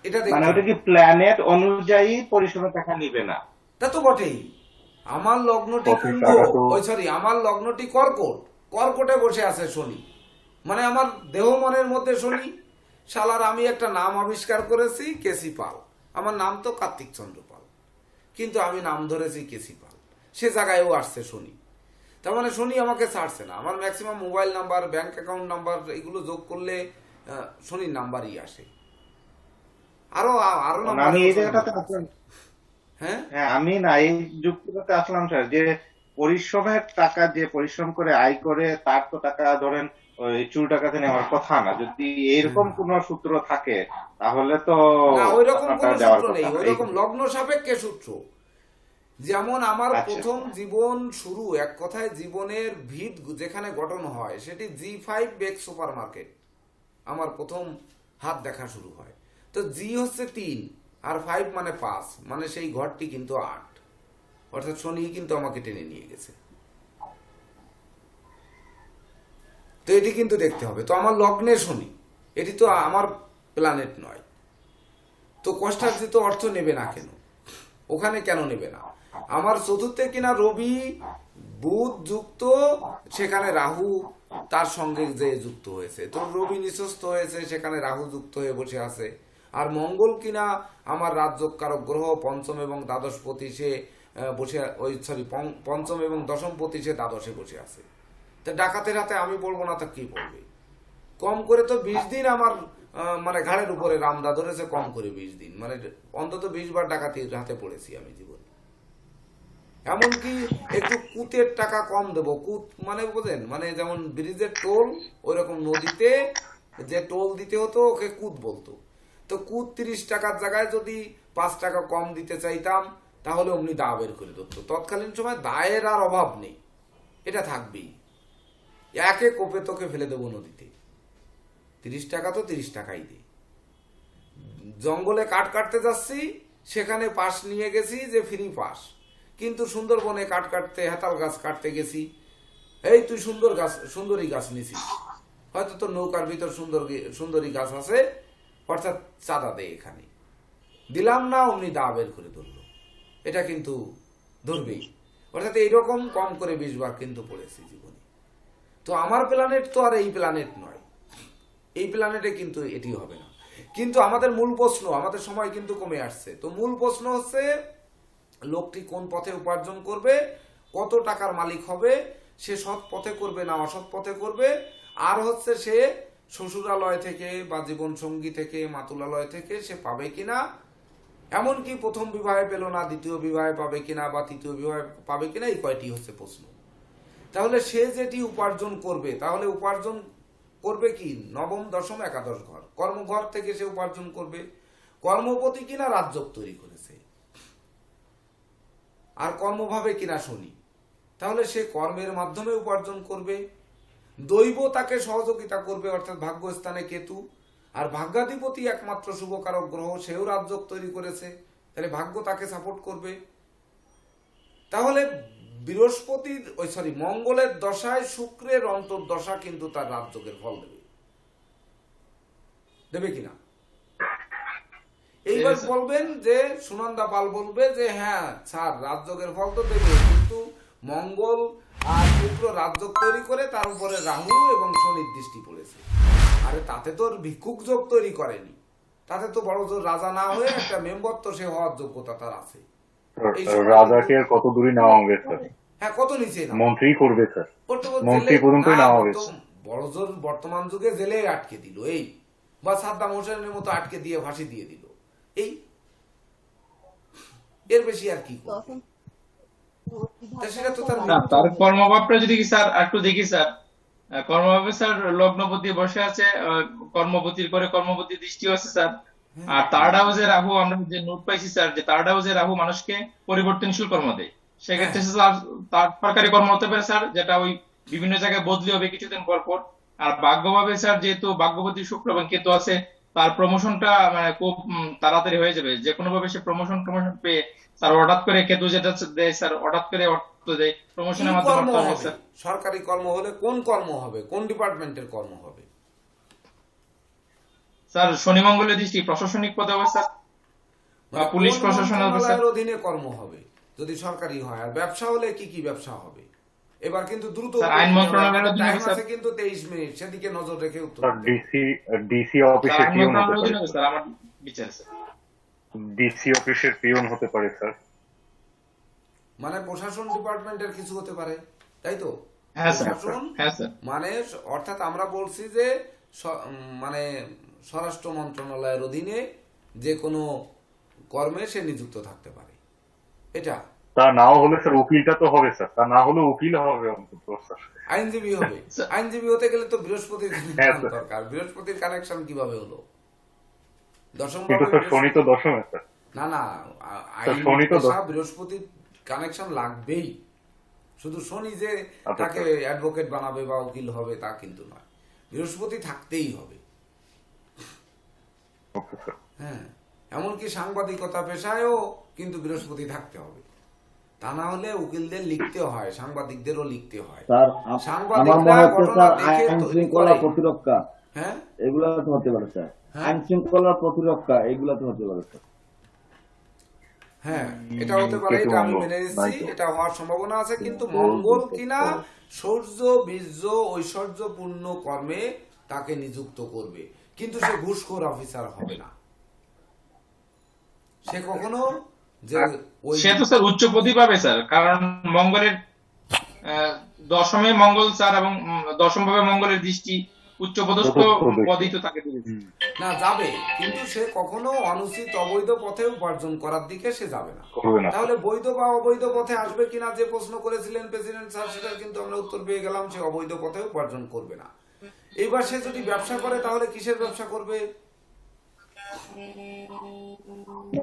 এটা মানে দেখুন। ওটা কি প্ল্যানেট অনুযায়ী পরিশ্রমের টাকা নিবে না? তা তো বটেই। আমার লগ্নটি কত কুম্ভ, টাকা তো- ওই সরি, আমার লগ্নটি কর্কট, কর্কটে বসে আছে শনি, মানে আমার দেহ মনের মধ্যে শনি। শালার আমি একটা নাম আবিষ্কার করেছি কেসি পাল, আমার নাম তো কার্তিক চন্দ্র পাল, কিন্তু আমি নাম ধরেছি কেসি পাল। সে জায়গায়ও আসছে শনি, তার মানে শনি আমাকে ছাড়ছে না। আমার maximum mobile number, bank account number এগুলো যোগ করলে শনির নাম্বারই আসে। আরো আরো মানে নাম্বার আমি এই আছে। জায়গাটাতে আসলাম, হ্যাঁ হ্যাঁ আমি না এই যুক্তিটাতে আসলাম স্যার, যে পরিশ্রমের টাকা যে পরিশ্রম করে আয় করে তার তো টাকা ধরেন ওই চুর টাকাতে নেওয়ার কথা না। যদি এইরকম কোন সূত্র থাকে তাহলে তো না, ওইরকম আপনার কোন টাকা যাওয়ার সূত্র নেই, কথা না। ওইরকম লগ্ন সাপেক্ষে সূত্র। যেমন আমার আচ্ছা। প্রথম জীবন শুরু, এক কথায় জীবনের ভিত যেখানে গঠন হয়, সেটি G5 বেক সুপার মার্কেট, আমার প্রথম হাত দেখা শুরু হয়। তো জি হচ্ছে 3 আর 5 মানে 5, মানে সেই ঘরটি কিন্তু 8, অর্থাৎ শনি কিন্তু আমাকে টেনে নিয়ে গেছে। তো এটি কিন্তু দেখতে হবে। তো আমার লগ্নে শনি, এটি তো আমার প্ল্যানেট নয়। তো কষ্টার্জিত অর্থ নেবে না কেন? ওখানে কেন নেবে না? আমার চতুর্থে কিনা রবি বুধ যুক্ত, সেখানে রাহু তার সঙ্গে যে যুক্ত হয়েছে, তো রবি নিঃস্ত হয়েছে, সেখানে রাহু যুক্ত হয়ে বসে আছে। আর মঙ্গল কিনা আমার রাজ্যকারক গ্রহ, পঞ্চম এবং দ্বাদশপতি, সে বসে পঞ্চম এবং দশমপতি, সে দ্বাদশে বসে আছে। তা ডাকাতের হাতে আমি বলবো না, তা কি বলবে? কম করে তো 20 দিন আমার মানে ঘাড়ের উপরে রামদা ধরেছে, কম করে 20 দিন, মানে অন্তত 20 বার ডাকাতির হাতে পড়েছি আমি জীবনে। এমনকি একটু কুতের টাকা কম দেবো, কুত মানে বোঝেন, মানে যেমন ব্রিজের টোল, ওই রকম নদীতে যে টোল দিতে হতো ওকে কুত বলতো। তো কুত 30 টাকার জায়গায় যদি 5 টাকা কম দিতে চাইতাম, তাহলে অমনি দা বের করে দিত। তৎকালীন সময় দায়ের আর অভাব নেই, এটা থাকবেই। একে কোপে তোকে ফেলে দেবো নদীতে, 30 টাকা তো 30 টাকাই দে। জঙ্গলে কাঠ কাটতে যাচ্ছি, সেখানে পাশ নিয়ে গেছি যে ফ্রি পাস, কিন্তু সুন্দরবনে কাঠ কাটতে, হেতাল গাছ কাটতে গেছি, এই তুই সুন্দরী গাছ নিছিস, হয়তো তোর নৌকার ভিতর সুন্দরী গাছ আছে, অর্থাৎ চাঁদা দে এখানে। দিলাম না, অমনি দা বের করে ধরলো। এটা কিন্তু ধরবেই। অর্থাৎ এইরকম কম করে 20 বার কিন্তু পড়েছি জীবনে। তো আমার প্ল্যানেট তো আর এই প্ল্যানেট নয়, এই প্ল্যানেটে কিন্তু এটি হবে না। কিন্তু আমাদের মূল প্রশ্ন, আমাদের সময় কিন্তু কমে আসছে, তো মূল প্রশ্ন হচ্ছে লোকটি কোন পথে উপার্জন করবে, কত টাকার মালিক হবে, সে সৎ পথে করবে না অসৎ পথে করবে, আর হচ্ছে সে শ্বশুরালয় থেকে বা জীবন সঙ্গী থেকে, মাতুলালয় থেকে সে পাবে কিনা, এমনকি প্রথম বিবাহে পেল না, দ্বিতীয় বিবাহে পাবে কিনা বা তৃতীয় বিবাহে পাবে কিনা, এই কয়টি হচ্ছে প্রশ্ন। তাহলে সে যেটি উপার্জন করবে, তাহলে উপার্জন করবে কি নবম, দশম, একাদশ ঘর, কর্মঘর থেকে সে উপার্জন করবে। কর্মপতি কিনা রাজযোগ তৈরি করেছে, আর কর্মভাবে কিনা শনি, তাহলে সে কর্মের মাধ্যমে উপার্জন করবে। দৈব তাকে সহযোগিতা করবে, অর্থাৎ ভাগ্যস্থানে কেতু, আর ভাগ্যাধিপতি একমাত্র শুভকারক গ্রহ, সেও রাজযোগ তৈরি করেছে, তাহলে ভাগ্য তাকে সাপোর্ট করবে। তাহলে বৃহস্পতির মঙ্গলের দশায় শুক্রের অন্তর্দশা কিন্তু তার রাজযোগের ফল দেবে, দেবে কিনা? এইবার বলবেন যে সুনন্দা পাল বলবে যে হ্যাঁ স্যার, রাজযোগের ফল তো দেবে, কিন্তু মঙ্গল আর শুক্র রাজযোগ তৈরি করে, তার উপরে রাহু এবং শনির দৃষ্টি পড়েছে। আরে তাতে তো ভিক্ষুক যোগ তৈরি করেনি, তাতে তো বড় জোর রাজা না হয়ে একটা মেম্বরত্ব সে হওয়ার যোগ্যতা তার আছে। রাজাকে আর কত দূরে নেওয়া হবে স্যার? হ্যাঁ, কত নিচে না, মন্ত্রী করবে স্যার, মন্ত্রী পর্যন্ত নেওয়া হবে। বড় জোর বর্তমান যুগে জেলে আটকে দিল, এই বা সাদ্দাম হোসেনের মতো আটকে দিয়ে ফাঁসি দিয়ে দিল, এই এর বেশি আর কি করবে? সেটা তো তার না, তার কর্মভাবটা যদি স্যার একটু দেখি স্যার, কর্মভাবে স্যার লগ্নপতি বসে আছে, কর্মপতির করে কর্মপতি দৃষ্টিও আছে স্যার। আর থার্ড হাউসে রাহু, আমরা যে নোট পাইছি স্যার, যে থার্ড হাউসে রাহু মানুষকে পরিবর্তনশীল কর্ম দেয়। সেক্ষেত্রে স্যার তার সরকারি কর্ম হতে পারে স্যার, যেটা ওই বিভিন্ন জায়গায় বদলি হবে কিছুদিন পর পর। আর ভাগ্যভাবে স্যার, যেহেতু ভাগ্যপতি শুক্র এবং কেতু আছে, তার প্রমোশনটা মানে খুব তাড়াতাড়ি হয়ে যাবে। যে কোনো ভাবে সে প্রমোশন পেয়ে স্যার, হঠাৎ করে কেতু যেটা দেয় স্যার, হঠাৎ করে অর্থ দেয়, প্রমোশনের মাধ্যমে কর্ম অর্থ হয় হবে? স্যার। সরকারি কর্ম হলে কোন কর্ম হবে, কোন ডিপার্টমেন্টের কর্ম হবে? স্যার শনি মঙ্গলের দৃষ্টি প্রশাসনিক পদে হবে স্যার, বা মানে পুলিশ কোন প্রশাসন হবে স্যার। মন্ত্রণালয়ের অধীনে কর্ম হবে যদি সরকারি হয়? আর ব্যবসা হলে কি কি ব্যবসা হবে? এবার কিন্তু দ্রুত স্যার, আইন মন্ত্রণালয়ের অধীনে টাইম হবে স্যার। আছে কিন্তু 23 মিনিট, সেদিকে নজর রেখে উত্তর স্যার দিতে হবে। ডিসি স্যার অফিসের আইন পিয়ন হতে মন্ত্রণালয়ের পারে, অধীনে হবে স্যার, আমার বিচার স্যার। ডিসি অফিসের পিয়ন হতে পারে স্যার। মানে প্রশাসন ডিপার্টমেন্টের কিছু হতে পারে, তাই তো? হ্যাঁ স্যার, প্রশাসন হ্যাঁ স্যার। মানে অর্থাৎ আমরা বলছি যে মানে স্বরাষ্ট্র মন্ত্রণালয়ের অধীনে যে কোনো কর্মে সে নিযুক্ত থাকতে পারে, এটা। তা নাও হলে স্যার উকিলটা তো হবে স্যার, তা না হলে উকিল হবে অন্তত স্যার। আইনজীবী হবে। আইনজীবী হতে গেলে তো বৃহস্পতির কানেকশন দরকার। বৃহস্পতির কানেকশন কিভাবে হলো? দশম কিন্তু স্যার শনি তো দশমে স্যার। না না, শনি তো বৃহস্পতির কানেকশন লাগবেই। শুধু শনি যে আচ্ছা, তাকে অ্যাডভোকেট বানাবে বা উকিল হবে তা কিন্তু নয়, বৃহস্পতি থাকতেই হবে। Okay sir. হ্যাঁ, এমনকি সাংবাদিকতা পেশায়ও কিন্তু বৃহস্পতি থাকতে হবে। তা না হলে উকিলদের লিখতে হয়, সাংবাদিকদেরও লিখতে হয়। স্যার আমার সাংবাদিকরা মনে হচ্ছে ঘটনা স্যার দেখে আইন তৈরি শৃঙ্খলা করে। প্রতিরক্ষা হ্যাঁ এগুলো তো হতে পারে স্যার, হ্যাঁ। আইন শৃঙ্খলার প্রতিরক্ষা এগুলো তো হতে পারে স্যার। হ্যাঁ, এটা হতে পারে, এটা আমি মেনে নিচ্ছি, এটা হওয়ার সম্ভাবনা আছে। কিন্তু মঙ্গল কিনা শৌর্য বীর্য ঐশ্বর্যপূর্ণ কর্মে তাকে নিযুক্ত করবে, কিন্তু সে ঘুষখোর অফিসার হবে না। সে কখনো যে ওই সে তো স্যার উচ্চ পদই পাবে স্যার, কারণ মঙ্গলের দশমে মঙ্গল স্যার, এবং দশম ভাবে মঙ্গলের দৃষ্টি উচ্চপদস্থ পদই তো তাকে দিয়েছে। না যাবে, কিন্তু সে কখনো অনুচিত অবৈধ পথে উপার্জন করার দিকে সে যাবে না। করবে না। তাহলে বৈধ বা অবৈধ পথে আসবে কিনা যে প্রশ্ন করেছিলেন প্রেসিডেন্ট স্যার, সেটার কিন্তু আমরা উত্তর পেয়ে গেলাম, সে অবৈধ পথে উপার্জন করবে না। এইবার সে যদি ব্যবসা করে তাহলে কিসের ব্যবসা করবে?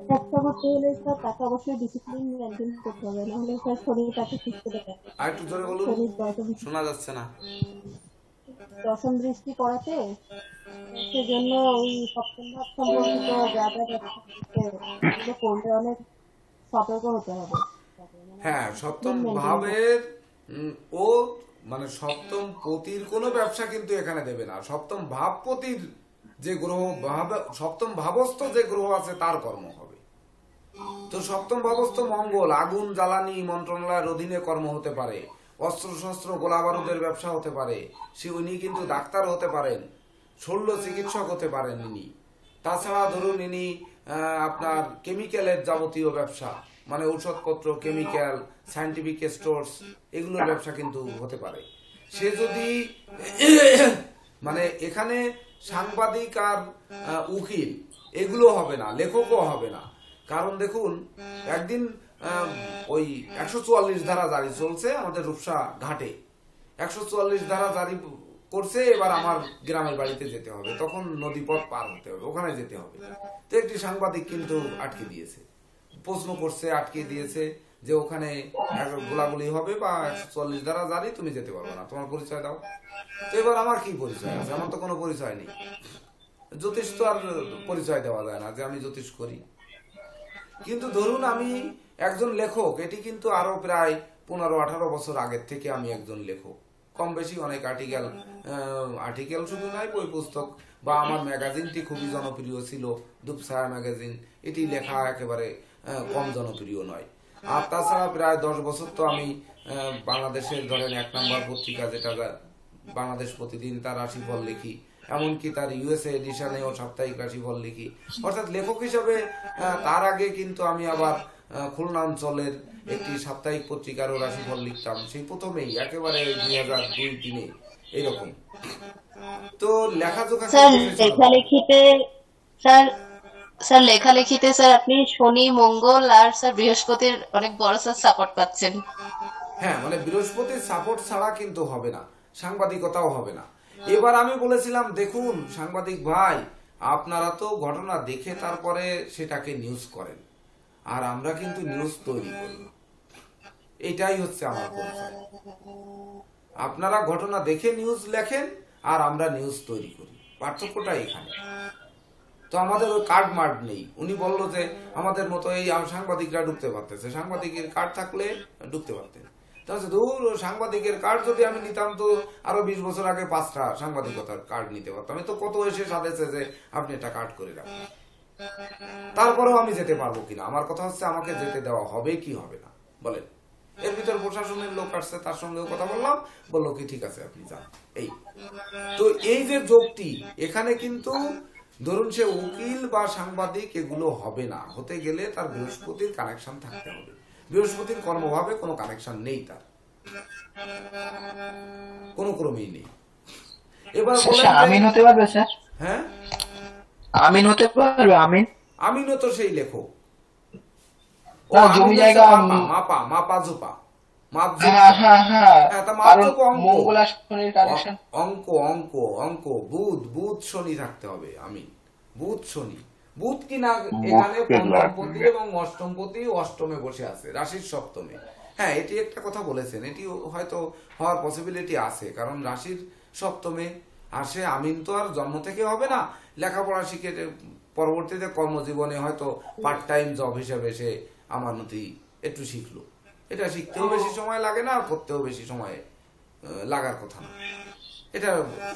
ব্যবসা করতে হলে স্যার তাকে অবশ্যই ডিসিপ্লিন মেনটেন করতে হবে, নাহলে স্যার শরীরটাকে সুস্থ দেবে। আর একটু জোরে বলুন, শরীর শোনা যাচ্ছে না। দশম দৃষ্টি পড়াতে, সেজন্য ওই সপ্তম ভাব সম্পর্কিত যা যা ব্যবসা এগুলো করলে অনেক সতর্ক হতে হবে। হ্যাঁ, সপ্তম ভাবের ও মানে সপ্তম পতির কোনো ব্যবসা কিন্তু এখানে দেবে না। সপ্তম ভাবপতির যে গ্রহ সপ্তম ভাবস্থ যে গ্রহ আছে তার কর্ম হবে। তো সপ্তম ভাবস্থ মঙ্গল আগুন জ্বালানি মন্ত্রণালয়ের অধীনে কর্ম হতে পারে, অস্ত্র শস্ত্র গোলা বারুদের ব্যবসা হতে পারে, উনি কিন্তু ডাক্তার হতে পারেন, শল্য চিকিৎসক হতে পারেন ইনি। তাছাড়া ধরুন ইনি আপনার কেমিক্যালের যাবতীয় ব্যবসা, মানে ঔষধপত্র, কেমিক্যাল, সায়েন্টিফিক স্টোরস, এগুলোর ব্যবসা কিন্তু হতে পারে। সে যদি মানে এখানে সাংবাদিক আর উকিল এগুলো হবে না, লেখকও হবে না। কারণ দেখুন একদিন ওই 144 ধারা জারি চলছে আমাদের রূপসা ঘাটে, 144 ধারা জারি করছে। এবার আমার গ্রামের বাড়িতে যেতে হবে, তখন নদীপথ পার হতে হবে, ওখানে যেতে হবে। তো একটি সাংবাদিক কিন্তু আটকে দিয়েছে, প্রশ্ন করছে, আটকে দিয়েছে যে ওখানে গোলাগুলি হবে বা 144 ধারা জারি, তুমি যেতে পারবে না, তোমার পরিচয় দাও। তো এবার আমার কি পরিচয় আছে? আমার তো কোনো পরিচয় নেই। জ্যোতিষ তো আর পরিচয় দেওয়া যায় না যে আমি জ্যোতিষ করি। কিন্তু ধরুন আমি একজন লেখক, এটি কিন্তু আরো প্রায় 15-18 বছর আগের থেকে আমি একজন লেখক, কম বেশি অনেক আর্টিকেল শুধু নয়, বই পুস্তক বা আমার ম্যাগাজিনটি খুবই জনপ্রিয় ছিল, দুপছায়া ম্যাগাজিন, এটি লেখা একেবারে কম জনপ্রিয় নয়। আর তাছাড়া প্রায় 10 বছর তো আমি বাংলাদেশের ধরেন 1 নম্বর পত্রিকা যেটা বাংলাদেশ প্রতিদিন, তার রাশিফল লিখি, এমনকি তার ইউএসএ এডিশনেও সাপ্তাহিক রাশিফল লিখি। অর্থাৎ লেখক হিসাবে তার আগে কিন্তু আমি আবার খুলনা অঞ্চলের একটি সাপ্তাহিক পত্রিকারও রাশিফল লিখতাম, সেই প্রথমেই একেবারে 2002-3 এইরকম। তো লেখাজোখা স্যার লেখালেখিতে স্যার লেখালেখিতে স্যার আপনি শনি মঙ্গল আর স্যার বৃহস্পতির অনেক বড় স্যার সাপোর্ট পাচ্ছেন। হ্যাঁ, মানে বৃহস্পতির সাপোর্ট ছাড়া কিন্তু হবে না, সাংবাদিকতাও হবে না। এবার আমি বলেছিলাম দেখুন সাংবাদিক ভাই, আপনারা তো ঘটনা দেখে তারপরে সেটাকে নিউজ করেন, আর আমরা কিন্তু নিউজ তৈরি করি। এটাই হচ্ছে আমার পরিচয়। আপনারা ঘটনা দেখে নিউজ লেখেন আর আমরা নিউজ তৈরি করি, পার্থক্যটা এখানে। তো আমাদের ওই কার্ড মার্ড নেই। উনি বললো যে আমাদের মতো এই সাংবাদিকরা ঢুকতে পারতেছে, সাংবাদিকের কার্ড থাকলে ঢুকতে পারতেন। তাহলে ধর সাংবাদিকের কার্ড যদি আমি নিতাম তো আরো 20 বছর আগে 5টা সাংবাদিকতার কার্ড নিতে পারতাম। তো কত এসে সাধেছে যে আপনি একটা কার্ড করে রাখুন। তারপরেও আমি যেতে পারবো কিনা, আমার কথা হচ্ছে আমাকে যেতে দেওয়া হবে কি হবে না বলেন। এর ভিতর প্রশাসনের লোক আসছে, তার সঙ্গেও কথা বললাম, বললো কি ঠিক আছে আপনি যান। এই তো এই যে যোগটি এখানে, কিন্তু ধরুন সে উকিল বা সাংবাদিক এগুলো হবে না, হতে গেলে তার বৃহস্পতির কানেকশন থাকতে হবে। বৃহস্পতির কর্মভাবে কোনো কানেকশন নেই, তার কোনো ক্রমেই নেই। এবার আমিন হতে পারবে স্যার? হ্যাঁ, আমিন হতে পারবে। আমিনও তো সেই লেখক, জমি জায়গা মাপা মাপা জোপা অঙ্ক অঙ্ক অঙ্ক বুধ বুধ শনি থাকতে হবে। আমি বুধ শনি, বুধ কিনা এখানে পঞ্চমপতি এবং অষ্টমপতি অষ্টমে বসে আছে, রাশির সপ্তমে। হ্যাঁ, এটি একটা কথা বলেছেন, এটি হয়তো হওয়ার পসিবিলিটি আছে, কারণ রাশির সপ্তমে আসে। আমিন তো আর জন্ম থেকে হবে না, লেখাপড়া শিখে পরবর্তীতে কর্মজীবনে হয়তো পার্ট টাইম জব হিসেবে সে আমার মতোই একটু শিখলো, এটা শিখতেও বেশি সময় লাগে না আর করতেও বেশি সময় লাগার কথা না। এটা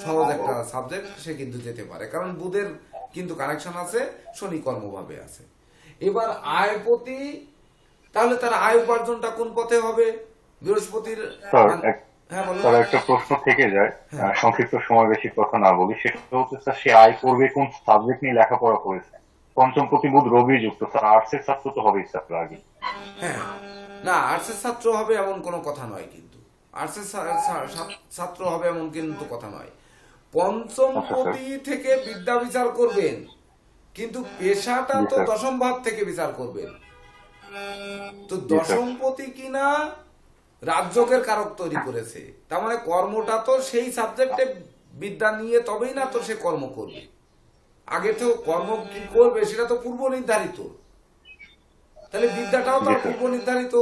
সহজ একটা সাবজেক্ট, সে কিন্তু যেতে পারে, কারণ বুধের কিন্তু কানেকশন আছে, শনি কর্মভাবে আছে। এবার আয়পতি, তাহলে তার আয় উপার্জনটা কোন পথে হবে? বৃহস্পতির হ্যাঁ বলুন। স্যার একটা প্রশ্ন থেকে যায়, সংক্ষিপ্ত সময় বেশি কথা না বলি, সেটা হচ্ছে স্যার সে আয় করবে কোন সাবজেক্ট নিয়ে লেখাপড়া করেছে। পঞ্চম প্রতি বুধ রবি যুক্ত, স্যার আর্টসের ছাত্র তো হবেই স্যার আগে। হ্যাঁ, না আর্টসের ছাত্র হবে এমন কোনো কথা নয়, কিন্তু আর্টসের ছাত্র হবে এমন কিন্তু কথা নয়। পঞ্চম পতি থেকে বিদ্যা বিচার করবেন, কিন্তু পেশাটা তো দশম ভাব থেকে বিচার করবেন। তো দশম পতি কিনা রাজযোগের কারক তৈরি করেছে, তার মানে কর্মটা তো সেই সাবজেক্টে বিদ্যা নিয়ে তবেই না তো সে কর্ম করবে। আগে তো কর্ম কি করবে সেটা তো পূর্ব নির্ধারিত, তাহলে বিদ্যাটাও তার পূর্ব নির্ধারিত।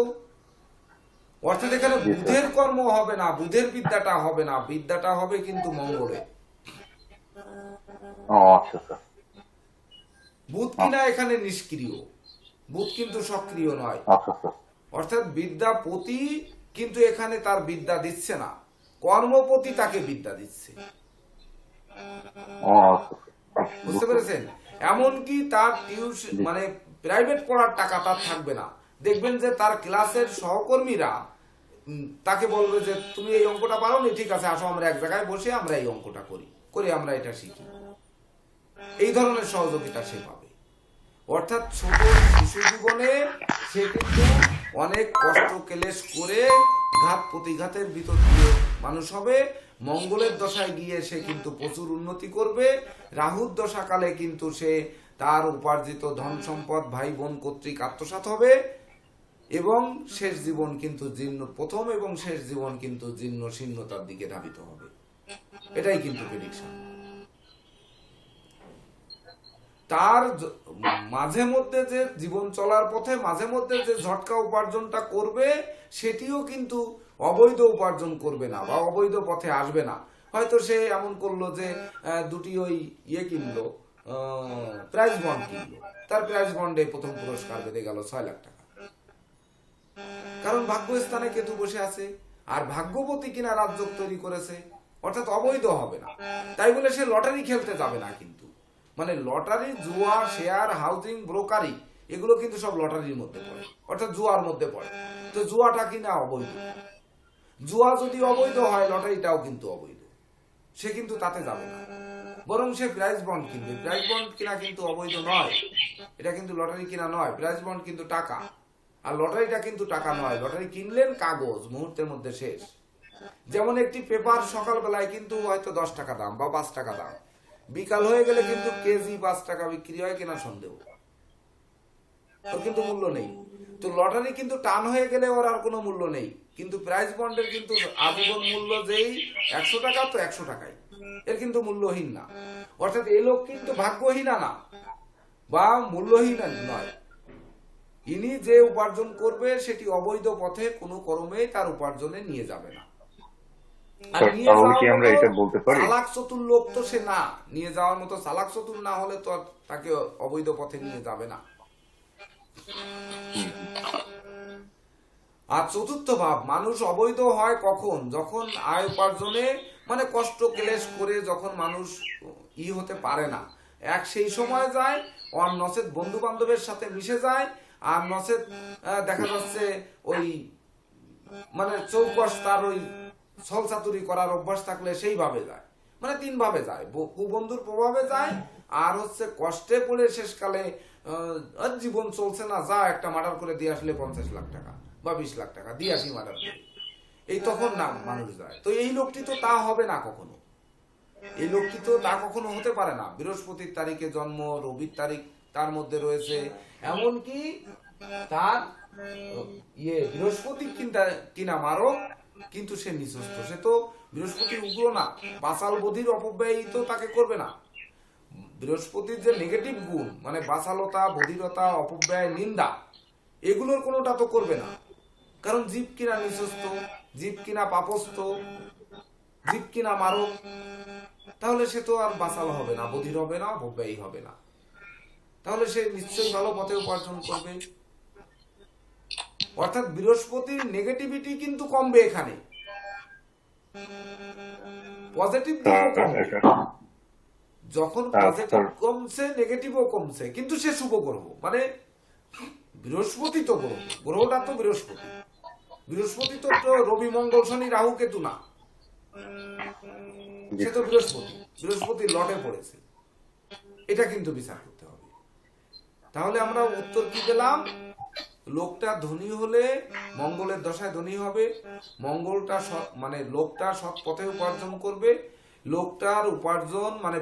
অর্থাৎ এখানে বুধের কর্ম হবে না, বুধের বিদ্যাটা হবে না, বিদ্যাটা হবে কিন্তু মঙ্গলে। বুধ কিনা এখানে নিষ্ক্রিয়, বুধ কিন্তু সক্রিয় নয়। অর্থাৎ বিদ্যাপতি কিন্তু এখানে তার বিদ্যা দিচ্ছে না, কর্মপতি তাকে বিদ্যা দিচ্ছে। বুঝতে পেরেছেন? এমনকি তার টিউশন মানে প্রাইভেট পড়ার টাকা তার থাকবে না। দেখবেন যে তার ক্লাসের সহকর্মীরা তাকে বলবে যে তুমি এই অঙ্কটা পারো নি, ঠিক আছে আসো আমরা এক জায়গায় বসে আমরা এই অঙ্কটা করি আমরা এটা শিখি। এই ধরনের সহযোগিতা সে পাবে। অর্থাৎ ছোট শিশু জীবনে সে কিন্তু অনেক কষ্ট ক্লেশ করে ঘাত প্রতিঘাতের ভিতর দিয়ে মানুষ হবে। মঙ্গলের দশায় গিয়ে সে কিন্তু প্রচুর উন্নতি করবে। রাহুর দশাকালে কিন্তু সে তার উপার্জিত ধন সম্পদ ভাই বোন কর্তৃক আত্মসাৎ হবে এবং শেষ জীবন কিন্তু জীর্ণ, প্রথম এবং শেষ জীবন কিন্তু জীর্ণ শীর্ণতার দিকে ধাবিত হবে। এটাই কিন্তু প্রেডিকশন। তার মাঝে মধ্যে যে জীবন চলার পথে মাঝে মধ্যে যে ঝটকা উপার্জনটা করবে সেটিও কিন্তু অবৈধ উপার্জন করবে না বা অবৈধ পথে আসবে না। হয়তো সে এমন করলো যে দুটি ওই কিনলো, প্রাইজ বন্ড কিনলো, তার প্রাইজ বন্ডে প্রথম পুরস্কার বেঁধে গেল 6 লাখ টাকা, কারণ ভাগ্যস্থানে কেতু বসে আছে আর ভাগ্যবতী কিনা রাজযোগ তৈরি করেছে। অর্থাৎ অবৈধ হবে না। তাই বলে সে লটারি খেলতে যাবে না, কিন্তু মানে লটারি, জুয়া, শেয়ার, হাউজিং, ব্রোকারি এগুলো কিন্তু সব লটারির মধ্যে পড়ে, অর্থাৎ জুয়ার মধ্যে পড়ে। তো জুয়াটা কিনা অবৈধ। জুয়া যদি অবৈধ হয় লটারিটাও কিন্তু অবৈধ, সে কিন্তু তাতে যাবে না, বরং সে প্রাইজ বন্ড কিনবে। প্রাইজ বন্ড কিনা কিন্তু অবৈধ নয়, এটা কিন্তু লটারি কিনা নয়। প্রাইজ বন্ড কিন্তু টাকা, আর লটারিটা কিন্তু টাকা নয়। লটারি কিনলেন কাগজ, মুহূর্তের মধ্যে শেষ। যেমন একটি পেপার সকালবেলায় কিন্তু হয়তো 10 টাকা দাম বা 5 টাকা দাম, বিকাল হয়ে গেলে কিন্তু কেজি 5 টাকা বিক্রি হয় কিনা সন্দেহ, ওর কিন্তু মূল্য নেই। তো লটারি কিন্তু টান হয়ে গেলে ওর আর কোনো মূল্য নেই, কিন্তু প্রাইজ বন্ডের কিন্তু আজীবন মূল্য যেই 100 টাকা তো 100 টাকাই, এর কিন্তু মূল্যহীন না। অর্থাৎ এই লোক কিন্তু ভাগ্যহীনা না বা মূল্যহীন নয়। ইনি যে উপার্জন করবে সেটি অবৈধ পথে কোনো কর্মেই তার উপার্জনে নিয়ে যাবে না। চালাক চতুর লোক তো সে না, নিয়ে যাওয়ার মতো চালাক চতুর না হলে তো তাকে অবৈধ পথে নিয়ে যাবে না। আর চতুর্থ ভাব, মানুষ অবৈধ হয় কখন? যখন আয় উপার্জনে মানে কষ্ট ক্লেশ করে যখন মানুষ হতে পারে না, এক সেই সময় যায়, আর নচেত বন্ধু বান্ধবের সাথে মিশে যায়, আর নচেত দেখা যাচ্ছে ওই মানে চৌকস তার ওই ছল চাতুরি করার অভ্যাস থাকলে সেইভাবে যায়, মানে 3 ভাবে যায়। কুবন্ধুর প্রভাবে যায়, আর হচ্ছে কষ্টে পড়ে শেষকালে জীবন চলছে না, যা একটা মার্ডার করে দিয়ে আসলে 50 লাখ টাকা বা 20 লাখ টাকা দিয়ে আসি মার্ডার করে, এই তখন না মানুষ যায়। তো এই লোকটি তো তা হবে না কখনো, এই লোকটি তো তা কখনো হতে পারে না। বৃহস্পতির তারিখে জন্ম, রবির তারিখ তার মধ্যে রয়েছে, এমনকি তার বৃহস্পতি কিনা মারক, কিন্তু সে নিঃস্ব, সে তো বৃহস্পতি উগ্র না, বাসাল বধির অপব্যয় তো তাকে করবে না। বৃহস্পতির যে নেগেটিভ গুণ মানে বাসালতা, বধিরতা, অপব্যয়, নিন্দা, এগুলোর কোনোটা তো করবে না, কারণ জীব কিনা নিঃস্ব, জীব কিনা পাপস্থ, জীব কিনা মারক, তাহলে সে তো আর বাসাল হবে না, বধির হবে না, অপব্যয়ী হবে না, তাহলে সে নিশ্চয়ই ভালো পথে উপার্জন করবে। অর্থাৎ বৃহস্পতির নেগেটিভিটি কিন্তু কমবে এখানে, পজিটিভ দিকও কমবে। যখন পজিটিভ কমছে নেগেটিভও কমছে, কিন্তু সে শুভ গ্রহ, মানে বৃহস্পতি তো গ্রহ, গ্রহটা তো বৃহস্পতি, বৃহস্পতি তো রবি মঙ্গল শনি রাহু কেতু না, সে তো বৃহস্পতি, বৃহস্পতির লটে পড়েছে, এটা কিন্তু বিচার করতে হবে। তাহলে আমরা উত্তর কি পেলাম? লোকটা ধনী হলে মঙ্গলের দশায় ধনী হবে, মঙ্গলটা মানে লোকটা সৎ পথে উপার্জন করবে, লোকটার উপার্জন মানে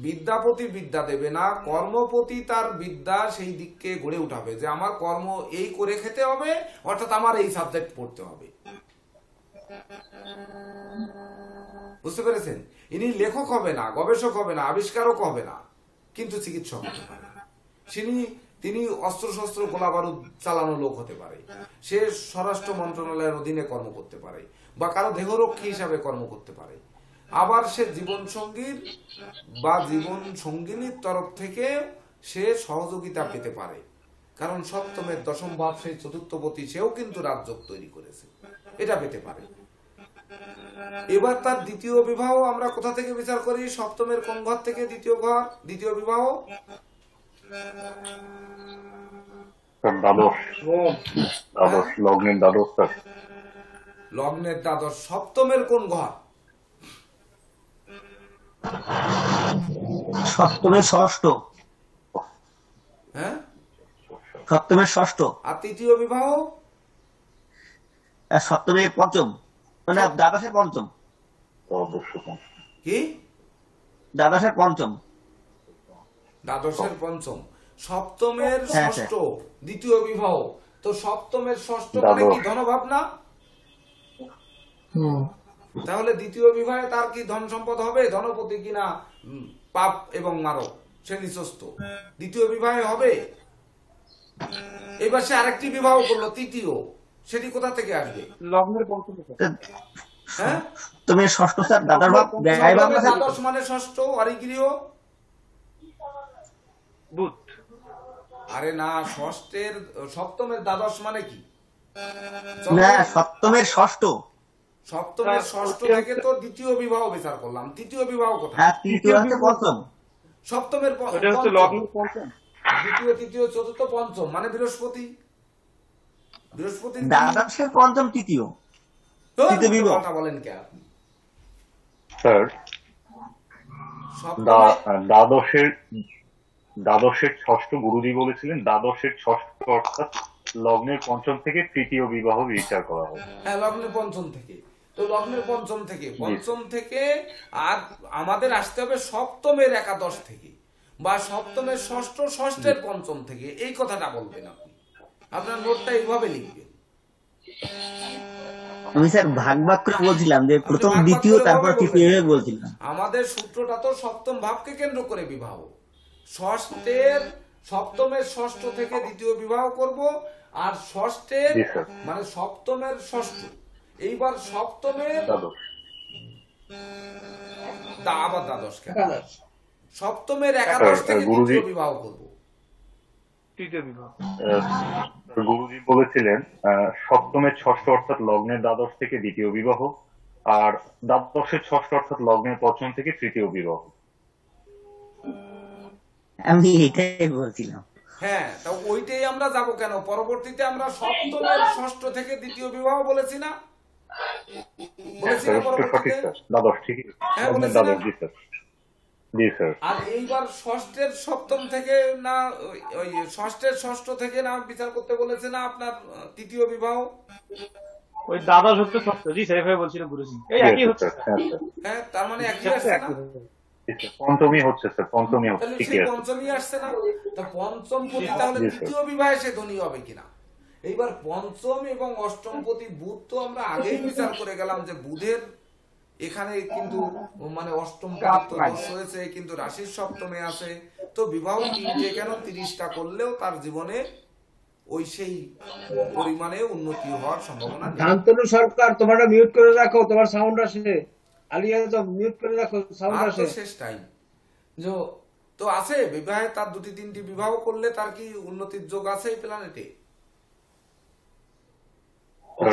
বিদ্যাপতি বিদ্যা দেবে না, কর্মপতি তার বিদ্যা সেই দিককে গড়ে উঠাবে যে আমার কর্ম এই করে খেতে হবে, অর্থাৎ আমার এই সাবজেক্ট পড়তে হবে। বুঝতে পেরেছেন? ইনি লেখক হবে না, গবেষক হবে না, আবিষ্কারক হবে না, কিন্তু চিকিৎসক হতে পারে। তিনি অস্ত্রশস্ত্র গোলা বারুদ চালানো লোক হতে পারে, সে স্বরাষ্ট্র মন্ত্রণালয়ের অধীনে কর্ম করতে পারে, বা কারো দেহরক্ষী হিসাবে কর্ম করতে পারে। আবার সে জীবন সঙ্গীর বা জীবন সঙ্গিনীর তরফ থেকে সে সহযোগিতা পেতে পারে, কারণ সপ্তমের দশম ভাব সেই চতুর্থপতি, সেও কিন্তু রাজযোগ তৈরি করেছে, এটা পেতে পারে। এবার তার দ্বিতীয় বিবাহ আমরা কোথা থেকে বিচার করি? সপ্তমের কোন ঘর থেকে দ্বিতীয় বিবাহ? দ্বাদশ লগ্নের দ্বাদশ স্যার। লগ্নের দ্বাদশ, সপ্তমের কোন ঘর? সপ্তমের ষষ্ঠ। হ্যাঁ, সপ্তমের ষষ্ঠ। আর তৃতীয় বিবাহ? আর সপ্তমের পঞ্চম, মানে দ্বাদশের পঞ্চম। কি? দ্বাদশের পঞ্চম। দ্বাদশের পঞ্চম, সপ্তমের হ্যাঁ, ষষ্ঠ, দ্বিতীয় বিবাহ। তো সপ্তমের ষষ্ঠ মানে কি ধনভাব না? তাহলে দ্বিতীয় বিবাহে তার কি ধন সম্পদ হবে? ধনপতি কিনা পাপ এবং মারক, সে নিঃস্ব, দ্বিতীয় বিবাহে হবে। এবার সে আরেকটি বিবাহ করলো, তৃতীয়, সেটি কোথা থেকে আসবে? লগ্নের পঞ্চম। হ্যাঁ, তুমি ষষ্ঠ স্যার, দাদার বাপ ব্যয় বাংলা স্যার। দ্বাদশ মানে ষষ্ঠ, অরিগৃহ। বুধ। আরে না, সপ্তমের দ্বাদশ মানে কি? না, সপ্তমের ষষ্ঠ। সপ্তমের ষষ্ঠ থেকে তো দ্বিতীয় বিবাহ বিচার করলাম, তৃতীয় বিবাহ কোথায়? হ্যাঁ, তৃতীয় হচ্ছে পঞ্চম। সপ্তমের এটা হচ্ছে লগ্নের পঞ্চম। দ্বিতীয়, তৃতীয়, চতুর্থ, পঞ্চম মানে বৃহস্পতি। দ্বাদশের পঞ্চম, তৃতীয়। তৃতীয় বিবাহ কথা বলেন কে আপনি? স্যার দ্বাদশের ষষ্ঠ গুরুজি বলেছিলেন, দ্বাদশের ষষ্ঠ অর্থাৎ লগ্নের পঞ্চম থেকে তৃতীয় বিবাহ বিচার করা হবে। হ্যাঁ, লগ্নের পঞ্চম থেকে। তো লগ্নের পঞ্চম থেকে আর আমাদের আসতে হবে সপ্তমের একাদশ থেকে, বা সপ্তমের ষষ্ঠ, ষষ্ঠের পঞ্চম থেকে। এই কথাটা বলবেন আপনি, আপনার নোটটা এইভাবে লিখবেন। আমি স্যার ভাগ করে বলছিলাম যে প্রথম দ্বিতীয় তারপর তৃতীয় বলছিলাম। আমাদের সূত্রটা তো সপ্তম ভাবকে কেন্দ্র করে বিবাহ। সপ্তমের ষষ্ঠ থেকে দ্বিতীয় বিবাহ করব, আর ষষ্ঠের মানে সপ্তমের ষষ্ঠ, এইবার সপ্তমের আবার দ্বাদশ, সপ্তমের একাদশ থেকে দ্বিতীয় বিবাহ করব। গুরুজি বলেছিলেন সপ্তমের ষষ্ঠ অর্থাৎ লগ্নের দ্বাদশ থেকে দ্বিতীয় বিবাহ, আর দ্বাদশের ষষ্ঠ অর্থাৎ লগ্নের পঞ্চম থেকে তৃতীয় বিবাহ। আমি এটাই বলছিলাম। হ্যাঁ, তা ওইটাই আমরা যাব কেন? পরবর্তীতে আমরা সপ্তমের ষষ্ঠ থেকে দ্বিতীয় বিবাহ বলেছি না? দ্বাদশ, ঠিকই। হ্যাঁ, বলেছি না? আর এইবার ষষ্ঠের সপ্তম থেকে না, ওই ষষ্ঠের ষষ্ঠ থেকে না বিচার করতে বলেছে না আপনার তৃতীয় বিবাহ? ওই দ্বাদশ হচ্ছে ষষ্ঠ। জি স্যার, এভাবে বলছিলাম গুরুজি। এই একই হচ্ছে। হ্যাঁ, তার মানে একই আসছে না? পঞ্চমী হচ্ছে স্যার, পঞ্চমী হচ্ছে, ঠিকই আছে। পঞ্চমী আসছে না? তো পঞ্চম পতি তাহলে তৃতীয় বিবাহে সে ধনী হবে কিনা? এইবার পঞ্চম এবং অষ্টম পতি বুধ তো আমরা আগেই বিচার করে গেলাম যে বুধের এখানে কিন্তু মানে অষ্টম দোষ হয়েছে, কিন্তু রাশির সপ্তমে আছে। তো বিবাহ তিনটে কেন 30টা করলেও তার জীবনে ওই সেই পরিমাণে উন্নতি হওয়ার সম্ভাবনা নেই। শান্তনু সরকার, তোমারটা মিউট করে রাখো, তোমার সাউন্ড আসে। আলিয়া তো মিউট করে রাখো, সাউন্ড আসে। শেষ টাইম তো আছে বিবাহে, তার 2-3টি বিবাহ করলে তার কি উন্নতির যোগ আছে এই প্ল্যানেটে?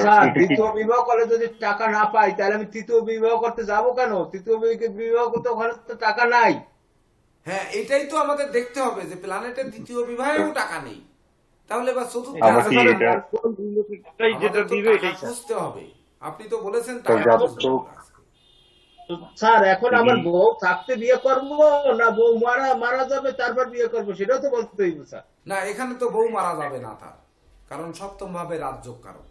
স্যার এটা কি দ্বিতীয় বিবাহ করলে যদি টাকা না পাই তাহলে আমি তৃতীয় বিবাহ করতে যাব কেন? তৃতীয় বিবাহ করতে ওখানে তো টাকা নাই। হ্যাঁ, এটাই তো আমাদের দেখতে হবে যে প্ল্যানেটের দ্বিতীয় বিবাহেও টাকা নেই, তাহলে বা চতুর্থ আমরা কি বিবাহে এটা আমাদের তো টাকা খুঁজতে হবে। আপনি তো বলেছেন টাকা খুঁজতে জাতক হবে। স্যার এখন আমার বউ থাকতে বিয়ে করব না বউ মারা যাবে তারপর বিয়ে করব, সেটাও তো বলতে হইব স্যার। না, এখানে তো বউ মারা যাবে না তার, কারণ সপ্তম ভাবে রাজযোগ কারণ।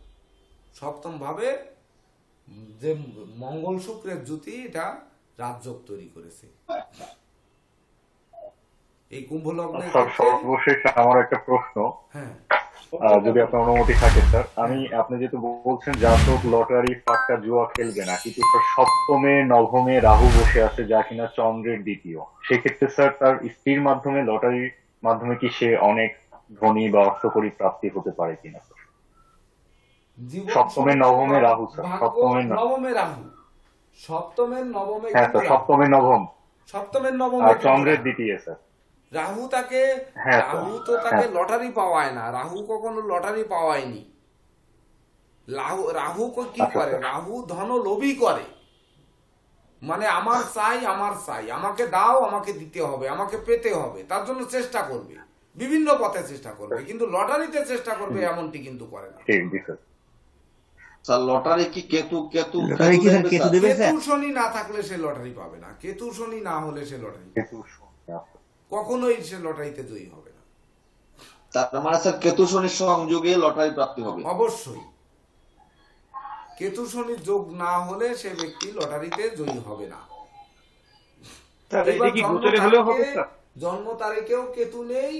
সপ্তম ভাবে যে মঙ্গল শুক্রের জুতি, এটা রাজযোগ তৈরি করেছে এই কুম্ভ লগ্নের স্যার ক্ষেত্রে। সর্বশেষ আমার একটা প্রশ্ন, হ্যাঁ, যদি আপনার অনুমতি থাকে স্যার। আপনি যেহেতু বলছেন জাতক লটারি পাক্কা জুয়া খেলবে না, কিন্তু স্যার সপ্তমে নবমে রাহু বসে আছে যা কিনা চন্দ্রের দ্বিতীয়, সেক্ষেত্রে স্যার তার স্ত্রীর মাধ্যমে লটারির মাধ্যমে কি সে অনেক ধনী বা অর্থকরী প্রাপ্তি হতে পারে কিনা স্যার? জীবন সপ্তমে নবমে রাহু স্যার, ভাগ্য সপ্তমে নবমে রাহু, সপ্তমের নবমে হ্যাঁ কিন্তু স্যার, রাহু। সপ্তমে নবম সপ্তমের নবমে আর কিন্তু চন্দ্রের রাহু। দ্বিতীয় স্যার। রাহু তাকে, হ্যাঁ স্যার, রাহু তো তাকে হ্যাঁ। লটারি পাওয়ায় না, রাহু কখনো লটারি পাওয়ায়নি। রাহু কি আচ্ছা, করে? স্যার। রাহু ধন লোভী করে, মানে আমার চাই, আমার চাই, আমাকে দাও, আমাকে দিতে হবে, আমাকে পেতে হবে, তার জন্য চেষ্টা করবে, বিভিন্ন পথে চেষ্টা করবে, কিন্তু লটারিতে চেষ্টা করবে এমনটি কিন্তু করে না। ঠিক জি স্যার। স্যার লটারি কি কেতু কেতু লটারি কি স্যার কেতু দেবে স্যার? কেতু শনি না থাকলে সে লটারি পাবে না, কেতু শনি না হলে সে লটারি পাবে কিন্তু না। কখনোই সে লটারিতে জয়ী হবে না। তার মানে স্যার কেতু শনির সংযোগে লটারি প্রাপ্তি হবে? অবশ্যই কেতু শনির যোগ না হলে সে ব্যক্তি লটারিতে জয়ী হবে না। এবার জন্ম তারিখেও কেতু নেই,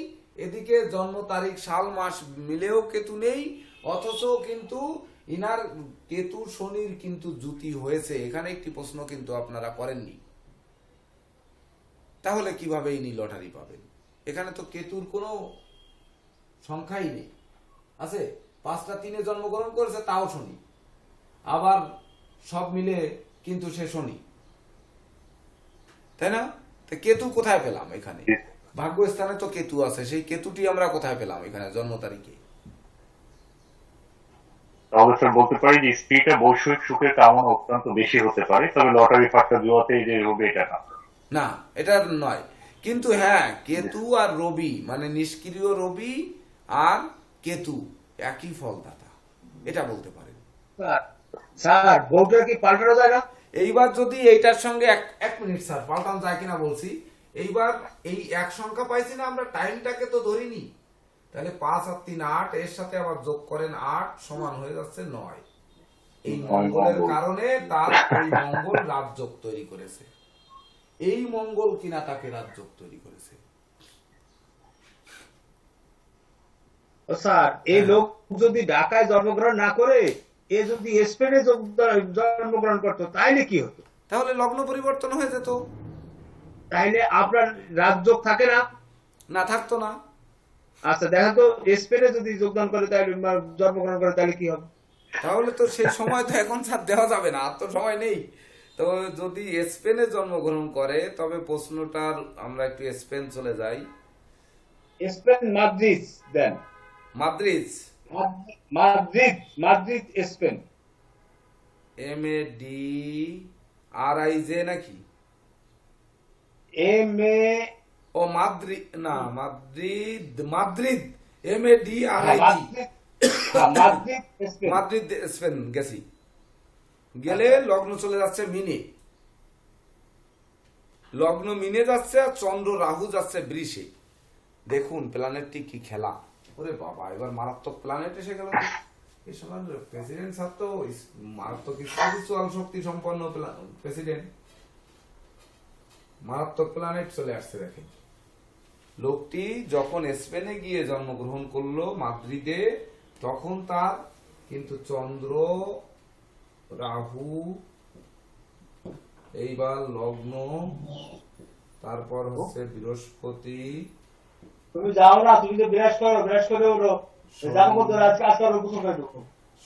এদিকে জন্ম তারিখ সাল মাস মিলেও কেতু নেই, অথচ কিন্তু ইনার কেতু শনির কিন্তু জুতি হয়েছে। এখানে একটি প্রশ্ন কিন্তু আপনারা করেননি, তাহলে কিভাবে ইনি লটারি পাবেন? এখানে তো কেতুর কোনো সংখ্যাই নেই, আছে 5টা 3-এ জন্মগ্রহণ করেছে তাও শনি, আবার সব মিলে কিন্তু সে শনি, তাই না? তো কেতু কোথায় পেলাম এখানে? ভাগ্যস্থানে তো কেতু আছে, সেই কেতুটি আমরা কোথায় পেলাম এখানে জন্ম তারিখে? তাহলে স্যার বলতে পারি যে স্ত্রীটা বৈষয়িক সুখের কামনা অত্যন্ত বেশি হতে পারে, তবে লটারি ফাটকা জুয়াতে এই যে রোগে এটা না। না, এটা নয়। কিন্তু হ্যাঁ, কেতু আর রবি, মানে নিষ্ক্রিয় রবি আর কেতু একই ফলদাতা, এটা বলতে পারেন। স্যার বউটা কি পাল্টানো যায় না? এইবার যদি এইটার সঙ্গে এক মিনিট স্যার, পাল্টানো যায় কিনা বলছি। এইবার এই এক সংখ্যা পাইছি না আমরা, টাইমটাকে তো ধরিনি, তাহলে 5 আর 3 8, এর সাথে আবার যোগ করেন 8, সমান হয়ে যাচ্ছে 9। এই মঙ্গলের কারণে তার ওই মঙ্গল রাজযোগ তৈরি করেছে, এই মঙ্গল কিনা তাকে রাজযোগ তৈরি করেছে। স্যার এই লোক যদি ঢাকায় জন্মগ্রহণ না করে এ যদি স্পেনে জন্মগ্রহণ করতো তাইলে কি হতো? তাহলে লগ্ন পরিবর্তন হয়ে যেত, তাইলে আপনার রাজযোগ থাকে না? না থাকতো না। আচ্ছা দেখেন তো, স্পেনে যদি যোগদান করে তাহলে জন্মগ্রহণ করে তাহলে কি হবে? তাহলে তো সেই সময় তো এখন স্যার দেওয়া যাবে না, আর তো সময় নেই। তো যদি স্পেনে জন্মগ্রহণ করে, তবে প্রশ্নটার আমরা একটু স্পেন চলে যাই। স্পেন মাদ্রিদ দেন। Madrid, Madrid Spain. MADRIJ নাকি? ও মাদ্রিদ না, মাদ্রিদ MADRID, মাদ্রিদ স্পেন গেছি। গেলে লগ্ন চলে যাচ্ছে মিনে, লগ্ন মিনে যাচ্ছে, আর চন্দ্র রাহু যাচ্ছে বৃষে। দেখুন প্ল্যানেটটি কি খেলা, ওরে বাবা, এবার মারাত্মক প্ল্যানেট এসে গেল। এই সময় প্রেসিডেন্ট স্যার তো মারাত্মক স্পিরিচুয়াল শক্তি সম্পন্ন প্রেসিডেন্ট, মারাত্মক প্ল্যানেট চলে আসছে। দেখেন লোকটি যখন স্পেনে গিয়ে জন্মগ্রহণ করলো মাদ্রিদে, তখন তার কিন্তু চন্দ্র রাহু, এইবার লগ্ন, তারপর হচ্ছে বৃহস্পতি, তুমি যাও না, তুমি তো বিরাজ করে ওরো জানবো তো আজকে আজকাল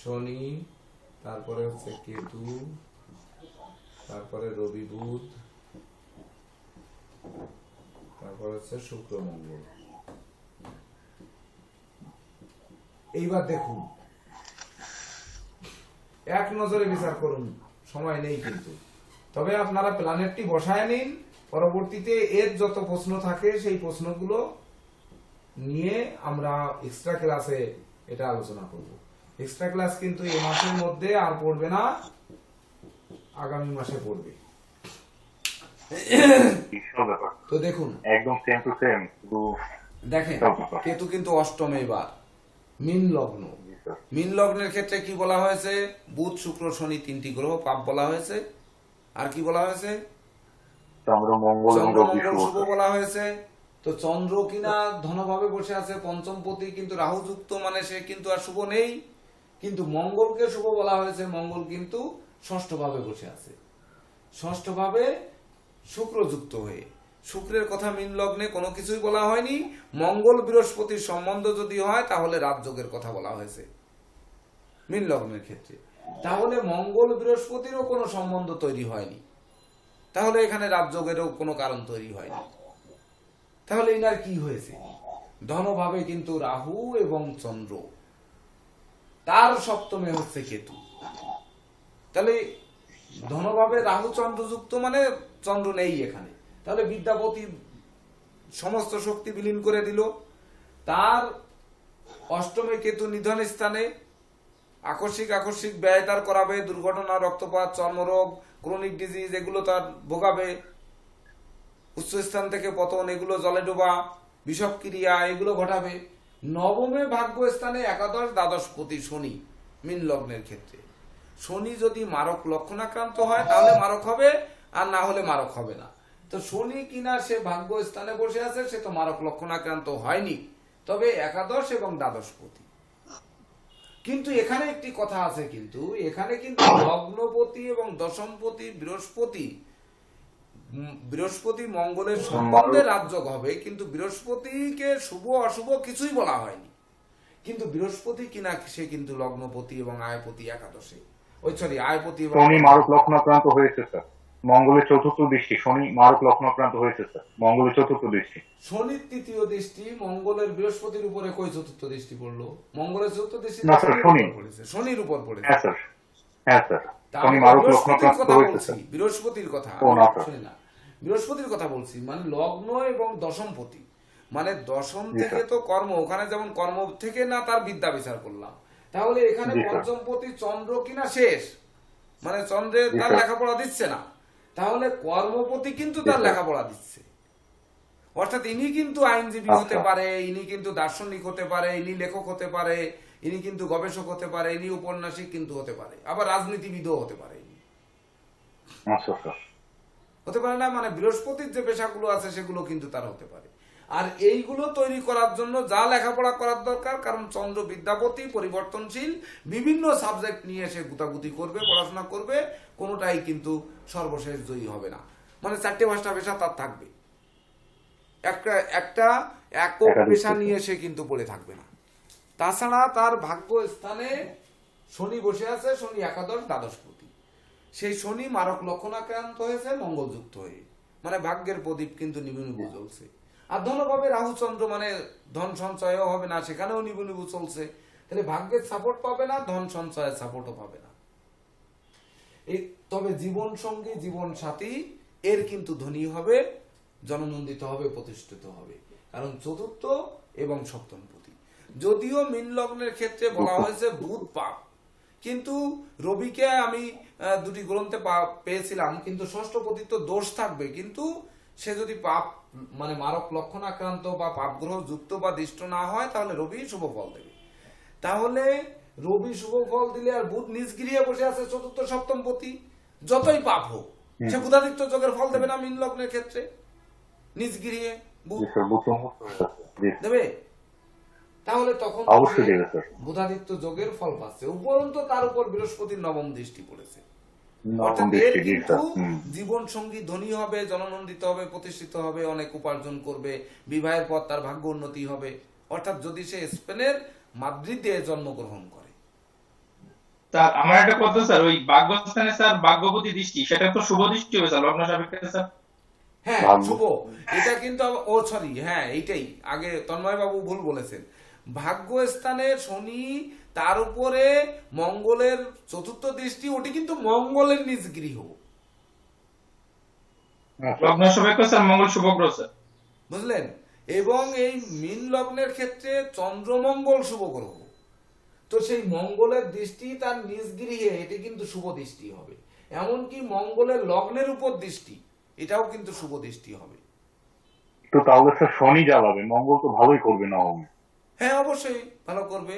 শনি, তারপরে হচ্ছে কেতু, তারপরে রবি বুধ, তারপর হচ্ছে শুক্র মঙ্গল। এইবার দেখুন এক নজরে বিচার করুন, সময় নেই কিন্তু। তবে আপনারা প্ল্যানেটটি বসায় নিন, পরবর্তীতে এর যত প্রশ্ন থাকে সেই প্রশ্নগুলো নিয়ে আমরা এক্সট্রা ক্লাসে এটা আলোচনা করব। এক্সট্রা ক্লাস কিন্তু এই মাসের মধ্যে আর পড়বে না, আগামী মাসে পড়বে। তো দেখুন, একদম সেম টু সেম। দেখেন কেতু কিন্তু অষ্টমে এবার মীন লগ্ন। মীন লগ্নের ক্ষেত্রে কি বলা হয়েছে? বুধ শুক্র শনি তিনটি গ্রহ পাপ বলা হয়েছে। আর কি বলা হয়েছে? চন্দ্র মঙ্গল শুভ বলা হয়েছে। তো চন্দ্র কিনা ধনভাবে বসে আছে পঞ্চমপতি, কিন্তু রাহু যুক্ত, মানে সে কিন্তু আর শুভ নেই। কিন্তু মঙ্গলকে শুভ বলা হয়েছে, মঙ্গল কিন্তু ষষ্ঠ ভাবে বসে আছে, ষষ্ঠ ভাবে শুক্র যুক্ত হয়ে। শুক্রের কথা মীন লগ্নে কোনো কিছুই বলা হয়নি। মঙ্গল বৃহস্পতির সম্বন্ধ যদি হয় তাহলে রাজযোগের কথা বলা হয়েছে মীন লগ্নের ক্ষেত্রে। তাহলে মঙ্গল বৃহস্পতিরও কোনো সম্বন্ধ তৈরি হয়নি, তাহলে এখানে রাজযোগেরও কোনো কারণ তৈরি হয়নি। তাহলে এনার কি হয়েছে? ধনভাবে কিন্তু রাহু এবং চন্দ্র, তার সপ্তমে হচ্ছে কেতু। তাহলে ধনভাবে রাহু চন্দ্র যুক্ত, মানে চন্দ্র নেই এখানে। তাহলে বিদ্যাপতি সমস্ত শক্তি বিলীন করে দিল। তার অষ্টমে কেতু নিধন স্থানে আকস্মিক ব্যয় তার করাবে, দুর্ঘটনা, রক্তপাত, চর্মরোগ, ক্রনিক ডিজিজ এগুলো তার ভোগাবে, উচ্চস্থান থেকে পতন, এগুলো জলে ডোবা, বিষক্রিয়া এগুলো ঘটাবে। নবমে ভাগ্য স্থানে একাদশ দ্বাদশপতি শনি মীন লগ্নের ক্ষেত্রে। শনি যদি মারক লক্ষণাক্রান্ত হয় তাহলে মারক হবে, আর না হলে মারক হবে না। তো শনি কিনা সে ভাগ্য স্থানে বসে আছে, সে তো মারক লক্ষণাক্রান্ত হয়নি, তবে একাদশ এবং দ্বাদশপতি। কিন্তু এখানে একটি কথা আছে, কিন্তু এখানে কিন্তু লগ্নপতি এবং দশমপতি বৃহস্পতি মঙ্গলের সম্বন্ধে রাজযোগ হবে, কিন্তু বৃহস্পতিকে শুভ অশুভ কিছুই বলা হয়নি। কিন্তু বৃহস্পতি কিনা সে কিন্তু লগ্নপতি এবং আয়পতি একাদশে, আয়পতি এবং শনি মারক লক্ষণাক্রান্ত হয়েছে স্যার। মঙ্গলের চতুর্থ দৃষ্টি, শনি মারক লক্ষণাক্রান্ত হয়েছে স্যার। মঙ্গলের চতুর্থ দৃষ্টি, শনির তৃতীয় দৃষ্টি মঙ্গলের বৃহস্পতির উপরে কই চতুর্থ দৃষ্টি পড়লো? মঙ্গলের চতুর্থ দৃষ্টি না স্যার, শনি পড়েছে, শনির উপর পড়েছে। হ্যাঁ স্যার, হ্যাঁ স্যার, শনি মারক লক্ষণাক্রান্ত হয়েছে স্যার। বৃহস্পতির কথা শুনি না, বৃহস্পতির কথা বলছি, মানে লগ্ন এবং দশমপতি, মানে দশম থেকে তো কর্ম, ওখানে যেমন কর্ম থেকে না তার বিদ্যা বিচার করলাম, তাহলে এখানে পঞ্চমপতি চন্দ্র কিনা শেষ, মানে চন্দ্রে তার লেখাপড়া দিচ্ছে না, তাহলে কর্মপতি কিন্তু তার লেখাপড়া দিচ্ছে। অর্থাৎ ইনি কিন্তু আইনজীবী হতে পারে, ইনি কিন্তু দার্শনিক হতে পারে, ইনি লেখক হতে পারে, ইনি কিন্তু গবেষক হতে পারে, ইনি ঔপন্যাসিক কিন্তু হতে পারে, আবার রাজনীতিবিদও হতে পারে, হতে পারে না। মানে বৃহস্পতির যে পেশাগুলো আছে সেগুলো কিন্তু তার হতে পারে। আর এইগুলো তৈরি করার জন্য যা লেখাপড়া করার দরকার, কারণ চন্দ্র বিদ্যাপতি পরিবর্তনশীল, বিভিন্ন সাবজেক্ট নিয়ে সে গুতাগুতি করবে, পড়াশোনা করবে, কোনোটাই কিন্তু সর্বশেষ জয়ী হবে না। মানে 4-5টা পেশা তার থাকবে, একটা একক পেশা নিয়ে সে কিন্তু পড়ে থাকবে না। তাছাড়া তার ভাগ্য স্থানে শনি বসে আছে, শনি একাদশ দ্বাদশপতি। সেই শনি মারক লক্ষণাক্রান্ত হয়েছে মঙ্গলযুক্ত হয়ে, মানে ভাগ্যের প্রদীপ কিন্তু নিবু নিবু চলছে। আর ধনভাবে রাহু চন্দ্র, মানে ধন সঞ্চয়ও হবে না, সেখানেও নিবু নিবু চলছে। তাহলে ভাগ্যের সাপোর্ট পাবে না, ধন সঞ্চয়ের সাপোর্টও পাবে না। তবে জীবন সঙ্গী জীবন সাথী এর কিন্তু ধনী হবে, জননন্দিত হবে, প্রতিষ্ঠিত হবে, কারণ চতুর্থ এবং সপ্তমপতি। যদিও মীন লগ্নের ক্ষেত্রে বলা হয়েছে বুধ পাপ, কিন্তু রবিকে আমি দুটি গ্রন্থে পেয়েছিলাম, কিন্তু ষষ্ঠপতি তো দোষ থাকবে, কিন্তু সে যদি পাপ মানে মারক লক্ষণাক্রান্ত বা পাপ গ্রহ যুক্ত বা দৃষ্ট না হয় তাহলে রবি শুভ ফল দেবে। তাহলে রবি শুভ ফল দিলে, আর বুধ নিজ গৃহে বসে আছে চতুর্থ সপ্তমপতি, যতই পাপ হোক সে বুধাদিত্য যোগের ফল দেবে না মীন লগ্নের ক্ষেত্রে? নিজ গৃহে দেবে, তাহলে তখন বুধাদিত্য যোগের ফল পাচ্ছে। উপরন্তু তার উপর বৃহস্পতির নবম দৃষ্টি পড়েছে। অর্থাৎ এর কিন্তু জীবন সঙ্গী ধনী হবে, জননন্দিত হবে, প্রতিষ্ঠিত হবে, অনেক উপার্জন করবে, বিবাহের পর তার ভাগ্য উন্নতি হবে। অর্থাৎ যদি সে স্পেনের মাদ্রিদে জন্মগ্রহণ করে। স্যার আমার একটা কথা স্যার, ওই ভাগ্যস্থানে স্যার ভাগ্যপতি দৃষ্টি, সেটা তো শুভ দৃষ্টি হবে স্যার লগ্ন সাপেক্ষে স্যার? হ্যাঁ শুভ, এটা কিন্তু এইটাই আগে তন্ময় বাবু ভুল বলেছেন। ভাগ্য স্থানে শনি তার উপরে মঙ্গলের চতুর্থ দৃষ্টি, ওটি কিন্তু মঙ্গলের নিজ গৃহ, লগ্ন সাপেক্ষ স্যার মঙ্গল শুভ গ্রহ স্যার। বুঝলেন? এবং এই মীন লগ্নের ক্ষেত্রে চন্দ্রমঙ্গল শুভ গ্রহ, তো সেই মঙ্গলের দৃষ্টি তার নিজ গৃহে, এটি কিন্তু শুভ দৃষ্টি হবে। এমনকি মঙ্গলের লগ্নের উপর দৃষ্টি, এটাও কিন্তু শুভ দৃষ্টি হবে। তো তাহলে স্যার শনি জ্বালাবে, মঙ্গল তো ভালোই করবে নবমে। হ্যাঁ, অবশ্যই ভালো করবে।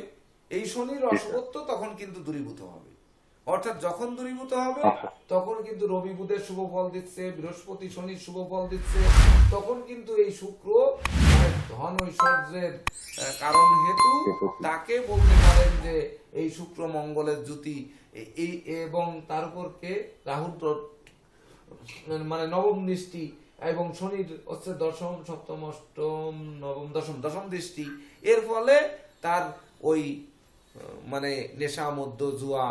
এই শনির অশুভত্ব তখন কিন্তু দূরীভূত হবে, অর্থাৎ যখন দূরীভূত হবে তখন কিন্তু রবি বুধের শুভ ফল দিচ্ছে, বৃহস্পতি শনির শুভ ফল দিচ্ছে, তখন কিন্তু এই শুক্র মানে ধন ঐশ্বর্যের কারণ হেতু তাকে বলতে পারেন যে এই শুক্র মঙ্গলের জ্যোতি এই, এবং তার উপর কে রাহুর মানে নবম দৃষ্টি, এবং শনির হচ্ছে দশম, সপ্তম, অষ্টম, নবম, দশম দৃষ্টি। এর ফলে তার ওই মানে নেশা, মধ্য, জুয়া,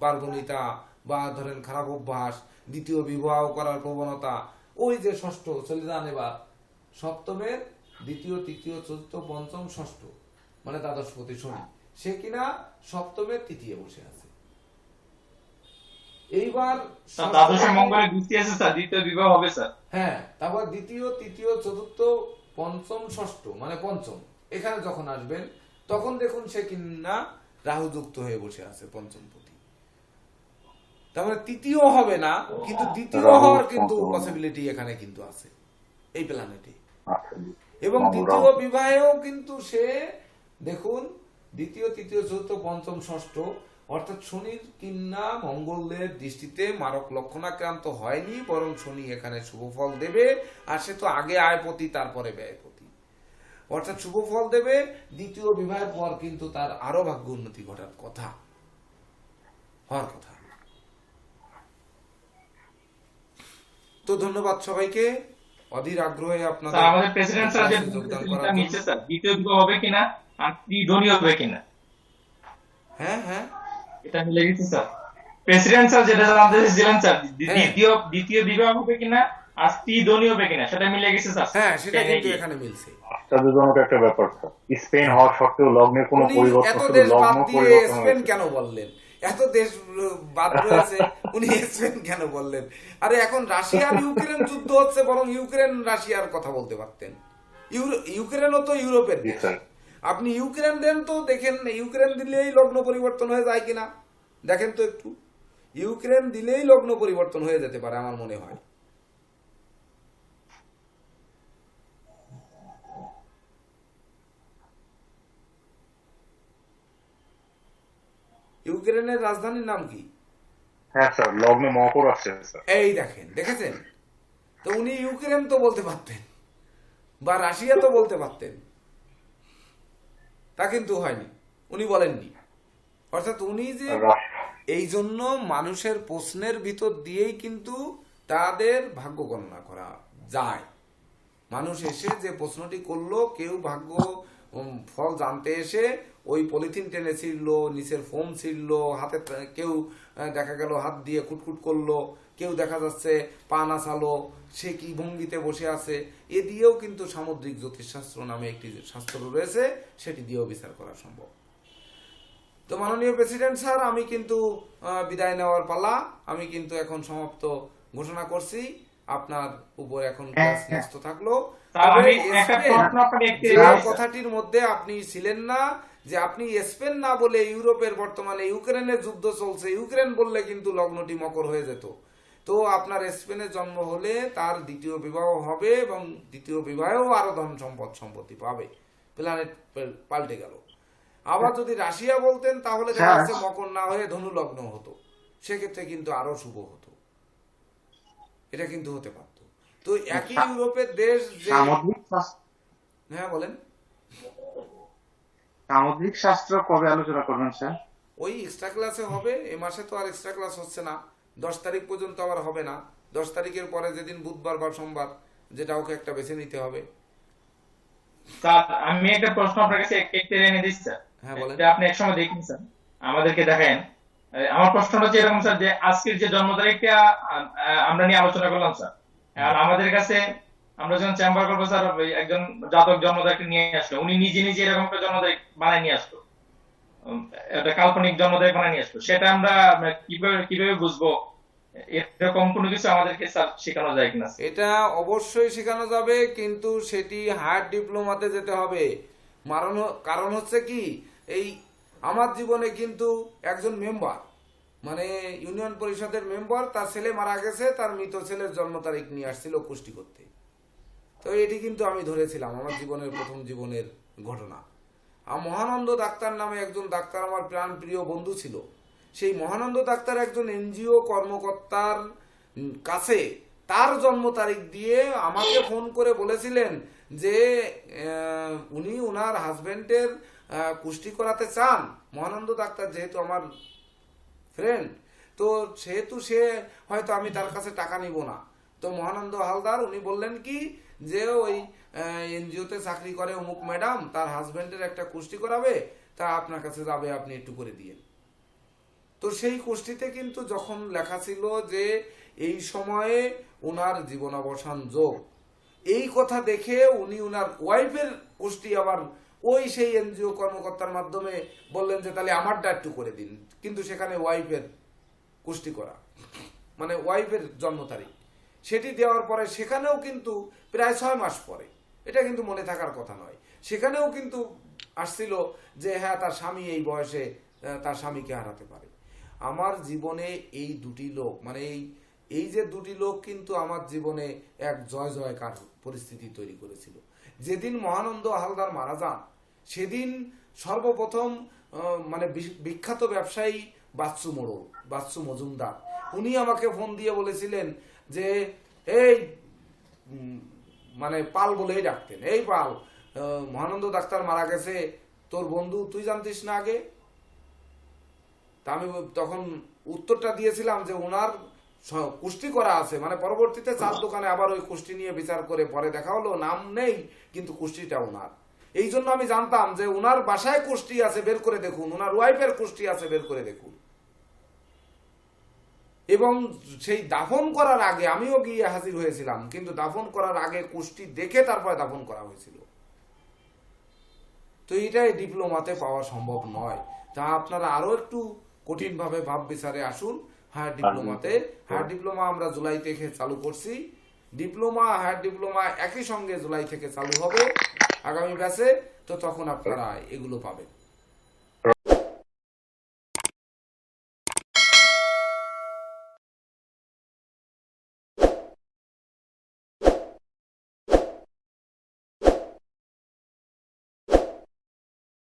বারগুনিতা বা ধরেন খারাপ অভ্যাস, দ্বিতীয় বিবাহ করার প্রবণতা, ওই যে ষষ্ঠ চলে যান, এবার সপ্তমের দ্বিতীয়, তৃতীয়, চতুর্থ, পঞ্চম, ষষ্ঠ মানে দ্বাদশপতি শনি, সে কিনা সপ্তমের তৃতীয় বসে আছে। এইবার দ্বাদশে মঙ্গলের দৃষ্টি আছে স্যার, দ্বিতীয় বিবাহ হবে স্যার। হ্যাঁ, তারপর দ্বিতীয়, তৃতীয়, চতুর্থ, পঞ্চম, ষষ্ঠ মানে পঞ্চম, এখানে যখন আসবেন তখন দেখুন সে কিনা রাহু যুক্ত হয়ে বসে আছে পঞ্চমপতি। তার মানে তৃতীয় হবে না, কিন্তু দ্বিতীয় হওয়ার কিন্তু পসিবিলিটি এখানে কিন্তু আছে এই প্ল্যানেটে। এবং দ্বিতীয় বিবাহেও কিন্তু সে দেখুন দ্বিতীয়, তৃতীয়, চতুর্থ, পঞ্চম, ষষ্ঠ, অর্থাৎ শনির কিন্না মঙ্গলের দৃষ্টিতে মারক লক্ষণাক্রান্ত হয়নি, বরং শনি এখানে শুভ ফল দেবে। আর সে তো আগে আয়পতি, তারপরে ব্যয়পতি, অর্থাৎ শুভ ফল দেবে। দ্বিতীয় বিবাহের পর কিন্তু তার আরো ভাগ্য উন্নতি ঘটার কথা, হওয়ার কথা। তো ধন্যবাদ সবাইকে, অধীর আগ্রহে আপনাদের আমাদের প্রেসিডেন্ট স্যার যে যোগদান করার নিচে স্যার দ্বিতীয় বিবাহ হবে কিনা আর ত্রিধনী হবে কিনা, হ্যাঁ হ্যাঁ এটা মিলে গেছে স্যার। প্রেসিডেন্ট স্যার যেটা জানতে চেয়েছিলেন স্যার, দ্বিতীয় বিবাহ হবে কিনা আর ত্রিধনী হবে কিনা, সেটা মিলে গেছে স্যার। হ্যাঁ, সেটা কিন্তু এখানে মিলছে। আশ্চর্যজনক একটা ব্যাপার স্যার, স্পেন হওয়ার সত্ত্বেও লগ্নের কোনো পরিবর্তন, এত শুধু দেশ বাদ লগ্ন দিয়ে পরিবর্তন স্পেন হয়েছে। কেন বললেন? এত দেশ বাদ রয়েছে, উনি স্পেন কেন বললেন? আরে এখন রাশিয়া আর ইউক্রেন যুদ্ধ হচ্ছে, বরং ইউক্রেন রাশিয়ার কথা বলতে পারতেন। ইউক্রেনও তো ইউরোপের দেশ। আপনি ইউক্রেন দেন তো দেখেন, ইউক্রেন দিলেই লগ্ন পরিবর্তন হয়ে যায় কিনা দেখেন তো একটু। ইউক্রেন দিলেই লগ্ন পরিবর্তন হয়ে যেতে পারে আমার মনে হয়। ইউক্রেনের রাজধানীর নাম কি? হ্যাঁ স্যার, লগ্নে মকর আছে স্যার। এই দেখেন, দেখেছেন তো, উনি ইউক্রেন তো বলতে পারতেন বা রাশিয়া তো বলতে পারতেন, তা কিন্তু হয়নি, উনি বলেননি। অর্থাৎ উনি যে এই জন্য মানুষের প্রশ্নের ভিতর দিয়েই কিন্তু তাদের ভাগ্য গণনা করা যায়। মানুষ এসে যে প্রশ্নটি করলো, কেউ ভাগ্য ফল জানতে এসে ওই পলিথিন টেনে ছিঁড়লো, নিচের ফোম ছিঁড়লো, হাতে কেউ দেখা গেল হাত দিয়ে কুটকুট করলো, কেউ দেখা যাচ্ছে পা নাচালো, সে কি ভঙ্গিতে বসে আছে, এ দিয়েও কিন্তু সামুদ্রিক জ্যোতিষশাস্ত্র নামে একটি শাস্ত্র রয়েছে, সেটি দিয়েও বিচার করা সম্ভব। তো মাননীয় প্রেসিডেন্ট স্যার, আমি কিন্তু বিদায় নেওয়ার পালা, আমি কিন্তু এখন সমাপ্ত ঘোষণা করছি। আপনার উপর এখন ক্লাস ন্যস্ত থাকলো। কথাটির মধ্যে আপনি ছিলেন না, যে আপনি স্পেন না বলে ইউরোপের বর্তমানে ইউক্রেনের যুদ্ধ চলছে, ইউক্রেন বললে কিন্তু লগ্নটি মকর হয়ে যেত। তো আপনার স্পেনে জন্ম হলে তার দ্বিতীয় বিবাহ হবে, এবং দ্বিতীয় বিবাহেও আরো ধন সম্পত্তি পাবে, প্ল্যানেট পাল্টে গেল। আবার যদি রাশিয়া বলতেন তাহলে দেখা যাচ্ছে মকর না হয়ে ধনু লগ্ন হতো, সেক্ষেত্রে কিন্তু আরো শুভ হতো, এটা কিন্তু হতে পারত। তো একই ইউরোপের দেশ যে, হ্যাঁ বলেন, সামুদ্রিক শাস্ত্র কবে আলোচনা করবেন স্যার? ওই এক্সট্রা ক্লাসে হবে, এ মাসে তো আর এক্সট্রা ক্লাস হচ্ছে না, 10 তারিখ পর্যন্ত আবার হবে না। 10 তারিখের পরে যেদিন বুধবার বা সোমবার, যেটা ওকে একটা বেছে নিতে হবে। স্যার আমি একটা প্রশ্ন আপনার কাছে একটু এনে দিচ্ছি স্যার। হ্যাঁ বলেন। আপনি এক সময় দেখেন স্যার, আমাদেরকে দেখেন। আমার প্রশ্নটা হচ্ছে এরকম স্যার, যে আজকের যে জন্ম তারিখটা আমরা নিয়ে আলোচনা করলাম স্যার, আর আমাদের কাছে আমরা যখন চেম্বার করবো স্যার, একজন জাতক জন্ম তারিখ নিয়ে আসলো, উনি নিজে এরকম একটা জন্ম তারিখ বানায় নিয়ে আসলো, একটা কাল্পনিক জন্মদায়ক বানায় নিয়ে আসলো, সেটা আমরা কিভাবে কিভাবে বুঝবো? এরকম কোনো কিছু আমাদেরকে স্যার শেখানো যায় কিনা? এটা অবশ্যই শেখানো যাবে, কিন্তু সেটি হায়ার ডিপ্লোমাতে যেতে হবে। কারণ হচ্ছে কি, এই আমার জীবনে কিন্তু একজন মেম্বার, মানে ইউনিয়ন পরিষদের মেম্বার, তার ছেলে মারা গেছে, তার মৃত ছেলের জন্ম তারিখ নিয়ে আসছিল কুষ্টি করতে। তো এটি কিন্তু আমি ধরেছিলাম আমার জীবনের প্রথম জীবনের ঘটনা। আর মহানন্দ ডাক্তার নামে একজন ডাক্তার আমার প্রাণ প্রিয় বন্ধু ছিল। সেই মহানন্দ ডাক্তার একজন এনজিও কর্মকর্তার কাছে তার জন্ম তারিখ দিয়ে আমাকে ফোন করে বলেছিলেন যে উনি ওনার হাজবেন্ডের কুষ্টি করাতে চান। মহানন্দ ডাক্তার যেহেতু আমার ফ্রেন্ড, তো সেহেতু সে হয়তো আমি তার কাছে টাকা নিব না। তো মহানন্দ হালদার উনি বললেন কি যে ওই এনজিওতে চাকরি করে অমুক ম্যাডাম, তার হাজবেন্ডের একটা কুষ্টি করাবে, তা আপনার কাছে যাবে, আপনি একটু করে দিয়ে। তো সেই কুষ্টিতে কিন্তু যখন লেখা ছিল যে এই সময়ে ওনার জীবনাবসান যোগ, এই কথা দেখে উনি ওনার ওয়াইফের কুষ্টি আবার ওই সেই এনজিও কর্মকর্তার মাধ্যমে বললেন যে তাহলে আমারটা একটু করে দিন। কিন্তু সেখানে ওয়াইফের কুষ্টি করা, মানে ওয়াইফের জন্ম তারিখ, সেটি দেওয়ার পরে সেখানেও কিন্তু প্রায় 6 মাস পরে, এটা কিন্তু মনে থাকার কথা নয়, সেখানেও কিন্তু আসছিল যে হ্যাঁ তার স্বামী এই বয়সে তার স্বামীকে হারাতে পারে। আমার জীবনে এই দুটি লোক, মানে এই যে দুটি লোক কিন্তু আমার জীবনে এক জয় জয়কার পরিস্থিতি তৈরি করেছিল। যেদিন মহানন্দ হালদার মারা যান, সেদিন সর্বপ্রথম মানে বিখ্যাত ব্যবসায়ী বাচ্চু মজুমদার, উনি আমাকে ফোন দিয়ে বলেছিলেন যে এই মানে পাল বলেই ডাকতেন, এই পাল, মহানন্দ ডাক্তার মারা গেছে, তোর বন্ধু, তুই জানতিস না আগে? তা আমি তখন উত্তরটা দিয়েছিলাম যে ওনার কুষ্টি করা আছে, মানে পরবর্তীতে চার দোকানে আবার ওই কুষ্টি নিয়ে বিচার করে পরে দেখা হলো নাম নেই, কিন্তু কুষ্টিটা ওনার। এই জন্য আমি জানতাম যে ওনার বাসায় কুষ্টি আছে, বের করে দেখুন, ওনার ওয়াইফের কুষ্টি আছে, বের করে দেখুন। এবং সেই দাফন করার আগে আমিও গিয়ে হাজির হয়েছিলাম, কিন্তু দাফন করার আগে কুষ্টি দেখে তারপরে দাফন করা হয়েছিল। তো এটাই ডিপ্লোমাতে পাওয়া সম্ভব নয়। তা আপনারা আরো একটু কঠিন ভাবে ভাব বিচারে আসুন হায়ার ডিপ্লোমাতে। হায়ার ডিপ্লোমা আমরা জুলাই থেকে চালু করছি, ডিপ্লোমা হায়ার ডিপ্লোমা একই সঙ্গে জুলাই থেকে চালু হবে আগামী ব্যাচে। তো তখন আপনারা এগুলো পাবেন।